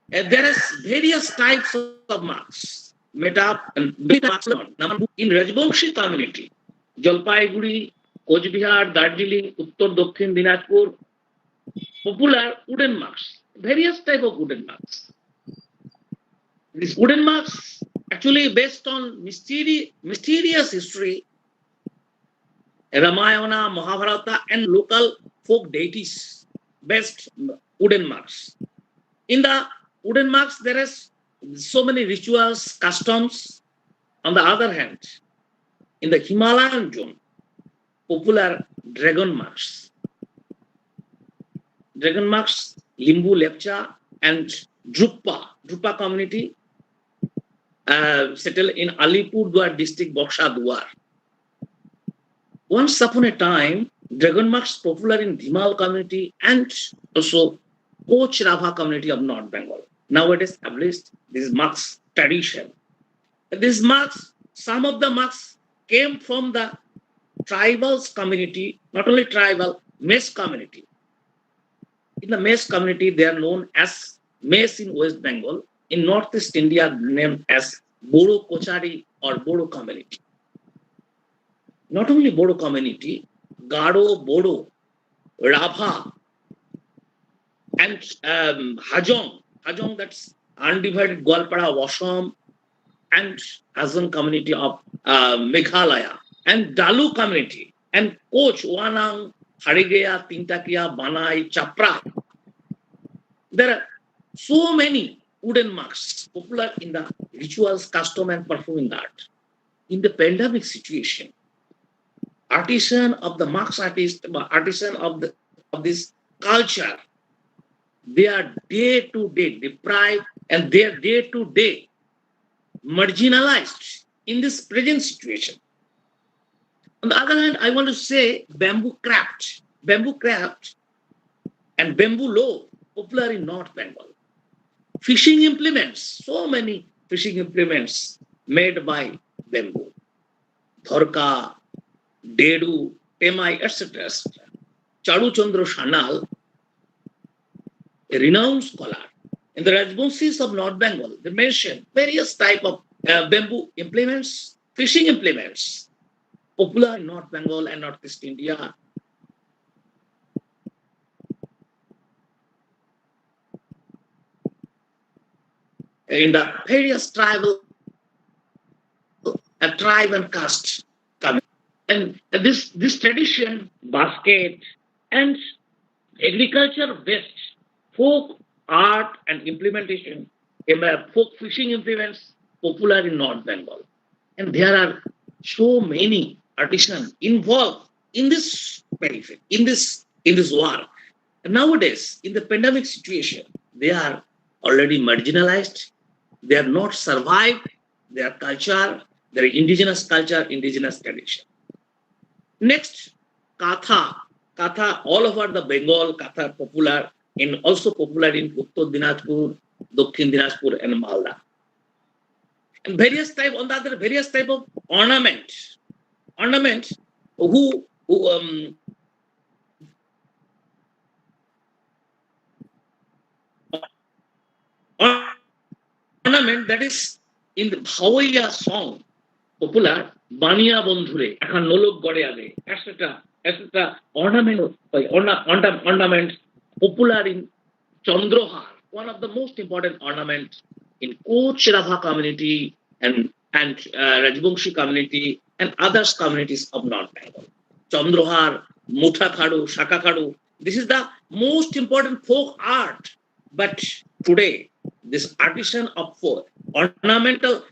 There is various types of marks made up and in Rajbangshi community, Jalpaiguri, Kochbihar, Darjeeling, Uttar Dakshin Dinajpur, popular wooden marks, various type of wooden marks. These wooden marks actually based on mysterious history, Ramayana, Mahabharata, and local folk deities based wooden marks. In the wooden marks, there is so many rituals, customs. On the other hand, in the Himalayan zone, popular dragon marks. Dragon marks, Limbu, Lepcha, and Drupa community settled in Alipurduar district, Boksha Duar. Once upon a time, dragon marks popular in Dhimal community and also Koch Rabha community of North Bengal. Nowadays established these marks tradition. These marks, some of the marks came from the tribals community, not only tribal, Mes community. In the Mes community, they are known as Mes in West Bengal. In Northeast India, named as Bodo Kochari or Bodo community. Not only Bodo community, Gado, Bodo, Rabha, and Hajong, that's undivided Gwalpara, Washam, and Hazan community of Meghalaya, and Dalu community, and Koch, Wanang, Harigeya, Tintakia, Banai, Chapra. There are so many wooden marks popular in the rituals, custom, and performing art. In the pandemic situation, artisan of the marks artisan of this culture, they are day to day deprived and they are day to day marginalized in this present situation. On the other hand, I want to say bamboo craft and bamboo law popular in North Bengal. Fishing implements, so many fishing implements made by bamboo. Dhorka, Dedu, Temai, etc. Chadu Chandra Shanal, a renowned scholar. In the Rajbansis of North Bengal, they mention various type of bamboo implements, fishing implements, popular in North Bengal and Northeast India. In the various tribal tribe and caste community. And this tradition, basket, and agriculture-based folk art and implementation, folk fishing implements popular in North Bengal. And there are so many artisan involved in this periphery, in this work. And nowadays, in the pandemic situation, they are already marginalized. They are not survived their culture, their indigenous culture, indigenous tradition. Next, Katha. Katha, all over the Bengal, Katha popular, and also popular in Uttar Dinajpur, Dakshin Dinajpur, and Malda. And various type, on the other, various type of ornament who ornament that is in the Bhawaiya song, popular, Baniya Bondhure, এখন নোলক গড়ে আগে, etc. Ornament popular in Chandrahar, one of the most important ornaments in Koch Rabha community and Rajbongshi community and others communities of North Bengal. Chandrahar, Muthakhadu, Shakakhadu, this is the most important folk art. But today, this artisan of folk, ornamental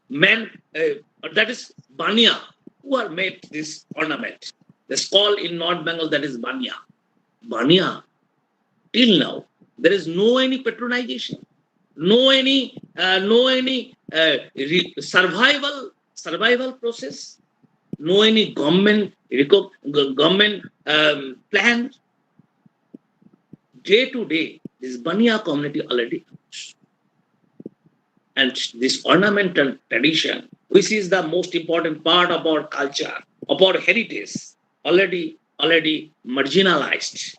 men, that is Bania, who are made this ornament. This call in North Bengal, that is Bania. Bania, till now, there is no any patronization, no any survival process, no any government plan. Day to day, this Bania community already, and this ornamental tradition, which is the most important part of our culture, of our heritage, already marginalized.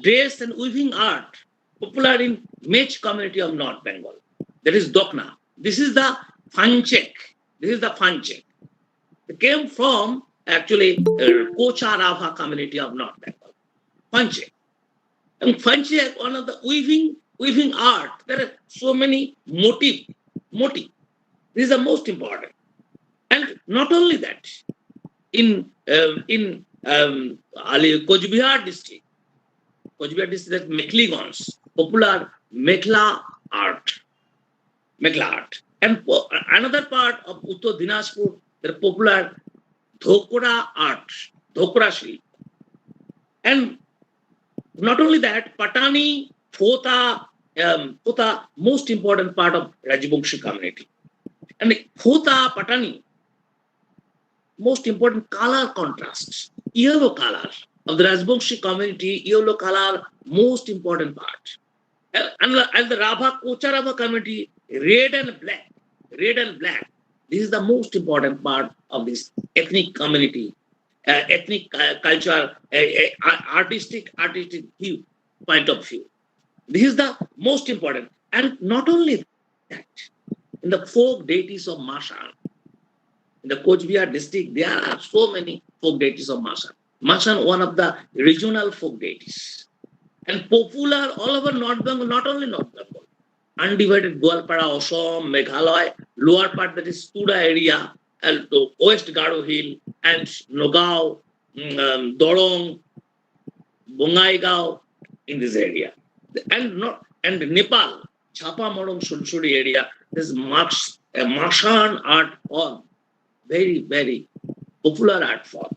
Dress and weaving art, popular in Mech community of North Bengal. That is Dokna. This is the Fanchek. It came from actually Kocha Rabha community of North Bengal. Fanchek. And Fanchek, one of the weaving art. There are so many motif. This is the most important. And not only that, in Coach Bihar district, that Mekligons, popular Mekla art. And another part of Uttar Dinajpur, the popular Dhokra art, Dhokra Shri. And not only that, Patani, Phota, most important part of Rajbongshi community. And Phota, Patani, most important color contrast, yellow color of the Rajbongshi community, yellow color, most important part. And the Kocha Rabha community, red and black. This is the most important part of this ethnic community, ethnic culture, artistic view, point of view. This is the most important. And not only that, in the folk deities of Mashan, in the Coach Bihar district, there are so many folk deities of Mashan. Mashan, one of the regional folk deities. And popular all over North Bengal, not only North Bengal, undivided Goalpara, Assam, Meghalaya, lower part that is Tuda area, and West Garo Hill, and Nogao, Dorong, Bongaigaon, in this area. And Nepal, Chapa Morong Sulsuri area, this Mashan art form, very, very popular art form.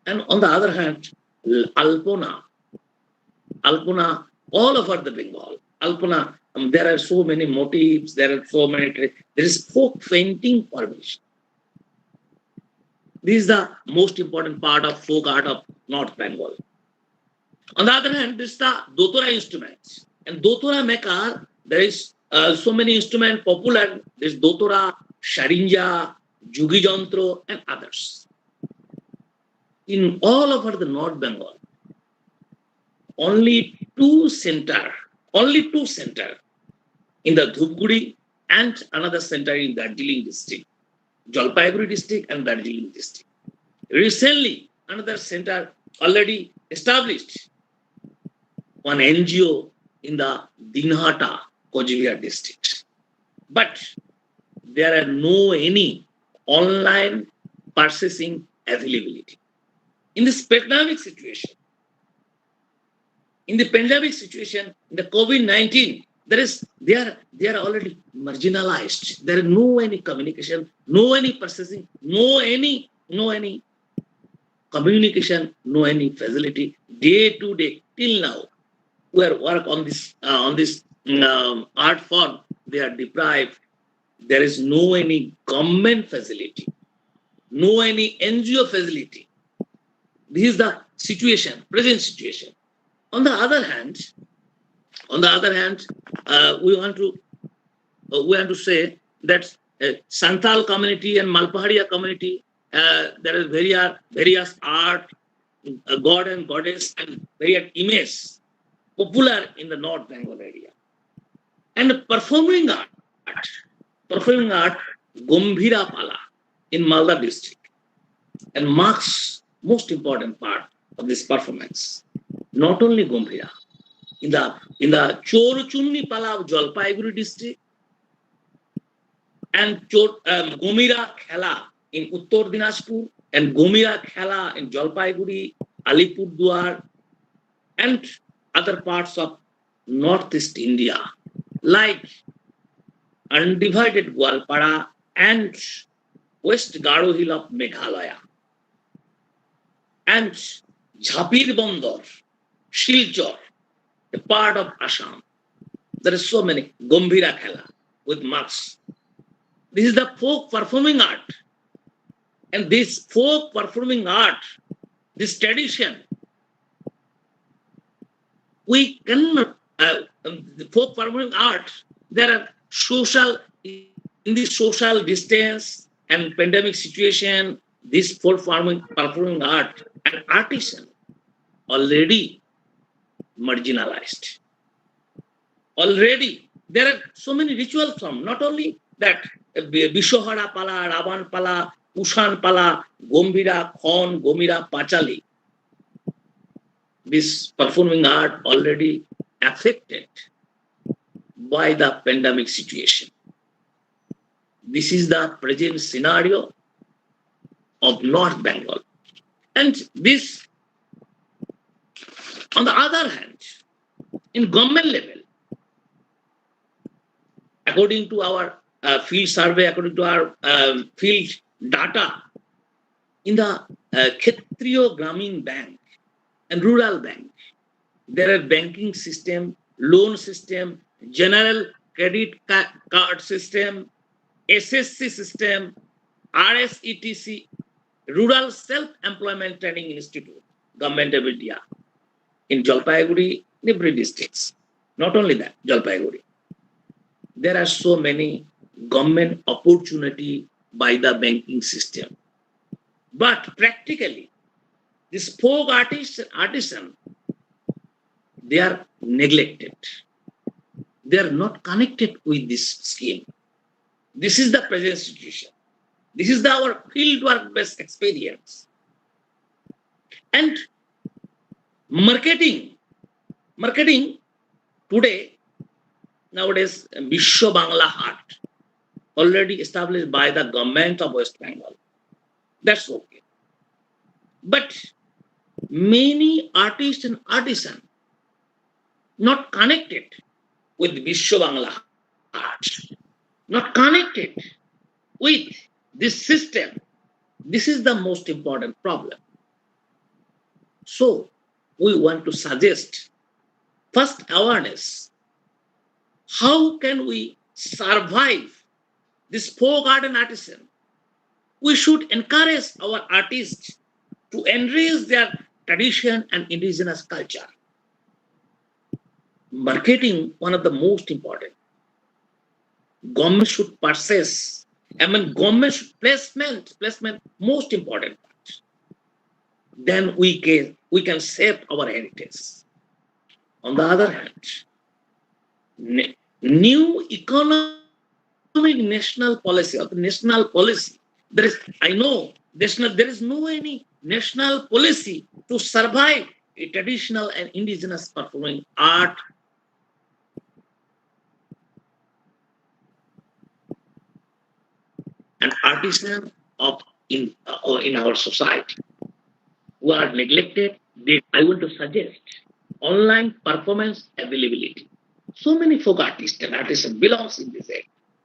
And on the other hand, Alpona, all over the Bengal. Alpona, there are so many motifs, there is folk painting formation. This is the most important part of folk art of North Bengal. On the other hand, this is the Dotora instruments. And Dotora maker, there is so many instruments popular. There is Dotora, Sharinja, Jugi Jantro, and others. In all over the North Bengal, only two center in the Dhupguri and another center in Darjeeling district, Jalpaiguri district and Darjeeling district. Recently, another center already established, one NGO in the Dinhata, Coach Bihar district. But there are no any online purchasing availability. In this pandemic situation, in the COVID-19, They are already marginalized. There is no any communication, no any processing, no any communication, no any facility. Day to day till now, we are work on this art form. They are deprived. There is no any government facility, no any NGO facility. This is the situation, present situation. On the other hand, we want to say that Santal community and Malpaharia community, there is various art, god and goddess, and various images popular in the North Bengal area. And performing art, Gombhira Pala in Malda district, and marks most important part of this performance. Not only Gombhira, in the Chorchunni Pala of Jalpaiguri district, and Gomira Khela in Uttar Dinajpur, and Gomira Khela in Jalpaiguri, Alipurduar, and other parts of Northeast India, like undivided Gwalpara and West Garo Hill of Meghalaya, and Jhapir Bandar, Shilchor, a part of Assam. There are so many. Gombhira Khela with marks. This is the folk performing art. And this folk performing art, this tradition, we cannot, the folk performing art, there are in this social distance and pandemic situation, this folk performing art and artisan already marginalized. Already, there are so many rituals from, not only that, Bishohara Pala, Ravan Pala, Ushan Pala, Gombhira, Khon, Gomira, Pachali. This performing art already affected by the pandemic situation. This is the present scenario of North Bengal. And this, on the other hand, in government level, according to our field survey, according to our field data, in the Kshetriya Gramin Bank and Rural Bank, there are banking system, loan system, general credit card system, SSC system, RSETC, Rural Self-Employment Training Institute, Government of India, in Jalpaiguri, Nibri districts. Not only that, Jalpaiguri. There are so many government opportunity by the banking system. But practically, this folk artisan, they are neglected. They are not connected with this scheme. This is the present situation. This is our fieldwork-based experience. And marketing today, nowadays, Vishwa Bangla Haat, already established by the government of West Bengal. That's okay. But many artists and artisans not connected with Vishwa Bangla Haat, not connected with this system. This is the most important problem. So we want to suggest first awareness. How can we survive this folk art and artisan? We should encourage our artists to enrich their tradition and indigenous culture. Marketing, one of the most important. Government should purchase. Government should placement, most important part. Then we can save our heritage. On the other hand, new economic national policy. There is no any national policy to survive a traditional and indigenous performing art and artisan in our society who are neglected. I want to suggest online performance availability. So many folk artists and artisans belongs in this area.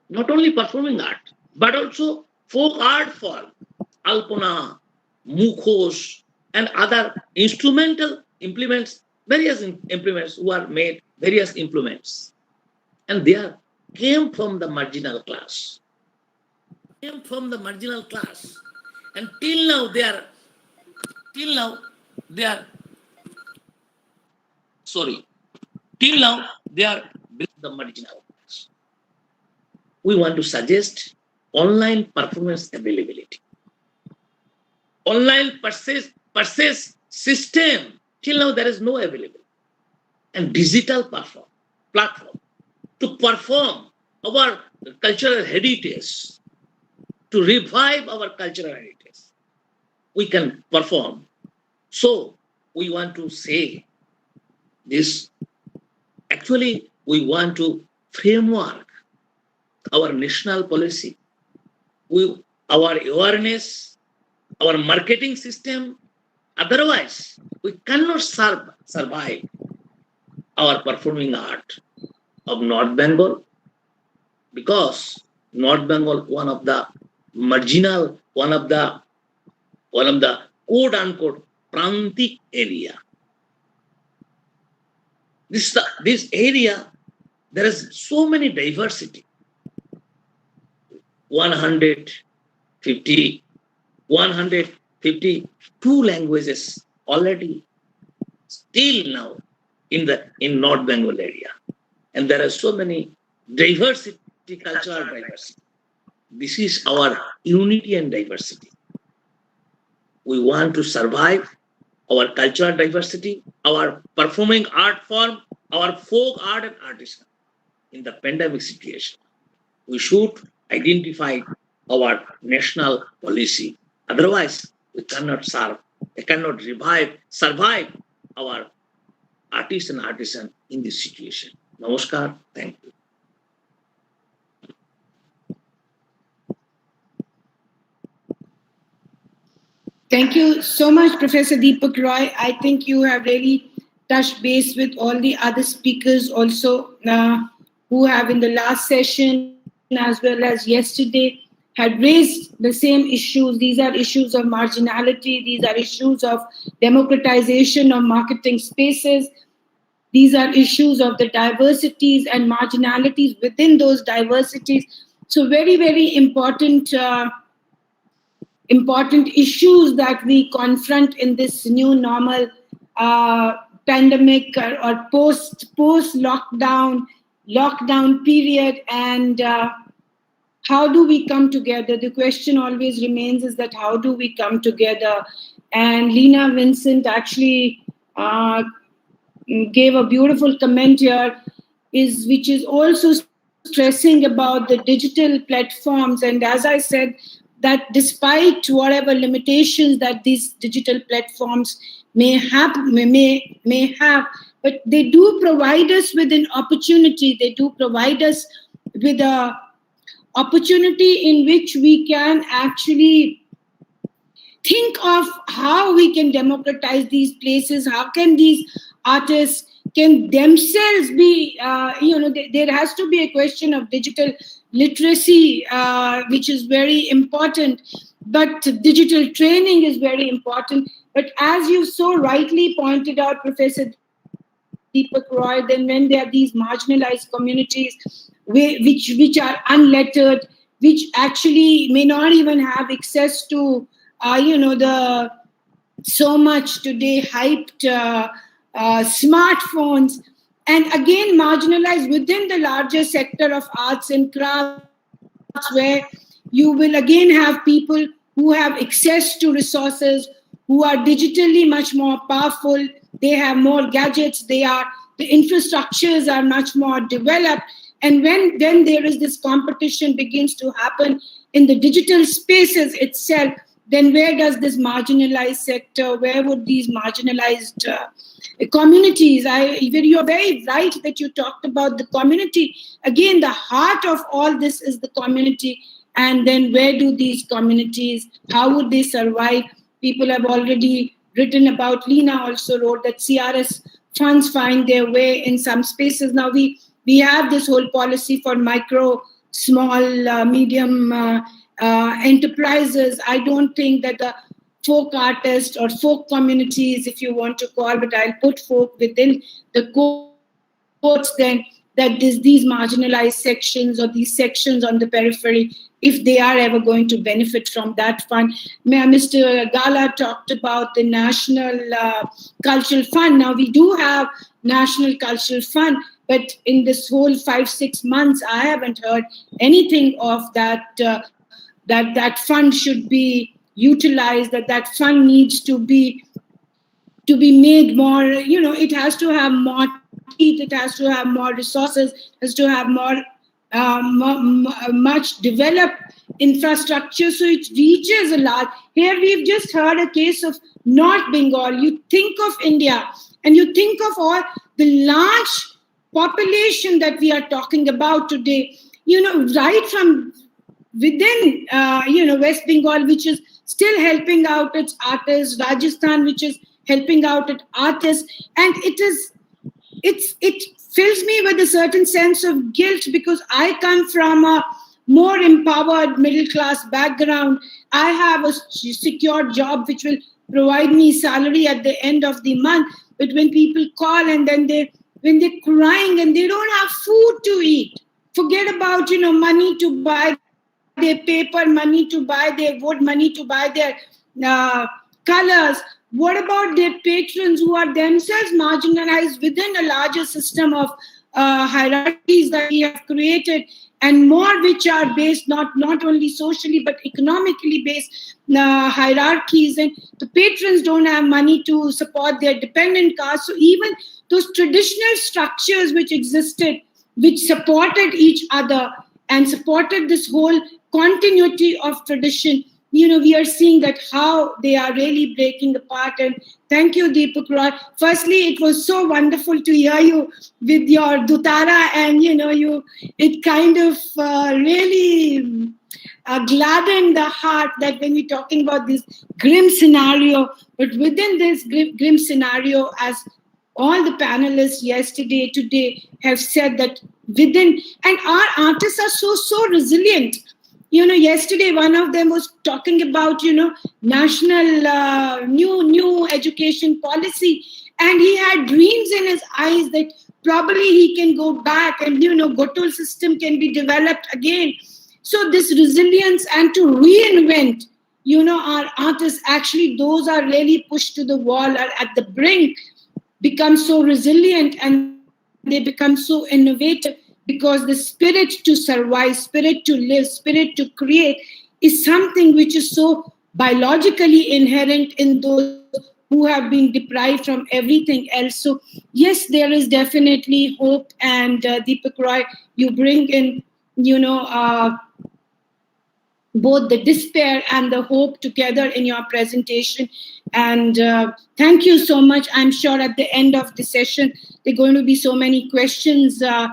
Not only performing art, but also folk art form, alpana, mukhos, and other instrumental implements, various implements who are made, various implements. And they are came from the marginal class. Came from the marginal class. And till now they are sorry, till now they are the marginal class. We want to suggest online performance availability. Online purchase system, till now there is no available. And digital platform to perform our cultural heritage, to revive our cultural heritage. We can perform. So we want to say this. Actually, we want to framework our national policy, our awareness, our marketing system. Otherwise, we cannot survive our performing art of North Bengal, because North Bengal, one of the marginal, one of the quote unquote prantik area. This area, there is so many diversity. 152 languages already still now in North Bengal area. And there are so many diversity, cultural diversity. This is our unity and diversity. We want to survive our cultural diversity, our performing art form, our folk art and artisan in the pandemic situation. We should identify our national policy. Otherwise, we cannot survive our artists and artisan in this situation. Namaskar. Thank you. Thank you so much, Professor Deepak Roy. I think you have really touched base with all the other speakers also who have in the last session as well as yesterday had raised the same issues. These are issues of marginality. These are issues of democratization of marketing spaces. These are issues of the diversities and marginalities within those diversities. So very, very important issues that we confront in this new normal pandemic or post lockdown period. And how do we come together? The question always remains is that how do we come together? And Lena Vincent actually gave a beautiful comment here, which is also stressing about the digital platforms. And as I said, that despite whatever limitations that these digital platforms may have, but they do provide us with an opportunity. They do provide us with a opportunity in which we can actually think of how we can democratize these places. How can these artists can themselves be, there has to be a question of digital literacy, which is very important, but digital training is very important. But as you so rightly pointed out, Professor Deepak Roy, then when there are these marginalized communities which are unlettered, which actually may not even have access to, the so much today hyped smartphones, and again marginalized within the larger sector of arts and crafts, where you will again have people who have access to resources, who are digitally much more powerful, they have more gadgets, the infrastructures are much more developed. And when then there is this competition begins to happen in the digital spaces itself, then where does this marginalized sector, where would these marginalized communities, you're very right that you talked about the community. Again, the heart of all this is the community. And then where do these communities, how would they survive? People have already written about, Lena also wrote that CRS funds find their way in some spaces. Now we We have this whole policy for micro, small, medium enterprises. I don't think that the folk artists or folk communities, if you want to call, but I'll put folk within the quotes then, that these marginalized sections or these sections on the periphery, if they are ever going to benefit from that fund. Mr. Gala talked about the National Cultural Fund. Now, we do have National Cultural Fund, but in this whole 5-6 months, I haven't heard anything of that, that fund should be utilized, that fund needs to be made more, it has to have more teeth, it has to have more resources, it has to have more much developed infrastructure, so it reaches a large. Here we've just heard a case of North Bengal. You think of India and you think of all the large population that we are talking about today, right from within, West Bengal, which is still helping out its artists, Rajasthan, which is helping out its artists, and it fills me with a certain sense of guilt, because I come from a more empowered middle class background. I have a secure job which will provide me salary at the end of the month. But when people call and then when they're crying and they don't have food to eat, forget about money to buy their paper, money to buy their wood, money to buy their colors. What about their patrons who are themselves marginalized within a larger system of hierarchies that we have created, and more which are based not only socially but economically based hierarchies, and the patrons don't have money to support their dependent caste. So even those traditional structures which existed, which supported each other and supported this whole continuity of tradition, we are seeing that how they are really breaking apart. And thank you, Deepak Roy. Firstly, it was so wonderful to hear you with your Dutara, and it kind of really gladdened the heart that when we're talking about this grim scenario, but within this grim scenario, as all the panelists today have said, that within, and our artists are so resilient. Yesterday one of them was talking about, national new education policy, and he had dreams in his eyes that probably he can go back and, Gotul system can be developed again. So this resilience and to reinvent, our artists, actually those are really pushed to the wall, are at the brink, become so resilient and they become so innovative, because the spirit to survive, spirit to live, spirit to create is something which is so biologically inherent in those who have been deprived from everything else. So yes, there is definitely hope. And Deepak Roy, you bring in, both the despair and the hope together in your presentation. And thank you so much. I'm sure at the end of the session, there are going to be so many questions that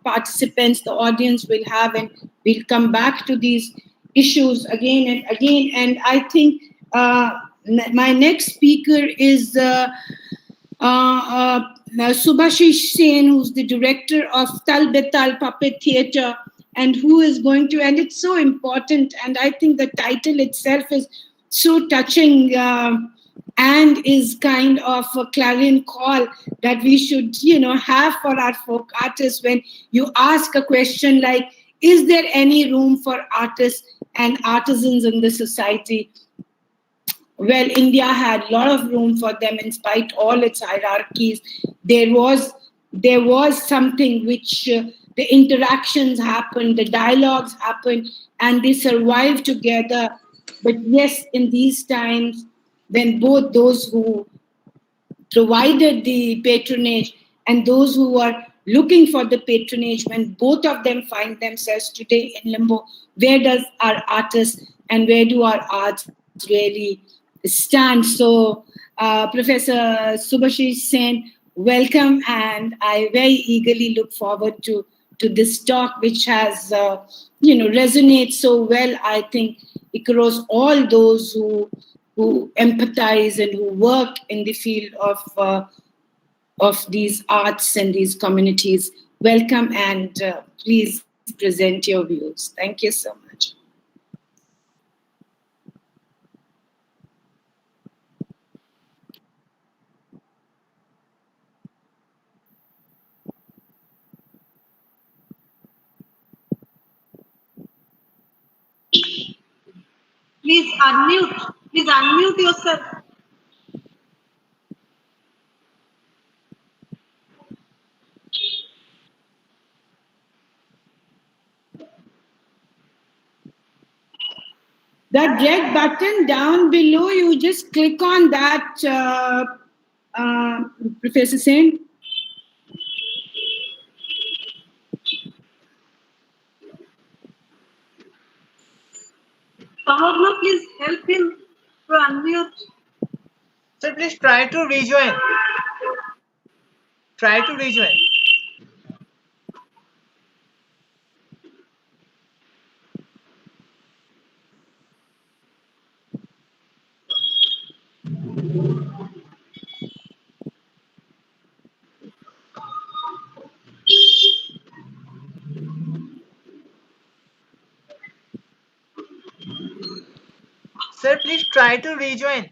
participants, the audience will have, and we'll come back to these issues again and again. And I think my next speaker is Subhashish Sen, who's the director of Tal Betal Puppet Theatre, and who is going to, and it's so important, and I think the title itself is so touching, and is kind of a clarion call that we should, have for our folk artists. When you ask a question like, is there any room for artists and artisans in the society? Well, India had a lot of room for them in spite all its hierarchies. There was something which the interactions happened, the dialogues happened, and they survived together. But yes, in these times, when both those who provided the patronage and those who are looking for the patronage, when both of them find themselves today in limbo, where does our artists and where do our arts really stand? So, Professor Subhashish Sen, welcome, and I very eagerly look forward to this talk, which has, resonates so well, I think, across all those who empathize and who work in the field of of these arts and these communities. Welcome, and please present your views. Thank you so much. Please unmute. Please unmute yourself. That red button down below, you just click on that, Professor Sen. Pamogna, please help him to unmute. Sir, please try to rejoin. Try to rejoin. Sir, please try to rejoin.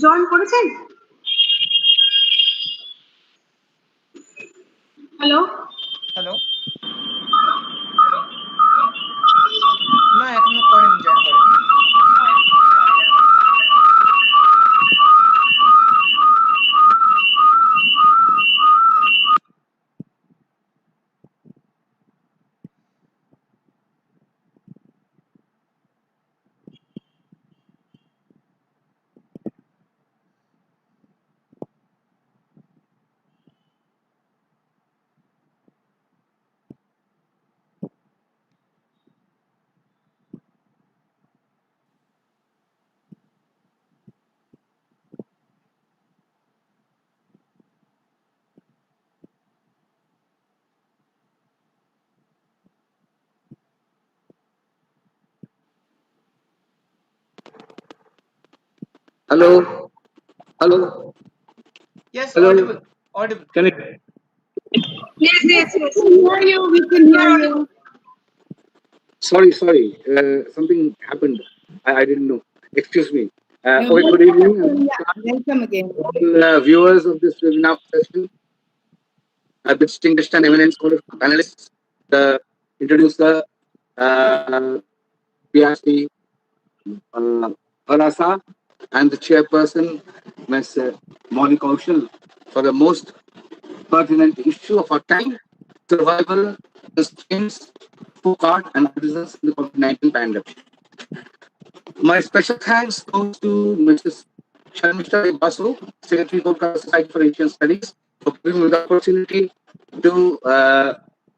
Join করেছেন? Hello, hello, না এখনো করেনি, join করেনি। Hello, hello, Yes, hello. audible, audible. Can it? yes, yes, yes. We can hear you. We can hear you. Sorry. Something happened. I didn't know. Excuse me. No, Okay. Good evening, welcome again. all viewers of this webinar session. Distinguished and eminent school of panelists. Introduce the PRC Harasa and the chairperson, Ms. Moni Kaushal, for the most pertinent issue of our time: survival, constraints, folk art and artisans in the COVID-19 pandemic. My special thanks goes to Mrs. Sharmishta Basu, Secretary of the Society for Asian Studies, for giving me the opportunity to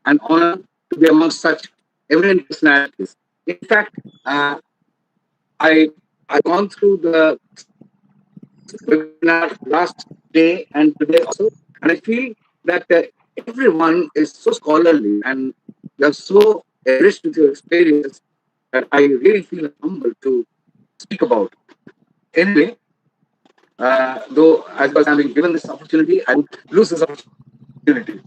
and honor to be amongst such eminent personalities. In fact, I've gone through the webinar last day and today also, and I feel that everyone is so scholarly and you're so enriched with your experiences that I really feel humbled to speak about. Anyway, though as I was being given this opportunity, I would lose this opportunity.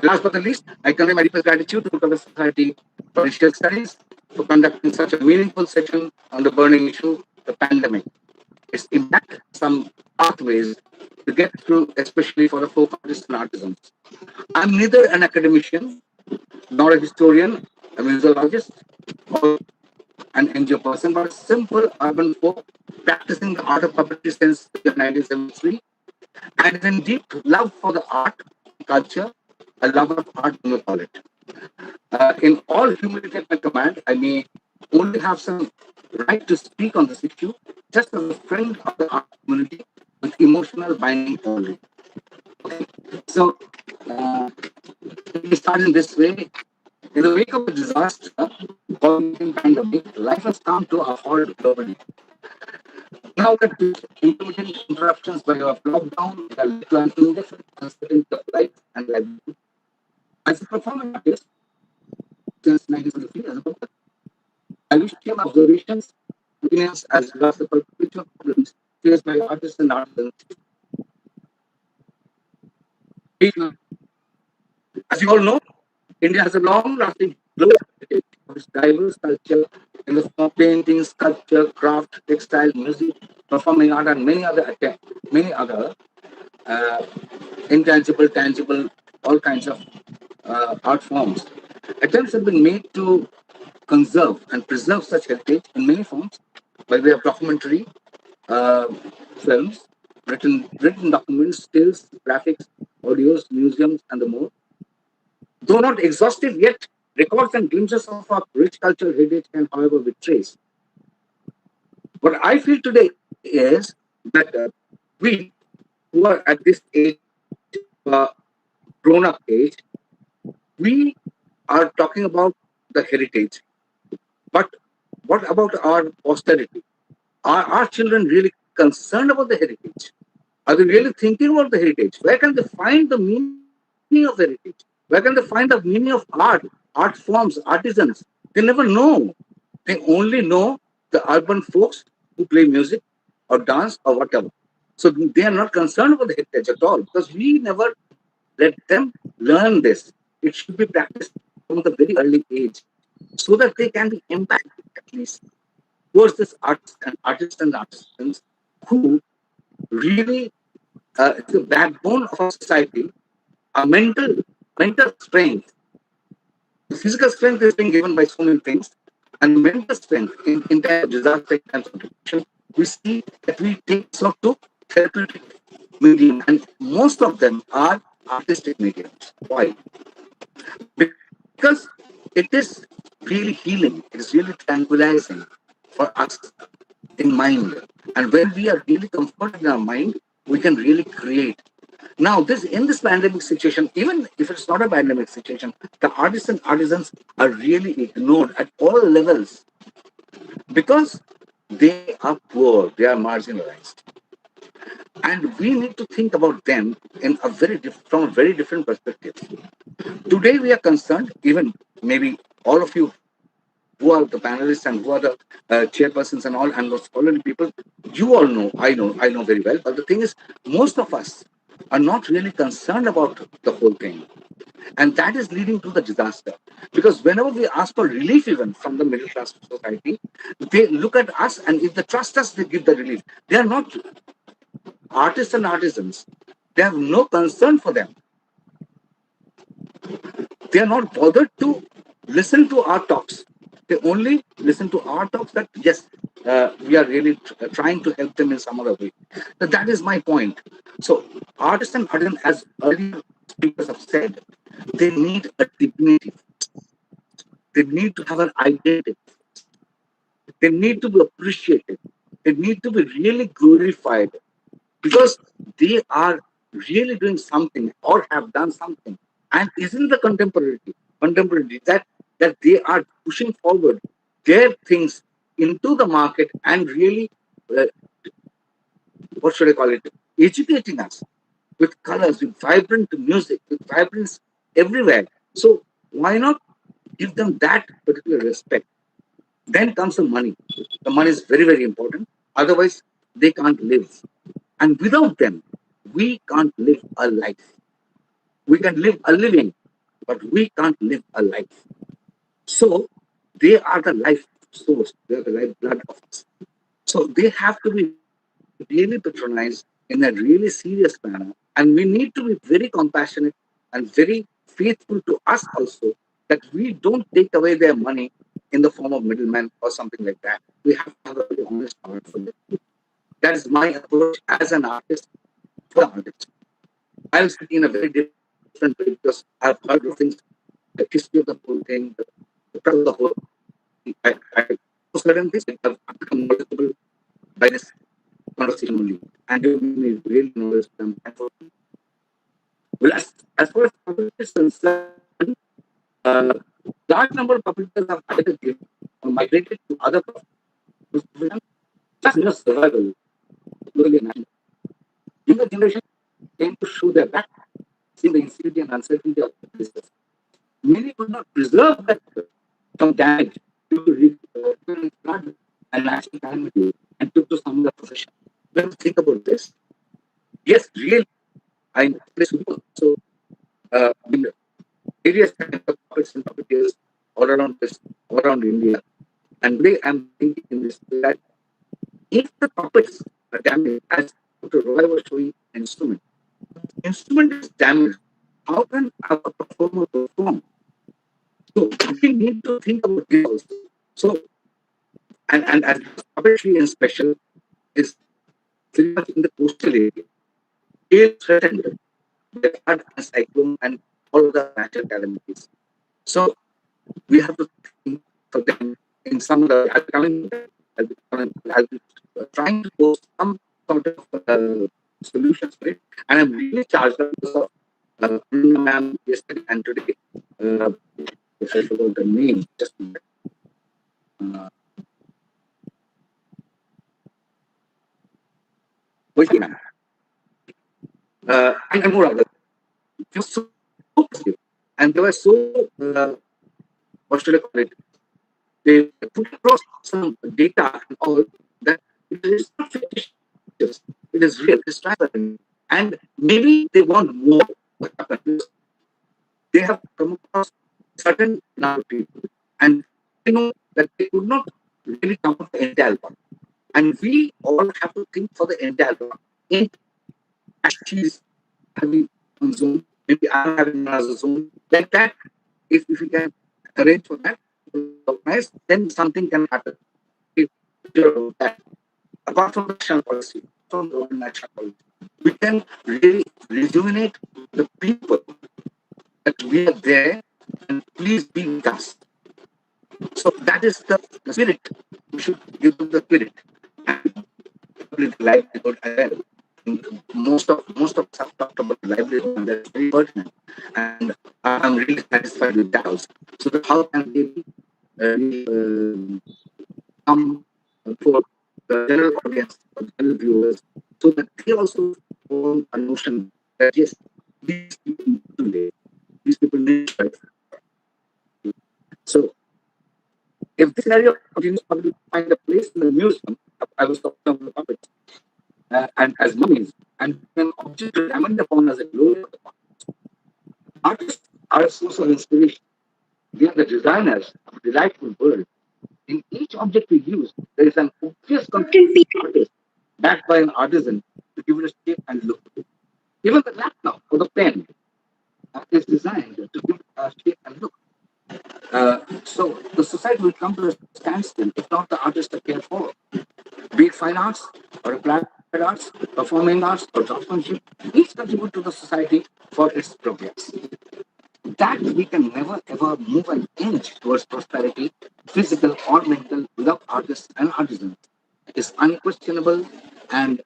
Last but not least, I convey my deepest gratitude to the Society for Asian Studies for conducting such a meaningful session on the burning issue, the pandemic. Its impact, some pathways to get through, especially for the folk artists and artisans. I'm neither an academician nor a historian, a museologist, or an NGO person, but a simple urban folk practicing the art of puppetry since the year 1973, and in deep love for the art, culture, a lover of art, we may call it. In all humility at my command, I may only have some right to speak on this issue, just as a friend of the art community with emotional binding only. Okay, so we start in this way. In the wake of a disaster called the pandemic, life has come to a halt globally. Now that with intermittent interruptions by a lockdown that led to an indefinite uncertainty of life and livelihood, as a performing artist since 1973, as a performer, I wish to share my observations, opinions as regards the perpetual problems faced by artists and artisans. As you all know, India has a long-lasting global heritage of its diverse culture in the form of painting, sculpture, craft, textile, music, performing art, and many other uh, intangible, tangible, all kinds of art forms. Attempts have been made to conserve and preserve such heritage in many forms by way of documentary, uh, films, written documents, stills, graphics, audios, museums, and the more. Though not exhaustive, yet records and glimpses of our rich cultural heritage can, however, be traced. What I feel today is that we who are at this age, grown-up age, we are talking about the heritage. But what about our posterity? Are our children really concerned about the heritage? Are they really thinking about the heritage? Where can they find the meaning of the heritage? Where can they find the meaning of art forms, artisans? They never know. They only know the urban folks who play music or dance or whatever. So they are not concerned about the heritage at all because we never let them learn this. It should be practiced from the very early age so that they can be impacted at least towards this artists and artisans who really it's the backbone of our society. Our mental strength, the physical strength is being given by so many things, and the mental strength in times of disaster, in times of depression, we see that we take so to therapeutic medium, and most of them are artistic mediums. Why? Because it is really healing, it is really tranquilizing for us in mind. And when we are really comforted in our mind, we can really create. Now, in this pandemic situation, even if it's not a pandemic situation, the artists and artisans are really ignored at all levels because they are poor, they are marginalized. And we need to think about them in from a very different perspective. Today, we are concerned, even maybe all of you who are the panelists and who are the chairpersons and all, and those scholarly people, you all know, I know very well. But the thing is, most of us are not really concerned about the whole thing. And that is leading to the disaster. Because whenever we ask for relief, even from the middle class society, they look at us, and if they trust us, they give the relief. They are not artists and artisans. They have no concern for them. They are not bothered to listen to our talks. They only listen to our talks that, yes, we are really trying to help them in some other way. That is my point. So, artists and artisans, as earlier speakers have said, they need a dignity. They need to have an identity. They need to be appreciated. They need to be really glorified because they are really doing something or have done something. And isn't the contemporary that they are pushing forward their things into the market and really, what should I call it, educating us with colors, with vibrant music, with vibrance everywhere. So why not give them that particular respect? Then comes the money. The money is very, very important. Otherwise, they can't live. And without them, we can't live a life. We can live a living, but we can't live a life. So they are the life source. They are the lifeblood of us. So they have to be really patronized in a really serious manner. And we need to be very compassionate and very faithful to us also, that we don't take away their money in the form of middlemen or something like that. We have to have a very honest heart for that. That is my approach as an artist for the artist. I'll speak in a very different way because I've heard of things, the history of the whole thing, the process of the whole. I certain things have become knowledgeable by this conversation only, and you made me really knowledgeable. I'm thankful. Well, as far as public is concerned, large number of publishers have either migrated to other professions, just in a survival, locally and nationally. Younger generation tend to show their back, seeing the insecurity and uncertainty of the business. Many could not preserve that from damage due to flood and natural calamity and took to some other profession. When you think about this, yes, really, I know this also in various kinds of puppets and puppeteers all around India. And today I'm thinking in this that if the puppets are damaged, as Dr. Roy was showing instrument is damaged, how can a performer perform? So we need to think about this also. So and as puppetry in special is very much in the coastal area, is threatened by flood and cyclone and all of the natural calamities. So we have to think for them in some way. I'll be trying to post some sort of solutions for it. And I'm really charged up because of ma'am yesterday and today. If I forgot the name, just a minute. Which ma'am? And more others. Just so positive. And they were so, what should I call it? They put across some data and all that it is not fictitious. It is real, it's transparent. And maybe they want more. What happens? They have come across certain number of people and they know that they could not really come up with the entire one. And we all have to think for the entire one. In she's having on Zoom, maybe I'm having another Zoom, like that. If we can arrange for that, then something can happen. If you're that. Apart from the national policy, from the national policy, we can really rejuvenate the people that we are there and please be with us. So that is the spirit. We should give them the spirit. And livelihood again. Most of us have talked about livelihood, and that's very pertinent. And I'm really satisfied with that also. So that how can they come for the general audience, the general viewers, so that they also form a notion that yes, these people need life. So if this scenario continues to find a place in the museum, I was talking about the puppets, and as mummies, and an object to examine upon as a glory of the past. Artists are a source of inspiration. They are the designers of a delightful world. In each object we use, there is an obvious contribution of artist backed by an artisan to give it a shape and look. Even the laptop or the pen is designed to give it a shape and look. So the society will come to a standstill if not the artists are cared for. Be it fine arts or applied arts, performing arts or craftsmanship, each contribute to the society for its progress. That we can never ever move an inch towards prosperity, physical or mental, without artists and artisans is unquestionable and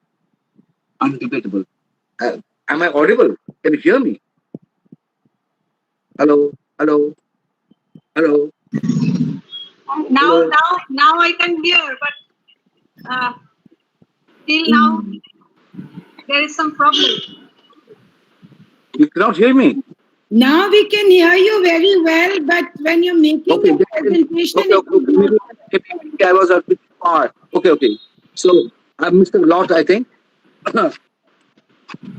undebatable. Am I audible? Can you hear me? Hello, hello, hello. Now I can hear, but till now there is some problem. You cannot hear me. Now we can hear you very well, but when you're making the presentation, Maybe I was a bit far. Okay. So Mr. Lott, I think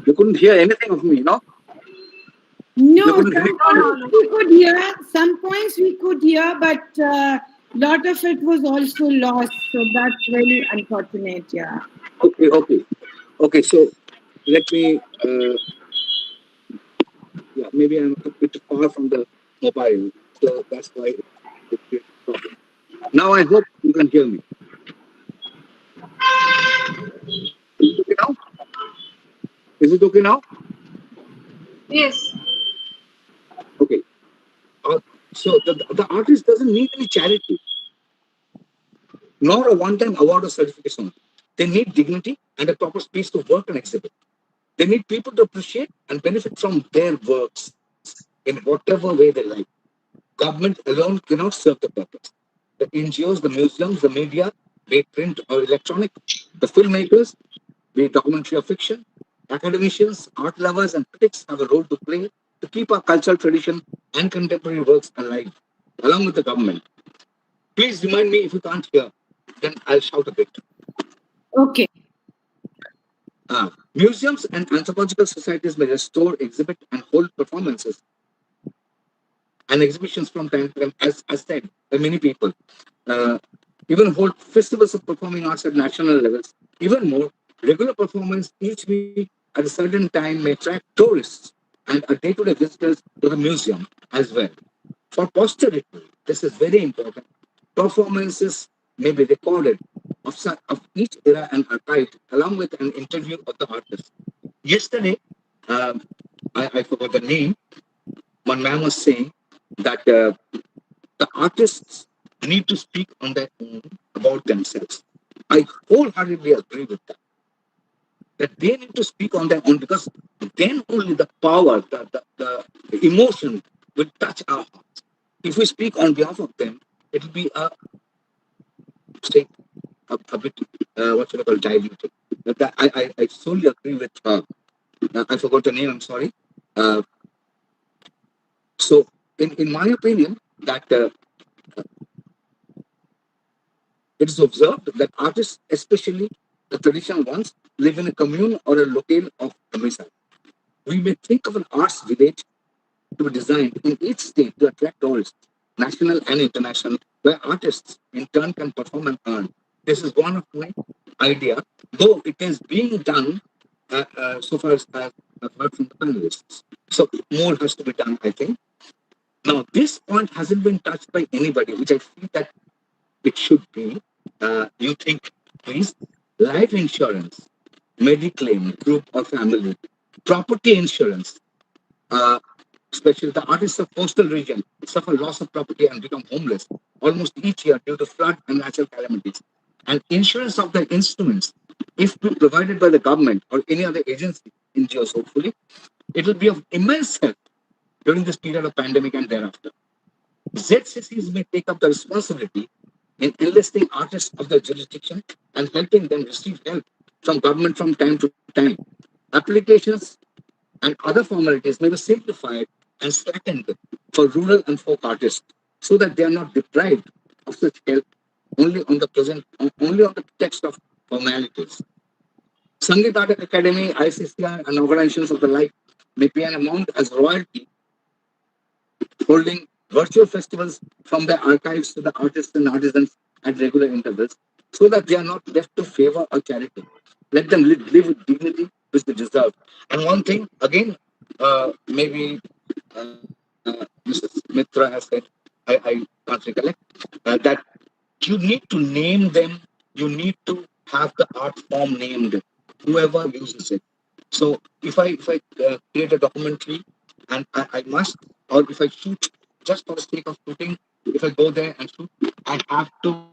you couldn't hear anything of me, no? No, we could hear. Some points we could hear, but lot of it was also lost. So that's really unfortunate, yeah. Okay. So let me. Maybe I'm a bit far from the mobile, so that's why it's a problem. Now I hope you can hear me. Is it okay now? Is it okay now? Yes. Okay. Uh, so the artist doesn't need any charity, nor a one-time award or certification. They need dignity and a proper space to work and exhibit. They need people to appreciate and benefit from their works in whatever way they like. Government alone cannot serve the purpose. The NGOs, the museums, the media, be it print or electronic, the filmmakers, be it documentary or fiction, academicians, art lovers, and critics have a role to play to keep our cultural tradition and contemporary works alive, along with the government. Please remind me if you can't hear, then I'll shout a bit. Okay. Museums and anthropological societies may restore, exhibit, and hold performances and exhibitions from time to time, as said by many people. Uh, Even hold festivals of performing arts at national levels. Even more, regular performance each week at a certain time may attract tourists and day-to-day visitors to the museum as well. For posterity, this is very important. Performances may be recorded of each era and archived along with an interview of the artist. Yesterday, um, I forgot the name. One man was saying that the artists need to speak on their own about themselves. I wholeheartedly agree with that. That they need to speak on their own because then only the power, the emotion will touch our hearts. If we speak on behalf of them, it will be say, a bit, what should I call, diluted. But I solely agree with, I forgot the name, I'm sorry. Uh, so, in my opinion, that it is observed that artists, especially the traditional ones, live in a commune or a locale of domicile. We may think of an arts village to be designed in each state to attract tourists, national and international, where artists in turn can perform and earn. This is one of my idea, though it is being done so far as I've heard from the panelists. So more has to be done, I think. Now, this point hasn't been touched by anybody, which I feel that it should be. You think, please, life insurance, mediclaim, group or family, property insurance, uh, especially the artists of coastal region suffer loss of property and become homeless almost each year due to flood and natural calamities. And insurance of the instruments, if provided by the government or any other agency, NGOs hopefully, it will be of immense help during this period of pandemic and thereafter. ZCCs may take up the responsibility in enlisting artists of their jurisdiction and helping them receive help from government from time to time. Applications and other formalities may be simplified and slackened for rural and folk artists so that they are not deprived of such help only on the text of formalities. Sangeet Art Academy, ICCI, and organizations of the like may pay an amount as royalty, holding virtual festivals from their archives to the artists and artisans at regular intervals so that they are not left to favor or charity. Let them live with dignity which they deserve. And one thing, again, maybe Mrs. Mitra has said, I can't recollect, that you need to name them, you need to have the art form named, whoever uses it. So if I create a documentary and I must, or if I shoot just for the sake of shooting, if I go there and shoot, I have to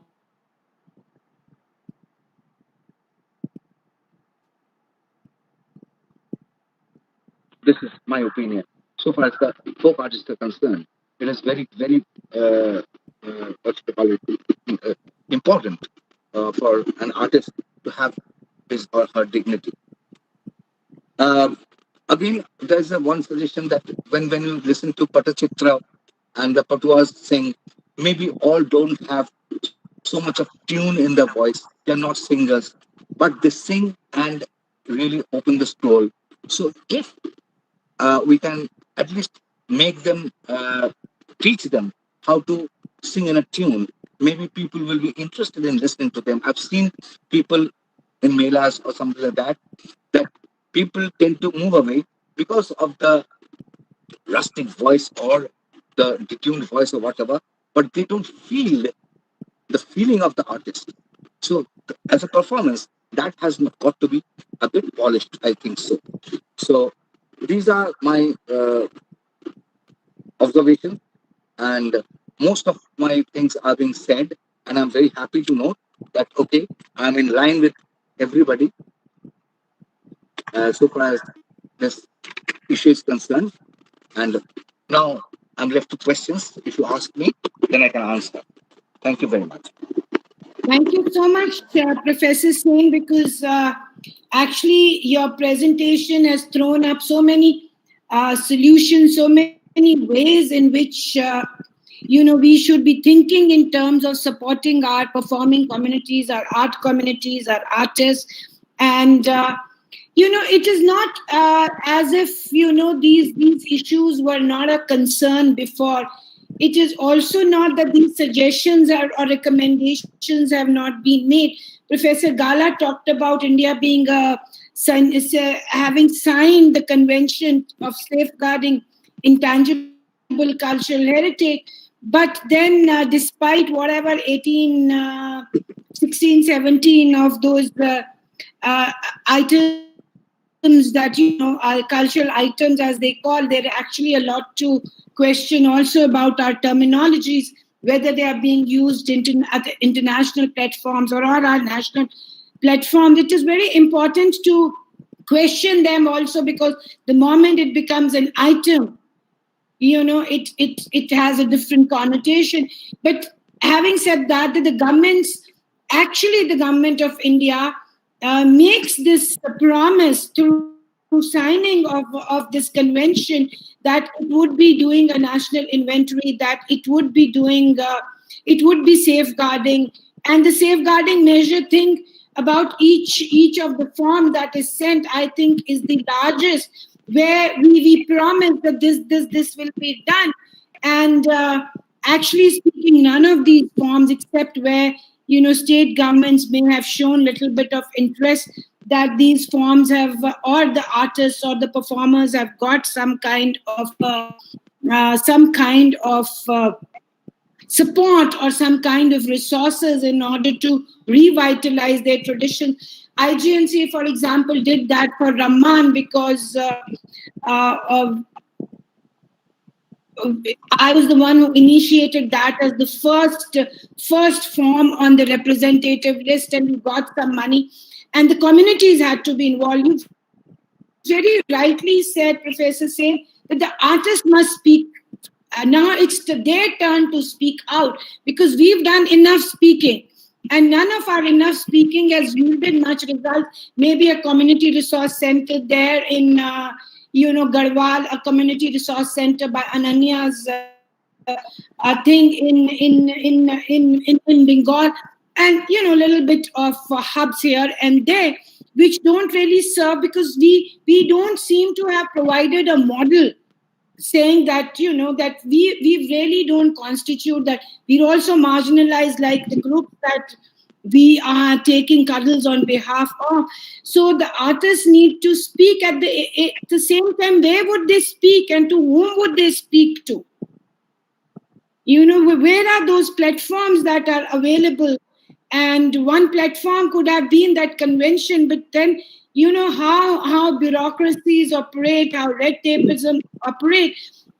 this is my opinion. So far as the folk artists are concerned, it is very what you call it, important for an artist to have his or her dignity. Um, Again, there's a one suggestion that when you listen to Patachitra and the Patuas sing, maybe all don't have so much of tune in their voice. They're not singers, but they sing and really open the scroll. So if we can at least make them teach them how to sing in a tune, maybe people will be interested in listening to them. I've seen people in melas or something like that people tend to move away because of the rustic voice or the detuned voice or whatever, but they don't feel the feeling of the artist. So as a performance, that has got to be a bit polished, I think so. So these are my observations, and most of my things are being said, and I'm very happy to know that okay, I'm in line with everybody so far as this issue is concerned. And now I'm left to questions. If you ask me, then I can answer. Thank you very much. Thank you so much, Professor Sen, because actually your presentation has thrown up so many solutions, so many ways in which we should be thinking in terms of supporting our performing communities, our art communities, our artists, and it is not as if these issues were not a concern before. It is also not that these suggestions or recommendations have not been made. Professor Gala talked about India being having signed the Convention of Safeguarding Intangible Cultural Heritage, but then despite whatever 18, 16, 17 of those items that are cultural items as they call, there are actually a lot to question also about our terminologies, whether they are being used at the international platforms or our national platforms. It is very important to question them also, because the moment it becomes an item, it has a different connotation. But having said that, the government of India makes this promise through signing of this convention that it would be doing a national inventory, that it would be safeguarding, and the safeguarding measure thing about each of the form that is sent, I think, is the largest, where we promise that this will be done. And actually speaking, none of these forms, except where state governments may have shown little bit of interest, that these forms have, or the artists or the performers have got some kind of support or some kind of resources in order to revitalize their tradition. IGNC, for example, did that for Ramman, because I was the one who initiated that as the first form on the representative list, and we got some money, and the communities had to be involved. You very rightly said, Professor Sen, that the artists must speak. Now it's their turn to speak out, because we've done enough speaking, and none of our enough speaking has yielded much result. Maybe a community resource center there in Garhwal, a community resource center by Ananya's thing in Bengal, and a little bit of hubs here and there, which don't really serve, because we don't seem to have provided a model saying that that we really don't constitute that. We're also marginalized, like the group that we are taking cuddles on behalf of. So the artists need to speak at the same time. Where would they speak, and to whom would they speak to? Where are those platforms that are available? And one platform could have been that convention, but then how bureaucracies operate, how red tapeism operate,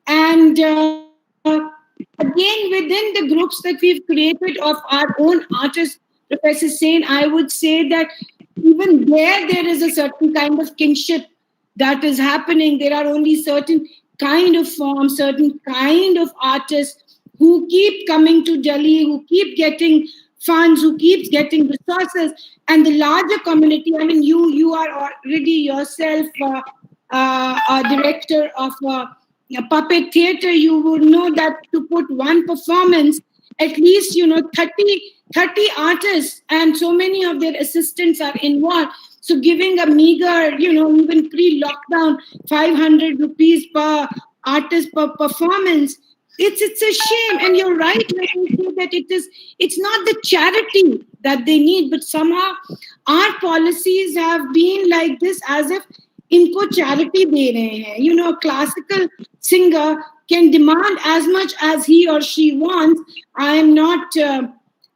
and again, within the groups that we've created of our own artists, Professor Sen, I would say that even there is a certain kind of kinship that is happening. There are only certain kind of forms, certain kind of artists who keep coming to Delhi, who keep getting funds, who keeps getting resources, and the larger community. I mean, you are already yourself a director of a puppet theater. You would know that to put one performance, at least 30 artists and so many of their assistants are involved. So giving a meager, even pre-lockdown, 500 rupees per artist per performance, it's a shame. And you're right when you say that it's not the charity that they need, but somehow our policies have been like this, as if इनको charity दे रहे हैं. A classical singer can demand as much as he or she wants. I am not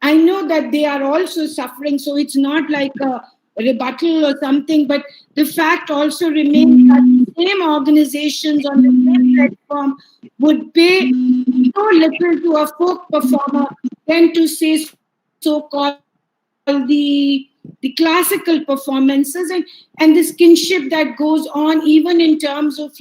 I know that they are also suffering, so it's not like a rebuttal or something, but the fact also remains that the same organizations on the same platform would pay so little to a folk performer than to say so-called the classical performances, and this kinship that goes on even in terms of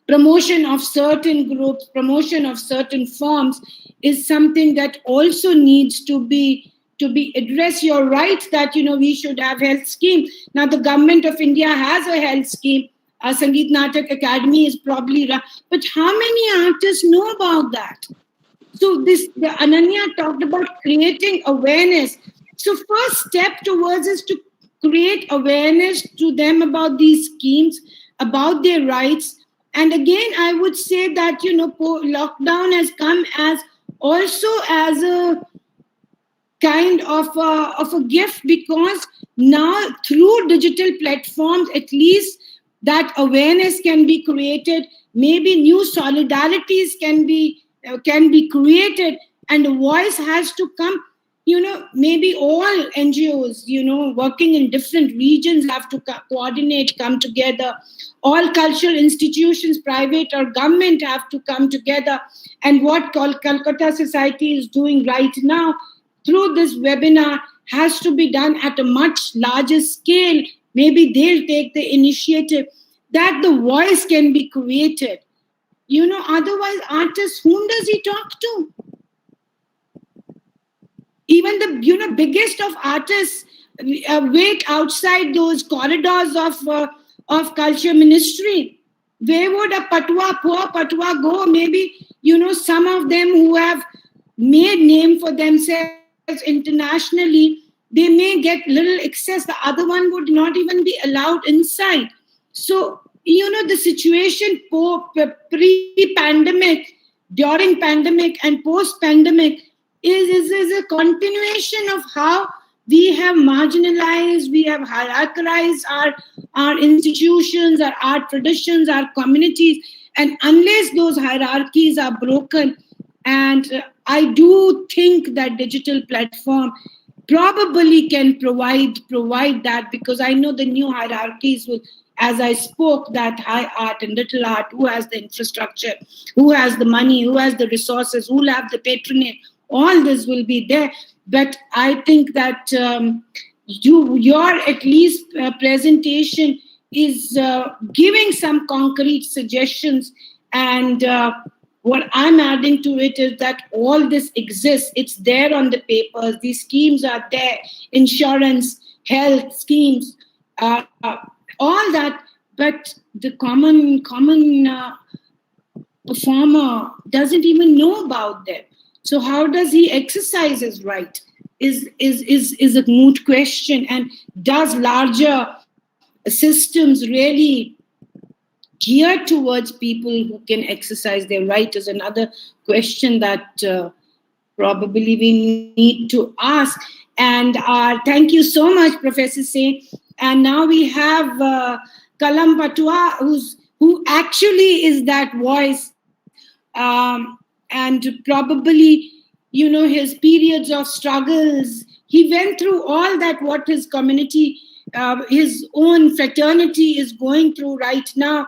promotion of certain groups, promotion of certain forms, is something that also needs to be addressed. You're right that we should have health scheme. Now the government of India has a health scheme. Sangeet Natak Academy is probably but how many artists know about that? So the Ananya talked about creating awareness. So first step towards is to create awareness to them about these schemes, about their rights. And again, I would say that lockdown has come as also as a kind of a gift, because now through digital platforms at least that awareness can be created, maybe new solidarities can be created, and a voice has to come. Maybe all NGOs working in different regions have to coordinate, come together. All cultural institutions, private or government, have to come together. And what Calcutta Society is doing right now through this webinar has to be done at a much larger scale. Maybe they'll take the initiative that the voice can be created. Otherwise, artists, whom does he talk to? Even the biggest of artists wait outside those corridors of culture ministry. Where would a poor patwa go? Maybe some of them who have made name for themselves internationally, they may get little access. The other one would not even be allowed inside. So the situation pre-pandemic, during pandemic, and post-pandemic is a continuation of how we have marginalized, we have hierarchized our institutions, our art traditions, our communities. And unless those hierarchies are broken, and I do think that digital platform probably can provide that, because I know the new hierarchies will, as I spoke, that high art and little art, who has the infrastructure, who has the money, who has the resources, who will have the patronage, all this will be there. But I think that your at least presentation is giving some concrete suggestions, and what I'm adding to it is that all this exists. It's there on the papers. These schemes are there. Insurance, health schemes, all that. But the common performer doesn't even know about them. So how does he exercise his right? Is a moot question. And does larger systems really geared towards people who can exercise their right, is another question that probably we need to ask. And thank you so much, Professor Sen. And now we have Kalam Patwa, who actually is that voice, and probably his periods of struggles. He went through all that what his community, his own fraternity is going through right now.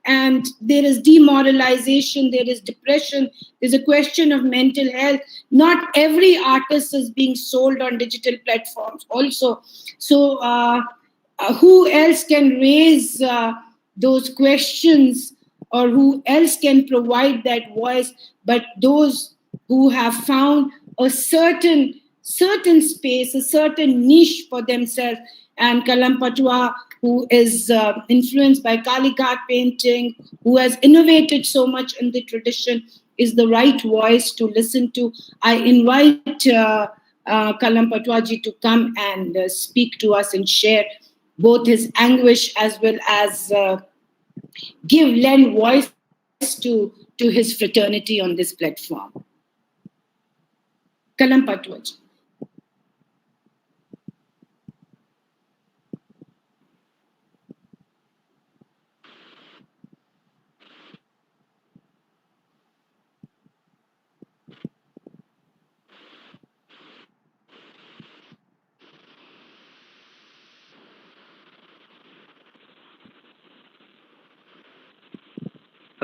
And there is demoralization, there is depression, there's a question of mental health. Not every artist is being sold on digital platforms also. So who else can raise those questions, or who else can provide that voice but those who have found a certain space, a certain niche for themselves? And Kalam Patwa, who is influenced by Kalighat painting, who has innovated so much in the tradition, is the right voice to listen to. I invite Kalam Patwaji to come and speak to us and share both his anguish as well as lend voice to his fraternity on this platform. Kalam Patwaji.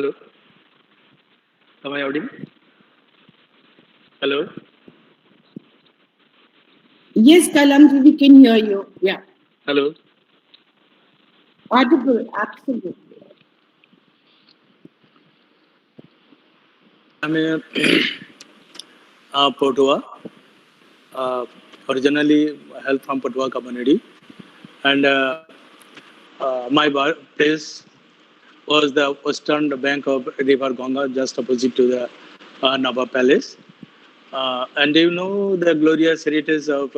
Hello, am I audible? Hello. Yes, Kalamji, we can hear you. Yeah. Hello. Audible, absolutely. I'm a Potua. Originally hail from Potua community, and my place was the western bank of River Ganga, just opposite to the Nawab Palace. And you know the glorious heritage of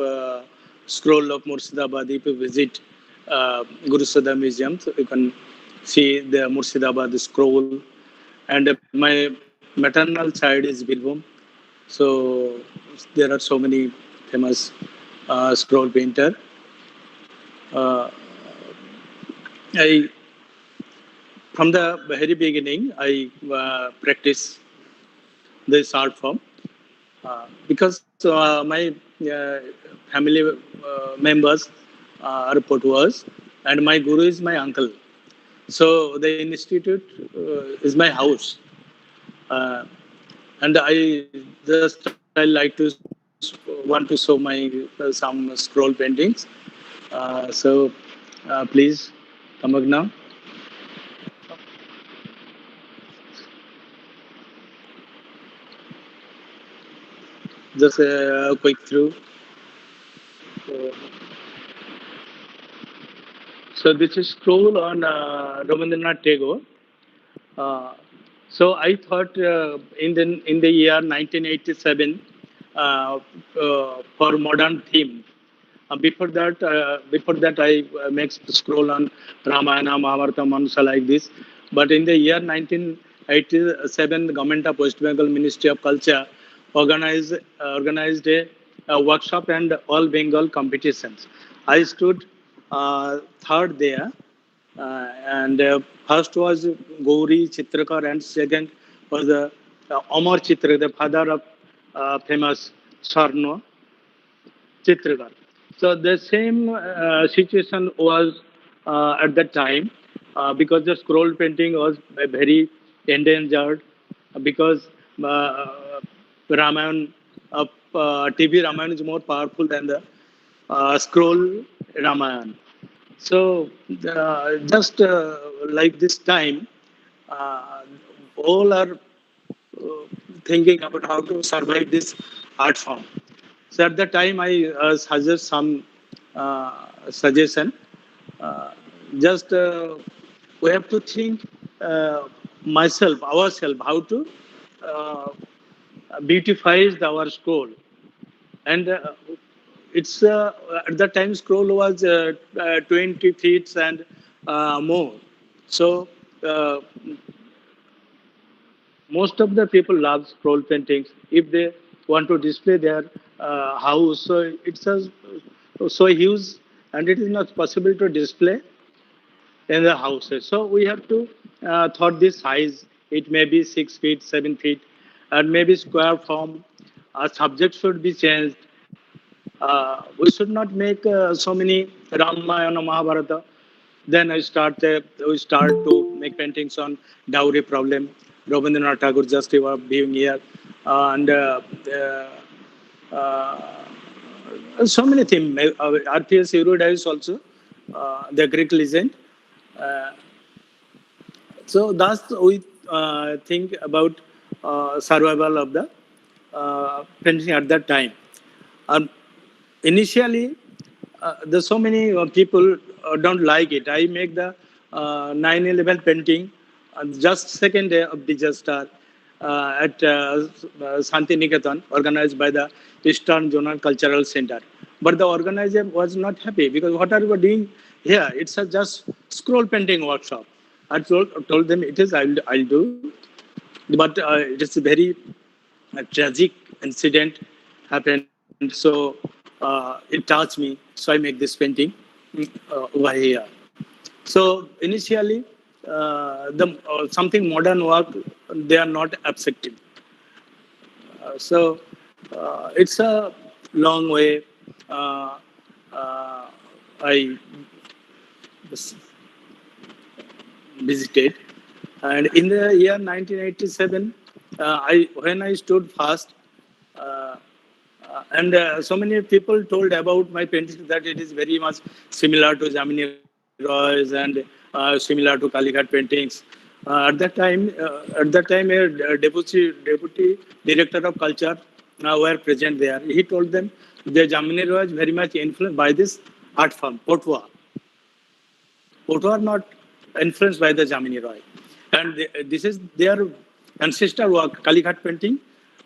scroll of Murshidabad. If you visit Guru Sada Museum, so you can see the Murshidabad scroll. And my maternal side is Birbhum. So there are so many famous scroll painter. Uh, I from the very beginning I practice this art form because my family members are Potuas and my guru is my uncle. So the institute is my house, uh, and I just I like to want to show my some scroll paintings. So please, Tamagna, just a quick through. So, so this is scroll on Rabindranath Tagore. Uh, so I thought in the year 1987 for modern theme. Before that, I make scroll on Ramayana, Mahabharata, Manusa like this. But in the year 1987, the government of West Bengal Ministry of Culture organized a workshop and all Bengal competitions. I stood third there, and first was Gauri Chitrakar, and second was Amar Chitra, the father of famous Sarno Chitrakar. So the same situation was at that time because the scroll painting was very endangered because Ramayana, TV Ramayana is more powerful than the scroll Ramayana. So just like this time, uh, all are thinking about how to survive this art form. So at the time, I suggest some suggestion. Uh, just we have to think ourselves, how to uh, beautify our scroll. And it's at that time scroll was 20 feet and more. So uh, most of the people love scroll paintings if they want to display their house. So it's so huge and it is not possible to display in the houses. So we have to thought this size. It may be 6 feet, 7 feet, and maybe square form. Our subject should be changed. We should not make so many Ramayana, Mahabharata. Then we start to make paintings on dowry problem. Rabindranath Tagore just being here, and so many things. R.P.S. Eurydice also, the Greek legend. Uh, so that's we think about survival of the painting at that time. Um, Initially, there's so many people don't like it. I make the 9/11 painting on just second day of disaster at Santiniketan, organized by the Eastern Zonal Cultural Center. But the organizer was not happy because what are we doing here? It's a just scroll painting workshop. I told them it is, I'll do. But it is a very tragic incident happened. So it touched me. So I make this painting over here. So initially, the something modern work they are not accepting. So it's a long way. Uh, uh, I visited And in the year 1987, when I stood first, uh, and so many people told about my painting that it is very much similar to Jamini Roy's and similar to Kalikat paintings. At that time, a deputy director of culture were present there. He told them the Jamini Roy is very much influenced by this art form, Potua. Potua are not influenced by the Jamini Roy, and this is their ancestor work. Kalikat painting,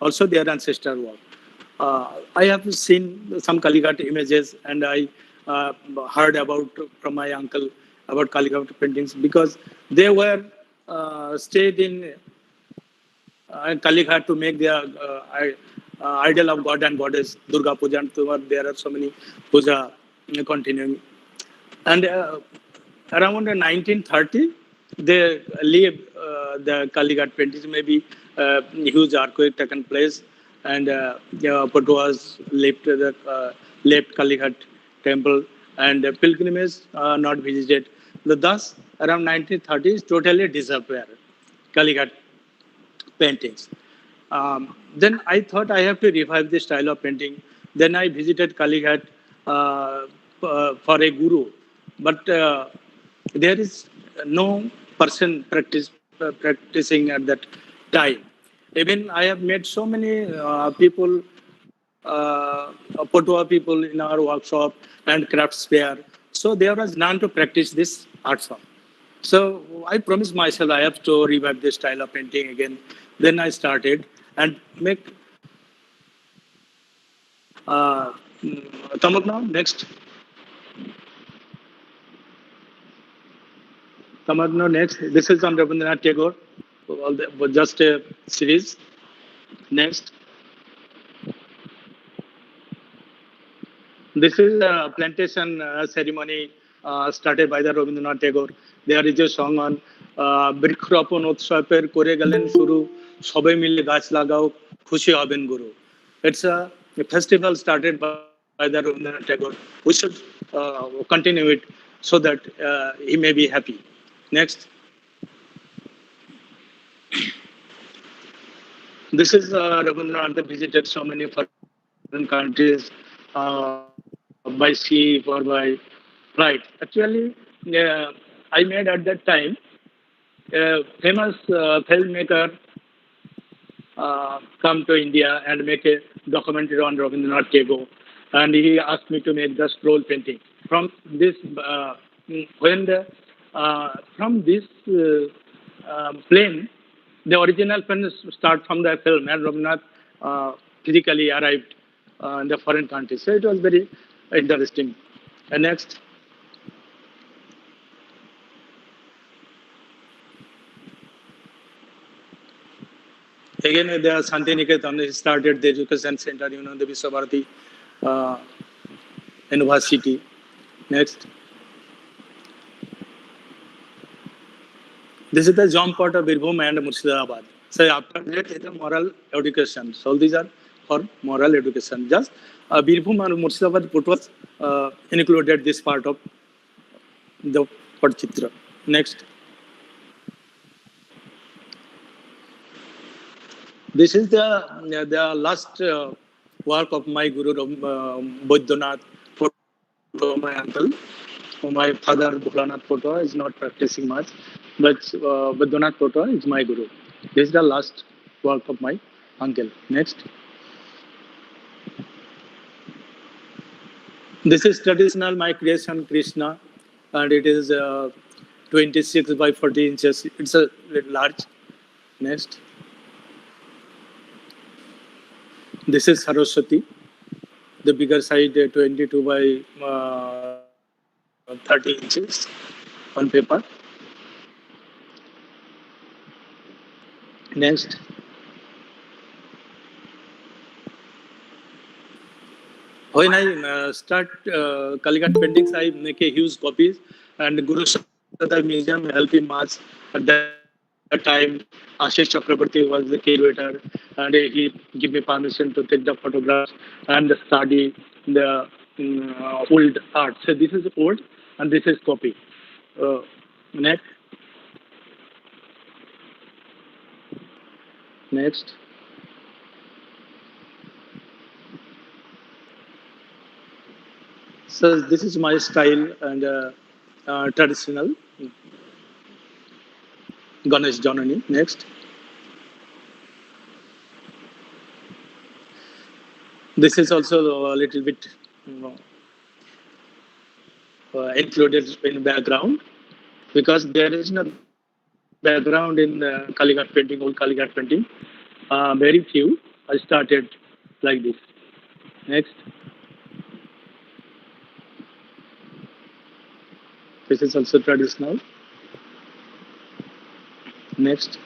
also their ancestor work. I have seen some Kalighat images, and I heard about from my uncle about Kalighat paintings because they were stayed in Kalighat to make their idol of god and goddess Durga Puja. And there are so many puja continuing. And around 1930, they leave the Kalighat paintings. Maybe huge earthquake taken place, and Patuas left Kalighat temple, and pilgrimage not visited. Thus, around 1930s, totally disappeared Kalighat paintings. Then I thought I have to revive this style of painting. Then I visited Kalighat for a guru, but there is no person practicing at that time. Even I have met so many people, Potua people in our workshop and crafts fair. So there was none to practice this art form. So I promised myself I have to revive this style of painting again. Then I started and make thumb up now. Next, thumb up now. Next, this is on Rabindranath Tagore. Just a series. Next, this is a plantation ceremony started by the Rabindranath Tagore. There is a song on বৃক্ষরোপণ উৎসবের করে গেলেন শুরু সবাই মিলে গাছ লাগাও খুশি হবেন গুরু. It's a festival started by the Rabindranath Tagore. We should continue it so that he may be happy. Next. This is Rabindranath visited so many foreign countries by ship or by flight. Actually, I made at that time a famous filmmaker come to India and make a documentary on Rabindranath Tagore, and he asked me to make the scroll painting from this. From this plane, the original pen start from the film, and Rabindranath physically arrived in the foreign country. So it was very interesting. And next. Again, the Santiniketan started the education center, the Viswabharati University. Next. This is the jump pot of Birbhum and Murshidabad. So after that, it's a moral education. So these are for moral education. Just Birbhum and Murshidabad put was included this part of the Patchitra. Next. This is the last work of my Guru Bodhanath, my uncle. My father Bholanath Photo is not practicing much, but Bodhanath Photo is my Guru. This is the last work of my uncle. Next. This is traditional my creation Krishna, and it is 26 by 40 inches. It's a little large. Next. This is Saraswati, the bigger side 22 by 30 inches on paper. Next. When I start Kalighat paintings, I make a huge copies, and Guru Sadar Museum helped me much. At that time, Ashish Chakrabarti was the curator, and he gave me permission to take the photographs and study the old art. So this is old, and this is copy. Next. Next. So this is my style and traditional Ganesh Janani. Next. This is also a little bit included in background because there is no background in Kaligat painting, old Kaligat painting. Very few. I started like this. Next. This is also traditional. Next.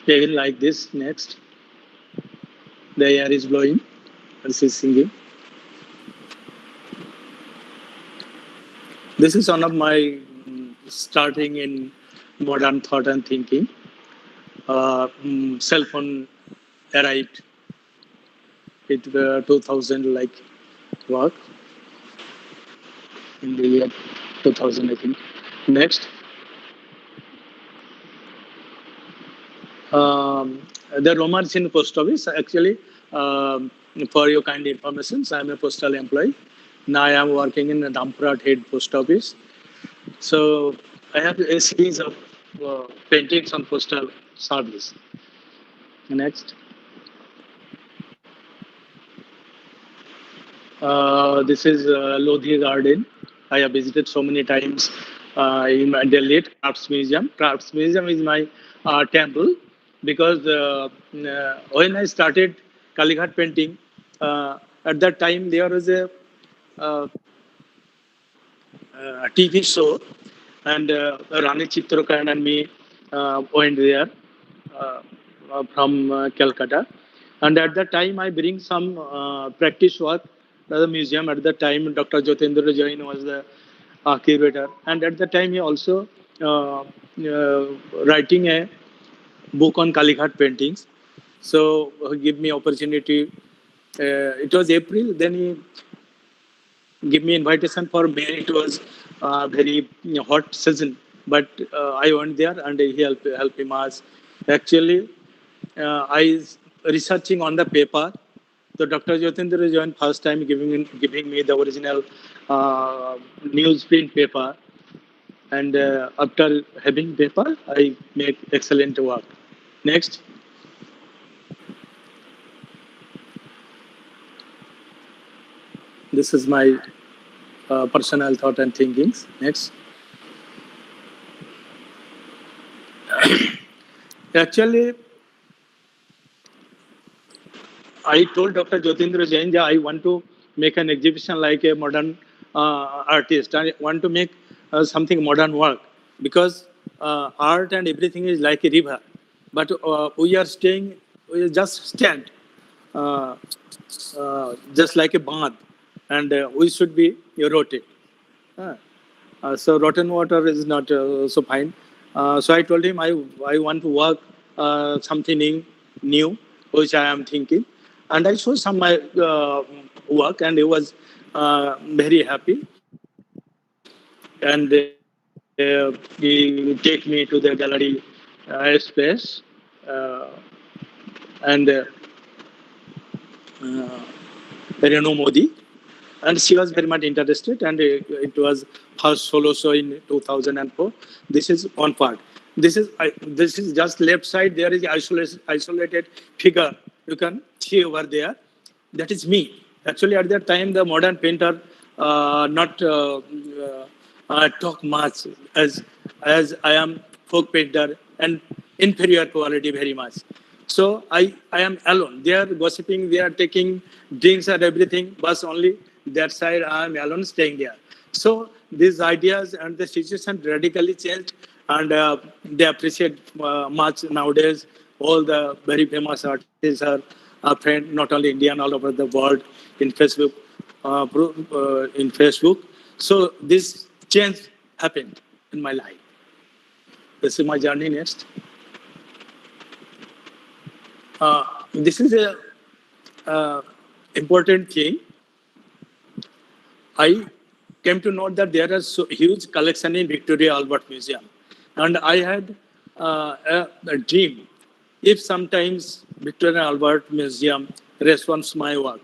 Again like this. Next. The air is blowing and she's singing. This is one of my starting in modern thought and thinking. Cell phone arrived with 2000 like work in the year 2000 I think. Next. The romance in post office actually for your kind information, I am a postal employee. Now I am working in the Dampurat head post office. So I have a series of paintings on postal service. Next. This is Lodhi Garden. I have visited so many times in Delhi Crafts Museum. Crafts Museum is my temple because when I started Kalighat painting, at that time there was uh, a TV show and Rani Chitrakan and me went there from Calcutta. And at that time, I bring some practice work to the museum. At that time, Dr. Jyotendra Jain was the curator. And at that time, he also writing a book on Kalighat paintings. So he gave me opportunity. It was April. Then he give me invitation for May. It was very hot season, but I went there and he helped him as actually I researching on the paper. So Dr. Jyotendra Jain first time giving me the original newsprint paper, and after having paper, I make excellent work. Next. This is my personal thought and thinkings. Next. Actually, I told Dr. Jyotendra Jain that I want to make an exhibition like a modern artist. I want to make something modern work because art and everything is like a river. But we are staying, we just stand, uh, just like a bath, and we should be rotate. So rotten water is not so fine. So I told him I want to work something new, which I am thinking, and I showed some my work, and he was very happy, and he take me to the gallery space, uh, and Renu Modi, and she was very much interested, and it was her solo show in 2004. This is one part. This is just left side. There is isolated figure you can see over there. That is me. Actually, at that time, the modern painter not talk much as I am folk painter and inferior quality very much. So I am alone. They are gossiping, they are taking drinks and everything, but only that side I am alone staying there. So these ideas and the situation radically changed, and they appreciate much nowadays. All the very famous artists are a friend, not only Indian, all over the world in Facebook. In Facebook. So this change happened in my life. This is my journey next. This is a important thing. I came to know that there is so huge collection in Victoria Albert Museum. And I had a dream. If sometimes Victoria and Albert Museum responds my work,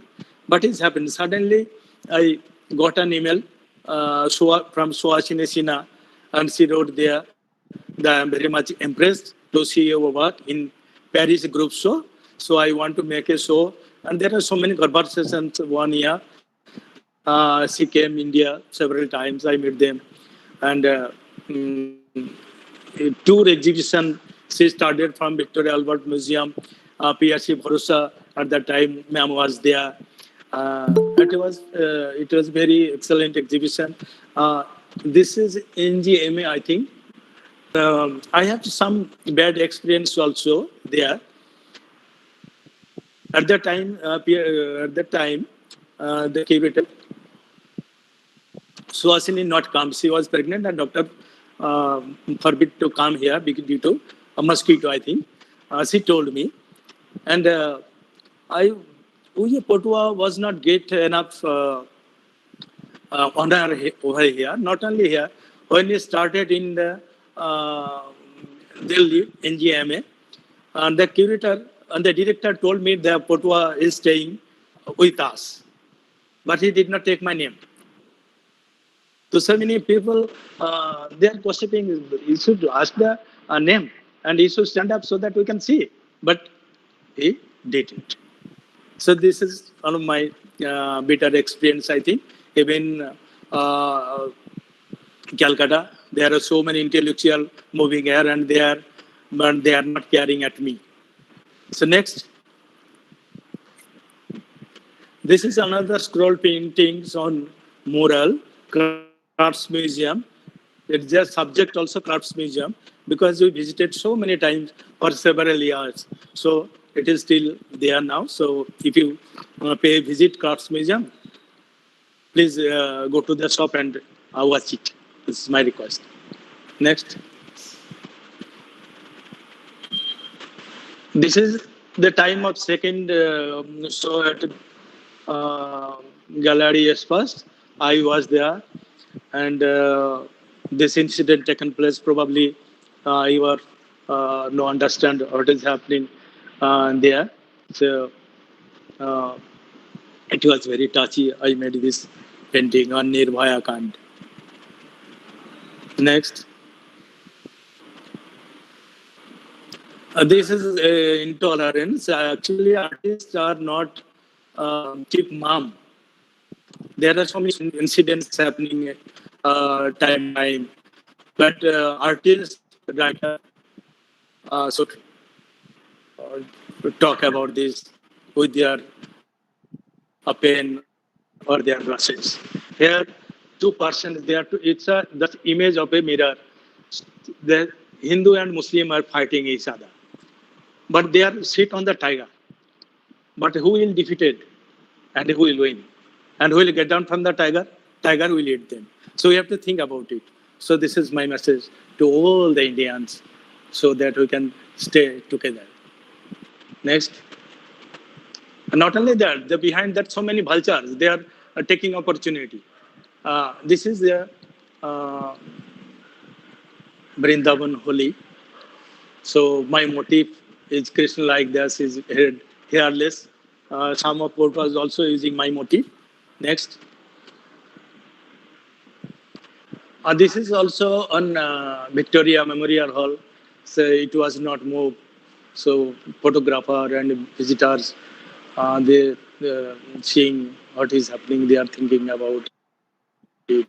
but it's happened suddenly. I got an email from Suhasini Sinha, and she wrote there that I'm very much impressed to see your work in Paris group show. So I want to make a show, and there are so many conversations. 1 year, she came India several times. I met them, and mm, a tour exhibition she started from Victoria Albert Museum, PRC Bharosa. At that time, ma'am was there. It was very excellent exhibition. This is NGMA, I think. I have some bad experience also there. At that time, the curator Suhasini not come. She was pregnant, and doctor forbid to come here due to a mosquito, I think. She told me, and I Uye Potua was not get enough honor over here. Not only here, when he started in the Delhi NGMA, and the curator and the director told me that Potua is staying with us, but he did not take my name. To so many people, they are gossiping. You should ask the name, and he should stand up so that we can see. But he didn't. So this is one of my bitter experience, I think. Even Calcutta, there are so many intellectual moving here, and but they are not caring at me. So next, this is another scroll paintings on mural, crafts museum. It's just subject also crafts museum, because we visited so many times for several years. So it is still there now. So if you pay visit crafts museum, please go to the shop and watch it. This is my request. Next. This is the time of second show at Gallery First. I was there, and this incident taken place. Probably you are no understand what is happening there. So uh, it was very touchy. I made this painting on Nirbhaya Kand. Next. This is intolerance. Actually, artists are not cheap mom. There are so many incidents happening time, but artists, writer should talk about this with their pen or their brushes. Here, two persons. There, it's the image of a mirror. The Hindu and Muslim are fighting each other, but they are sit on the tiger. But who will defeat it, and who will win, and who will get down from the tiger? Tiger will eat them. So we have to think about it. So this is my message to all the Indians, so that we can stay together. Next. And not only that, the behind that so many vultures, they are taking opportunity. This is the Vrindavan Holi. So my motif is Krishna like this, is hairless. Some of what was also using my motif. Next. This is also on Victoria Memorial Hall. So it was not moved. So photographer and visitors, they seeing what is happening, they are thinking about it.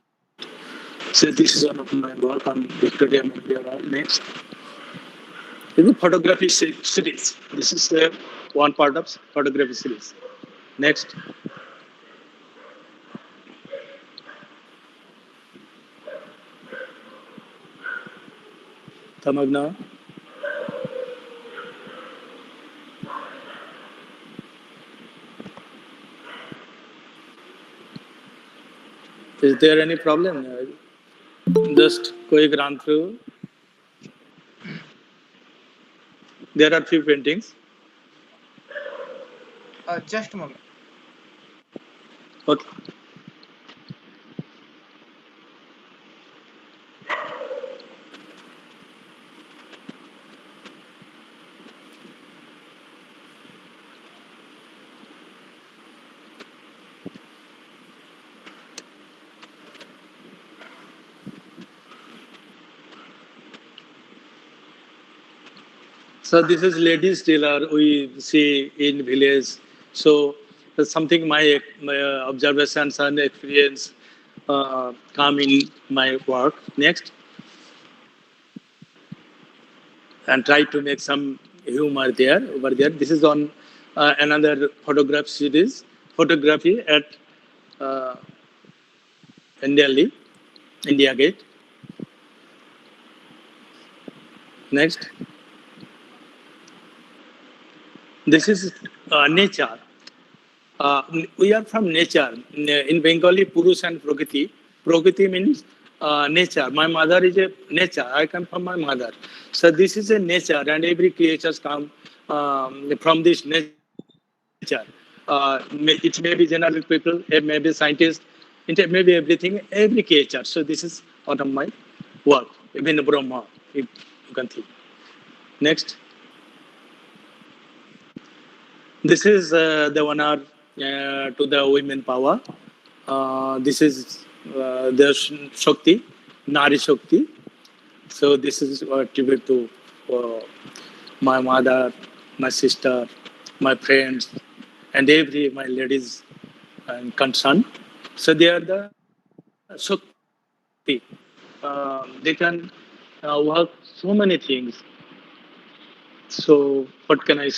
So this is one of my work on Victoria Memorial Hall. Next. This is photography series. This is one part of photography series. Next. Tamagna. Is there any problem? Just quick run through. There are few paintings. Just a moment. Okay. So this is ladies tailor we see in village. So that's something my observations and experience come in my work. Next, and try to make some humor there over there. This is on another photograph series, photography at uh, India Gate. Next, this is nature. We are from nature. In Bengali, Purush and Prakriti. Prakriti means nature. My mother is a nature. I come from my mother. So this is a nature, and every creatures come from this nature. It may be general people, it may be scientists, it may be everything, every creature. So this is out of my work, even the Brahma, if you can think. Next. This is the honor to the women power. This is the Shakti, Nari Shakti. So this is a tribute to my mother, my sister, my friends, and every my ladies and concerned. So they are the Shakti. They can work so many things. So what can I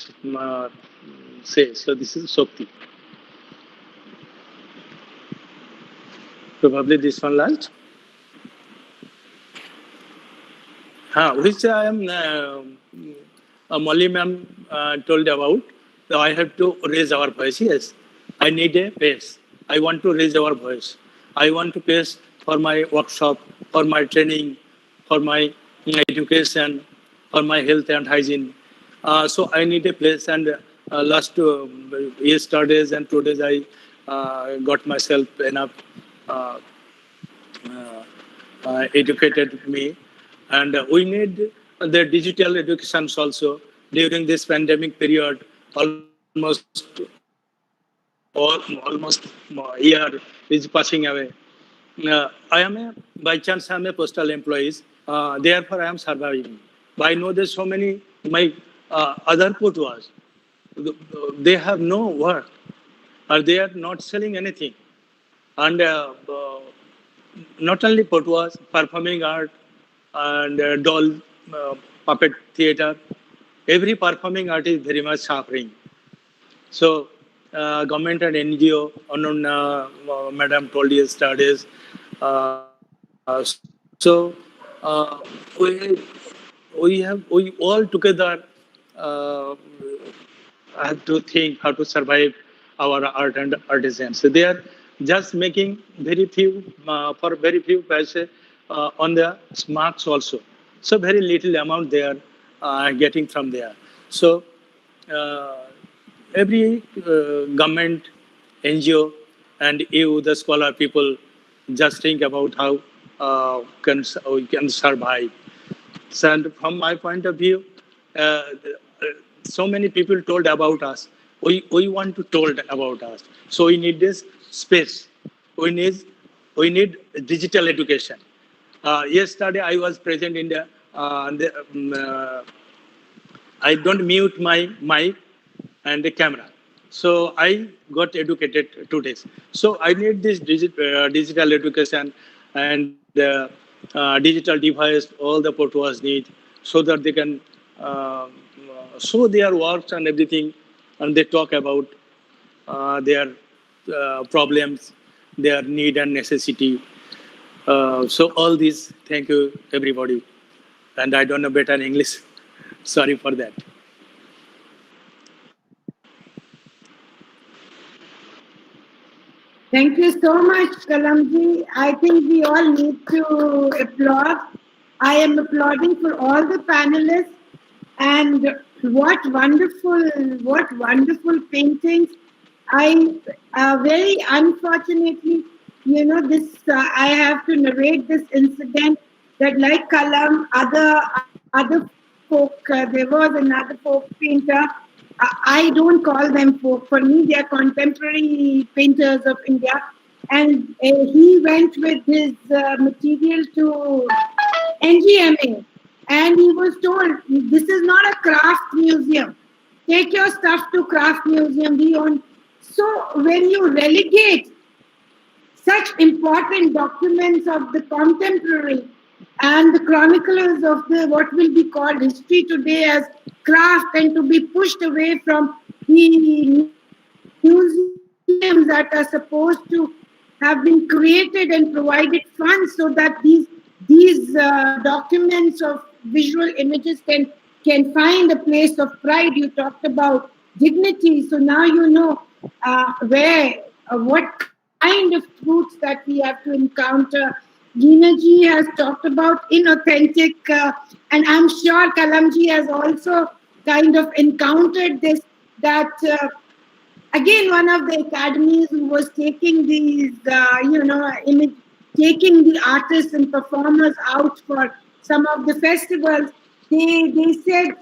say? So this is Shakti. Probably this one last. Which I am Molly ma'am told about. So I have to raise our voice. Yes, I need a pace. I want to raise our voice. I want to pace for my workshop, for my training, for my education, for my health and hygiene. So I need a place. And last yesterday's and today's I got myself enough uh, educated me. And we need the digital educations also during this pandemic period. Almost almost year is passing away. I am by chance I am a postal employee. Therefore, I am surviving. But I know there's so many my other photos. They have no work, or they are not selling anything. And not only photos, performing art, and doll, puppet theater. Every performing art is very much suffering. So, government and NGO, Madam told yesterday. So, we all together uh, have to think how to survive our art and artisans. So they are just making very few for very few paise on the marks also. So very little amount they are getting from there. So uh, every government, NGO, and you, the scholar people, just think about how we can survive. So, and from my point of view, so many people told about us. We want to told about us. So we need this space. We need we need digital education. Yesterday I was present in I don't mute my mic and the camera. So I got educated 2 days. So I need this digital education and digital device, all the portals need, so that they can uh, show their works and everything, and they talk about their problems, their need and necessity. So all these, thank you everybody. And I don't know better English. Sorry for that. Thank you so much, Kalamji. I think we all need to applaud. I am applauding for all the panelists, and what wonderful paintings. I very unfortunately, this I have to narrate this incident that, like Kalam, other folk, there was another folk painter. I don't call them folk. For me, they are contemporary painters of India. And he went with his material to NGMA. And he was told, this is not a craft museum. Take your stuff to craft museum. We own. So when you relegate such important documents of the contemporary and the chroniclers of the what will be called history today as craft, and to be pushed away from the museums that are supposed to have been created and provided funds so that these documents of visual images can find a place of pride. You talked about dignity, so now you know what kind of truths that we have to encounter. Gina ji has talked about inauthentic, and I'm sure Kalamji has also kind of encountered this, that again, one of the academies who was taking these, taking the artists and performers out for some of the festivals, they said,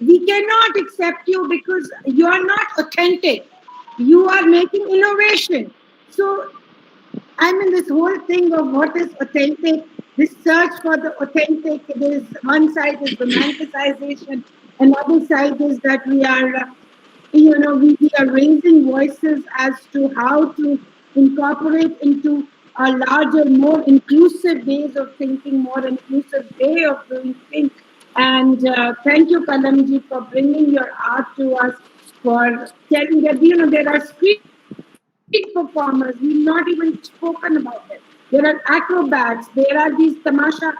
we cannot accept you because you are not authentic. You are making innovation. So, I mean, this whole thing of what is authentic, this search for the authentic, there's one side is romanticization, another side is that we are we are raising voices as to how to incorporate into a larger, more inclusive ways of thinking, more inclusive way of doing things. And thank you, Kalamji, for bringing your art to us, for telling that, there are street performers. We've not even spoken about it. There are acrobats. There are these tamasha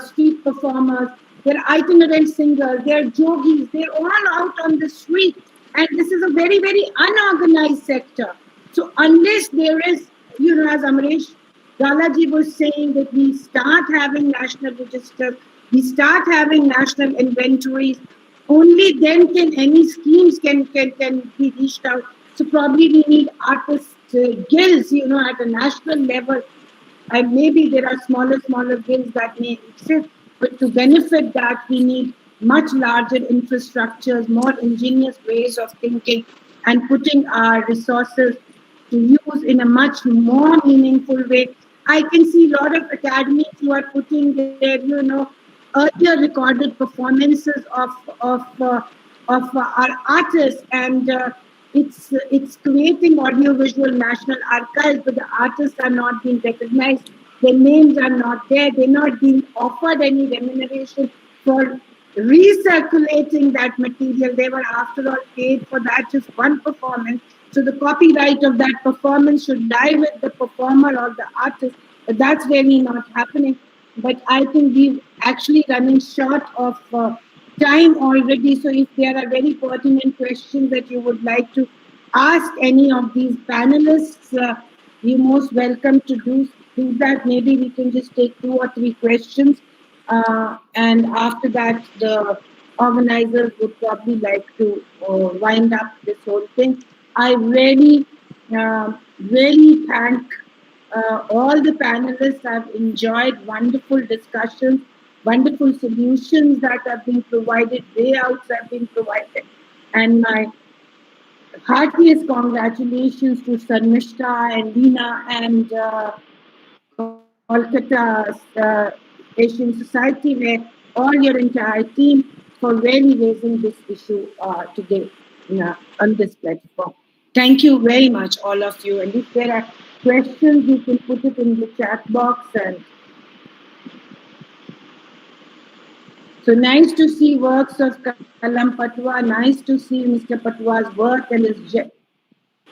street performers. There are itinerant singers. There are jogis. They're all out on the street. And this is a very, very unorganized sector. So unless there is, as Amresh Galaji was saying, that we start having national registers, we start having national inventories, only then can any schemes can be reached out. So probably we need artist guilds, at a national level. And maybe there are smaller guilds that may exist, but to benefit that, we need much larger infrastructures, more ingenious ways of thinking, and putting our resources to use in a much more meaningful way. I can see a lot of academies who are putting their, earlier recorded performances of our artists, and it's creating audiovisual national archives, but the artists are not being recognized. Their names are not there. They're not being offered any remuneration for recirculating that material. They were, after all, paid for that just one performance. So the copyright of that performance should lie with the performer or the artist. But that's really not happening. But I think we're actually running short of time already. So if there are very pertinent questions that you would like to ask any of these panelists, you're most welcome to do that. Maybe we can just take 2 or 3 questions. And after that, the organizers would probably like to wind up this whole thing. I really thank all the panelists. I've enjoyed wonderful discussions, wonderful solutions that have been provided, layouts have been provided. And my heartiest congratulations to Sarmishta and Leena and Kolkata Asian Society, where all your entire team, for really raising this issue today on this platform. Thank you very much, all of you. And if there are questions, you can put it in the chat box. And so nice to see works of Kalam Patwa. Nice to see Mr. Patwa's work and his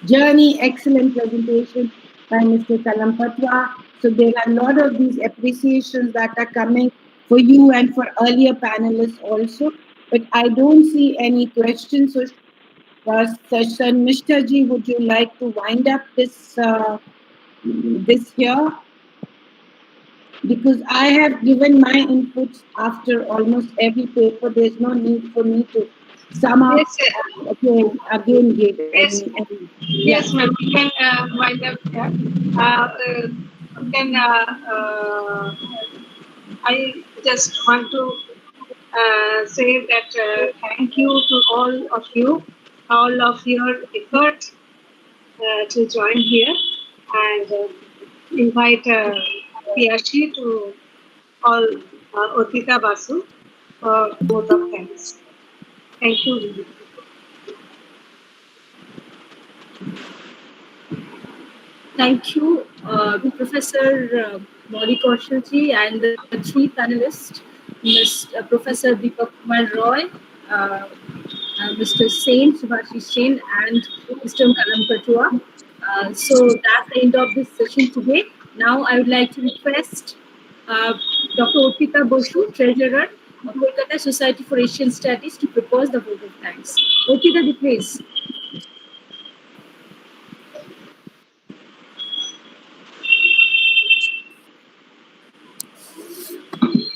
journey. Excellent presentation by Mr. Kalam Patwa. So there are a lot of these appreciations that are coming for you and for earlier panelists also. But I don't see any questions. So session, Mr. Ji, would you like to wind up this here? Because I have given my inputs after almost every paper. There's no need for me to sum up again give any. Yes, ma'am. We can wind up there. Then I just want to say that thank you to all of you, all of your effort to join here, and invite Piyashi to all Orpita Basu for vote of thanks. Thank you. Thank you, Professor Mori Kaushal and the three panelists, Professor Deepak Kumar Roy, uh, Mr. Sain, Subhashish Jain, and Mr. Kalam Katua. So that's the end of this session today. Now I would like to request uh, Dr. Orpita Bosu, Treasurer of Kolkata Society for Asian Studies, to propose the vote of thanks. Orpita, please.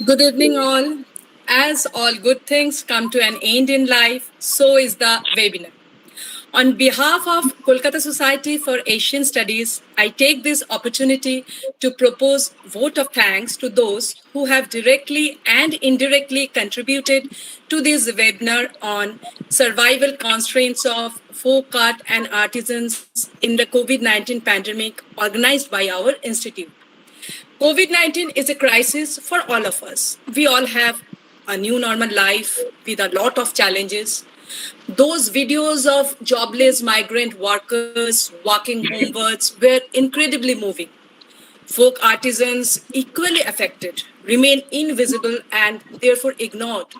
Good evening, all. As all good things come to an end in life, so is the webinar. On behalf of Kolkata Society for Asian Studies, I take this opportunity to propose vote of thanks to those who have directly and indirectly contributed to this webinar on survival constraints of folk art and artisans in the COVID-19 pandemic organized by our institute. COVID-19 is a crisis for all of us. We all have a new normal life with a lot of challenges. Those videos of jobless migrant workers walking homewards were incredibly moving. Folk artisans, equally affected, remain invisible and therefore ignored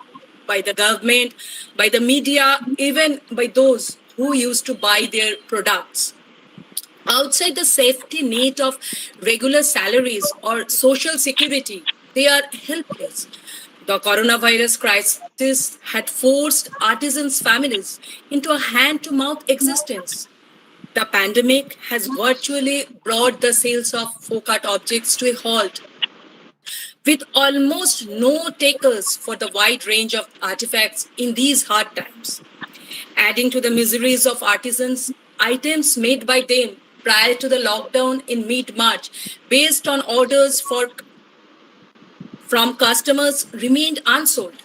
by the government, by the media, even by those who used to buy their products. Outside the safety net of regular salaries or social security, they are helpless. The coronavirus crisis had forced artisans' families into a hand to mouth existence. The pandemic has virtually brought the sales of folk art objects to a halt, with almost no takers for the wide range of artifacts in these hard times. Adding to the miseries of artisans, items made by them prior to the lockdown in mid-March, based on orders from customers, remained unsold.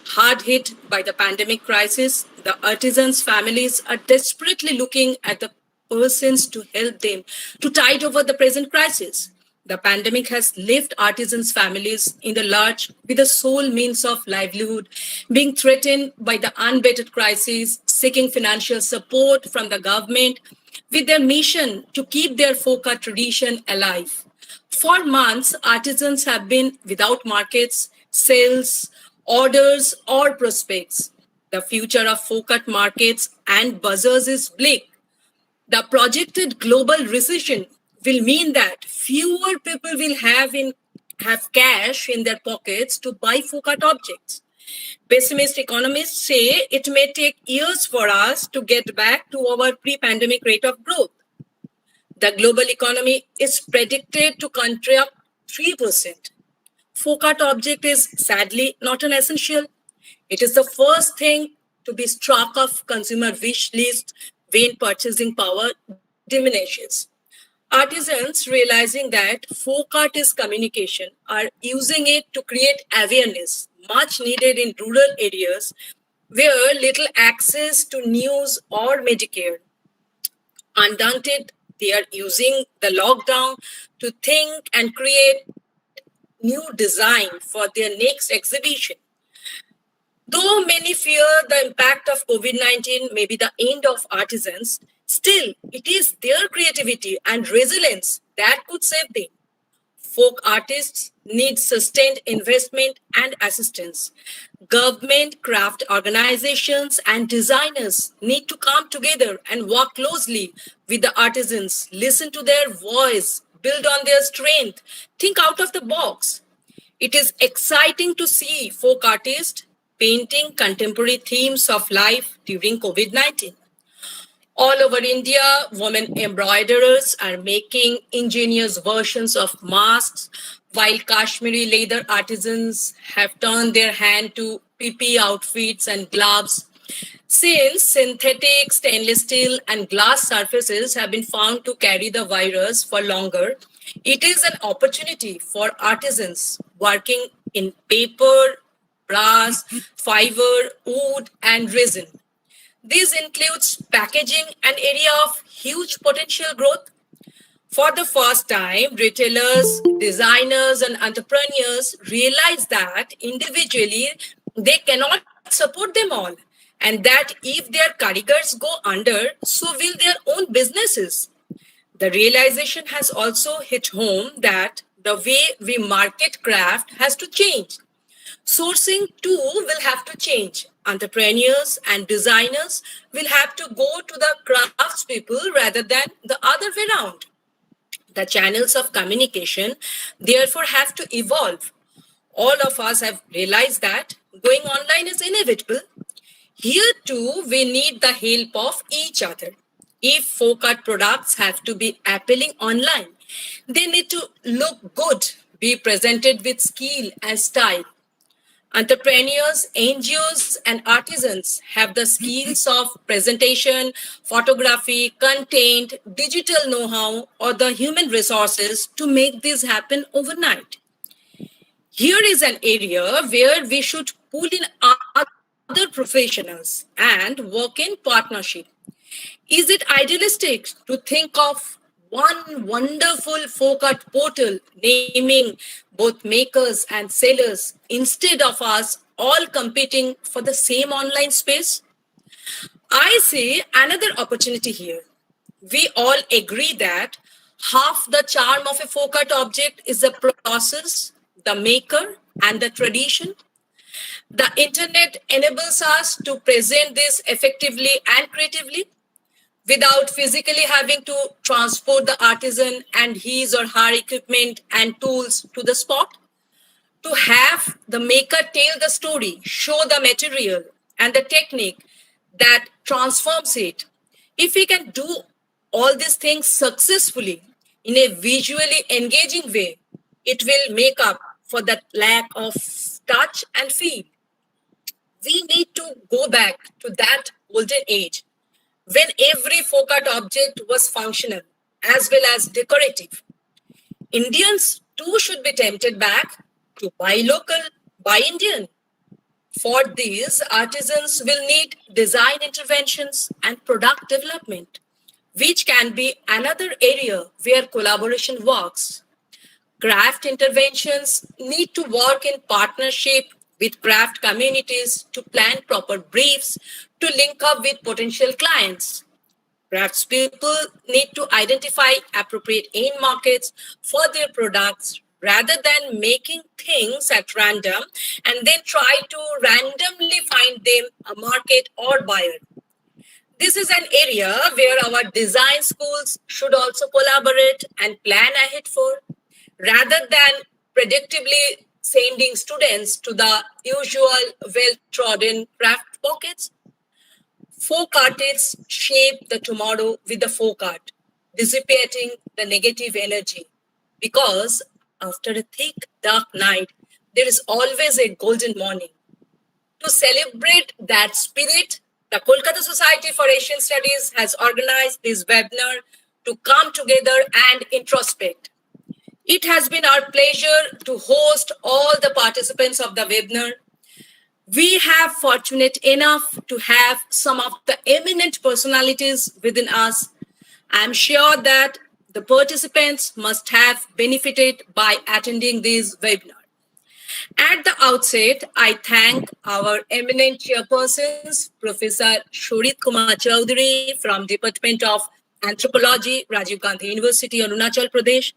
Hard hit by the pandemic crisis, the artisans' families are desperately looking at the persons to help them to tide over the present crisis. The pandemic has left artisans' families in the lurch with the sole means of livelihood being threatened by the unbettered crisis, seeking financial support from the government with their mission to keep their folk art tradition alive. For months, artisans have been without markets, sales, orders, or prospects. The future of folk art markets and bazaars is bleak. The projected global recession will mean that fewer people will have cash in their pockets to buy folk art objects. Pessimist economists say it may take years for us to get back to our pre-pandemic rate of growth. The global economy is predicted to contract 3%. Folk art object is sadly not an essential. It is the first thing to be struck off consumer wish list when purchasing power diminishes. Artisans, realizing that folk art is communication, are using it to create awareness, much needed in rural areas where little access to news or Medicare. Undaunted, they are using the lockdown to think and create new design for their next exhibition. Though many fear the impact of COVID-19 may be the end of artisans, still it is their creativity and resilience that could save them. Folk artists need sustained investment and assistance. Government, craft organizations, and designers need to come together and work closely with the artisans, listen to their voice, build on their strength, think out of the box. It is exciting to see folk artists painting contemporary themes of life during COVID 19. All over India, women embroiderers are making ingenious versions of masks, while Kashmiri leather artisans have turned their hand to PP outfits and gloves. Since synthetic stainless steel and glass surfaces have been found to carry the virus for longer, it is an opportunity for artisans working in paper, brass, fiber, wood, and resin. This includes packaging, an area of huge potential growth. For the first time, retailers, designers, and entrepreneurs realize that individually they cannot support them all, and that if their karigars go under, so will their own businesses. The realization has also hit home that the way we market craft has to change. Sourcing too will have to change. Entrepreneurs and designers will have to go to the craftspeople rather than the other way around. The channels of communication therefore have to evolve. All of us have realized that going online is inevitable. Here too, we need the help of each other. If folk art products have to be appealing online, they need to look good, be presented with skill and style. Entrepreneurs, NGOs, and artisans have the skills of presentation, photography, content, digital know how, or the human resources to make this happen overnight. Here is an area where we should pull in other professionals and work in partnership. Is it idealistic to think of one wonderful folk art portal naming both makers and sellers instead of us all competing for the same online space? I see another opportunity here. We all agree that half the charm of a folk art object is the process, the maker, and the tradition. The internet enables us to present this effectively and creatively without physically having to transport the artisan and his or her equipment and tools to the spot. To have the maker tell the story, show the material and the technique that transforms it. If we can do all these things successfully in a visually engaging way, it will make up for that lack of touch and feel. We need to go back to that golden age when every folk art object was functional as well as decorative. Indians too should be tempted back to buy local, buy Indian. For these, artisans will need design interventions and product development, which can be another area where collaboration works. Craft interventions need to work in partnership with craft communities to plan proper briefs to link up with potential clients. Craftspeople need to identify appropriate end markets for their products rather than making things at random and then try to randomly find them a market or buyer. This is an area where our design schools should also collaborate and plan ahead for, rather than predictably sending students to the usual well-trodden craft pockets. Folk artists shape the tomorrow with the folk art, dissipating the negative energy. Because after a thick, dark night, there is always a golden morning. To celebrate that spirit, the Kolkata Society for Asian Studies has organized this webinar to come together and introspect. It has been our pleasure to host all the participants of the webinar. We have fortunate enough to have some of the eminent personalities within us. I am sure that the participants must have benefited by attending this webinar. At the outset, I thank our eminent chairpersons, Professor Shorit Kumar Chaudhary from Department of Anthropology, Rajiv Gandhi University, Arunachal Pradesh,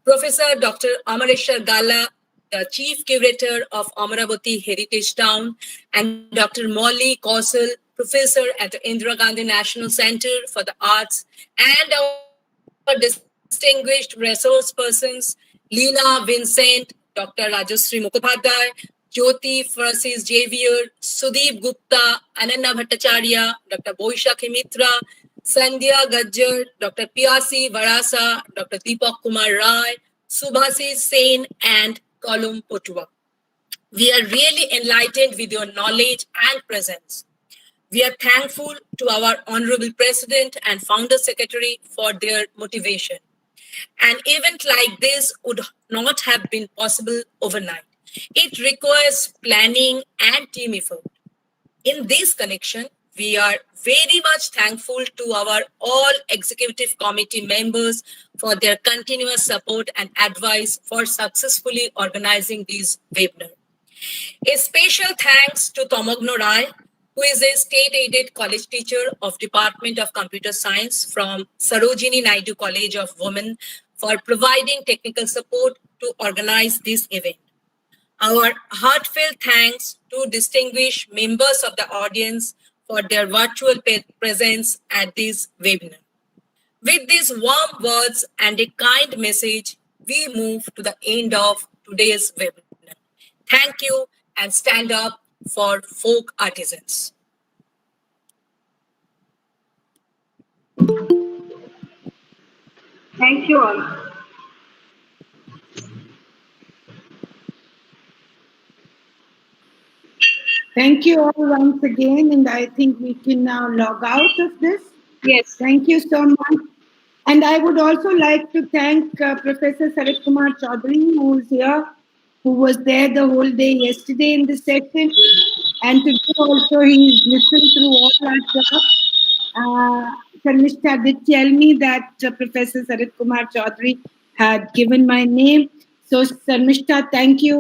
Professor Dr. Amareshwar Gala, the Chief Curator of Amaravati Heritage Town, and Dr. Molly Kausal, Professor at the Indira Gandhi National Center for the Arts, and our distinguished resource persons, Leela Vincent, Dr. Rajashree Mukhopadhyay, Jyoti Francis Javier, Sudeep Gupta, Ananya Bhattacharya, Dr. Boishakhi Mitra, Sandhya Gajjar, Dr. Piyasi Varasa, Dr. Deepak Kumar Rai, Subhasi Sen, and Kolum Potua. We are really enlightened with your knowledge and presence. We are thankful to our Honorable President and Founder Secretary for their motivation. An event like this would not have been possible overnight. It requires planning and team effort. In this connection, We are very much thankful to our all executive committee members for their continuous support and advice for successfully organizing these webinars. A special thanks to Tomogno Rai, who is a state-aided college teacher of Department of Computer Science from Sarojini Naidu College of Women, for providing technical support to organize this event. Our heartfelt thanks to distinguished members of the audience for their virtual presence at this webinar. With these warm words and a kind message, we move to the end of today's webinar. Thank you and stand up for folk artisans. Thank you all. Thank you all once again, and I think we can now log out of this. Yes. Thank you so much. And I would also like to thank Professor Sarit Kumar Chaudhary, who is here, who was there the whole day yesterday in the session. And today also he's listened through all our talk. Sarmishta did tell me that Professor Sarit Kumar Chaudhary had given my name. So Sarmishta, thank you.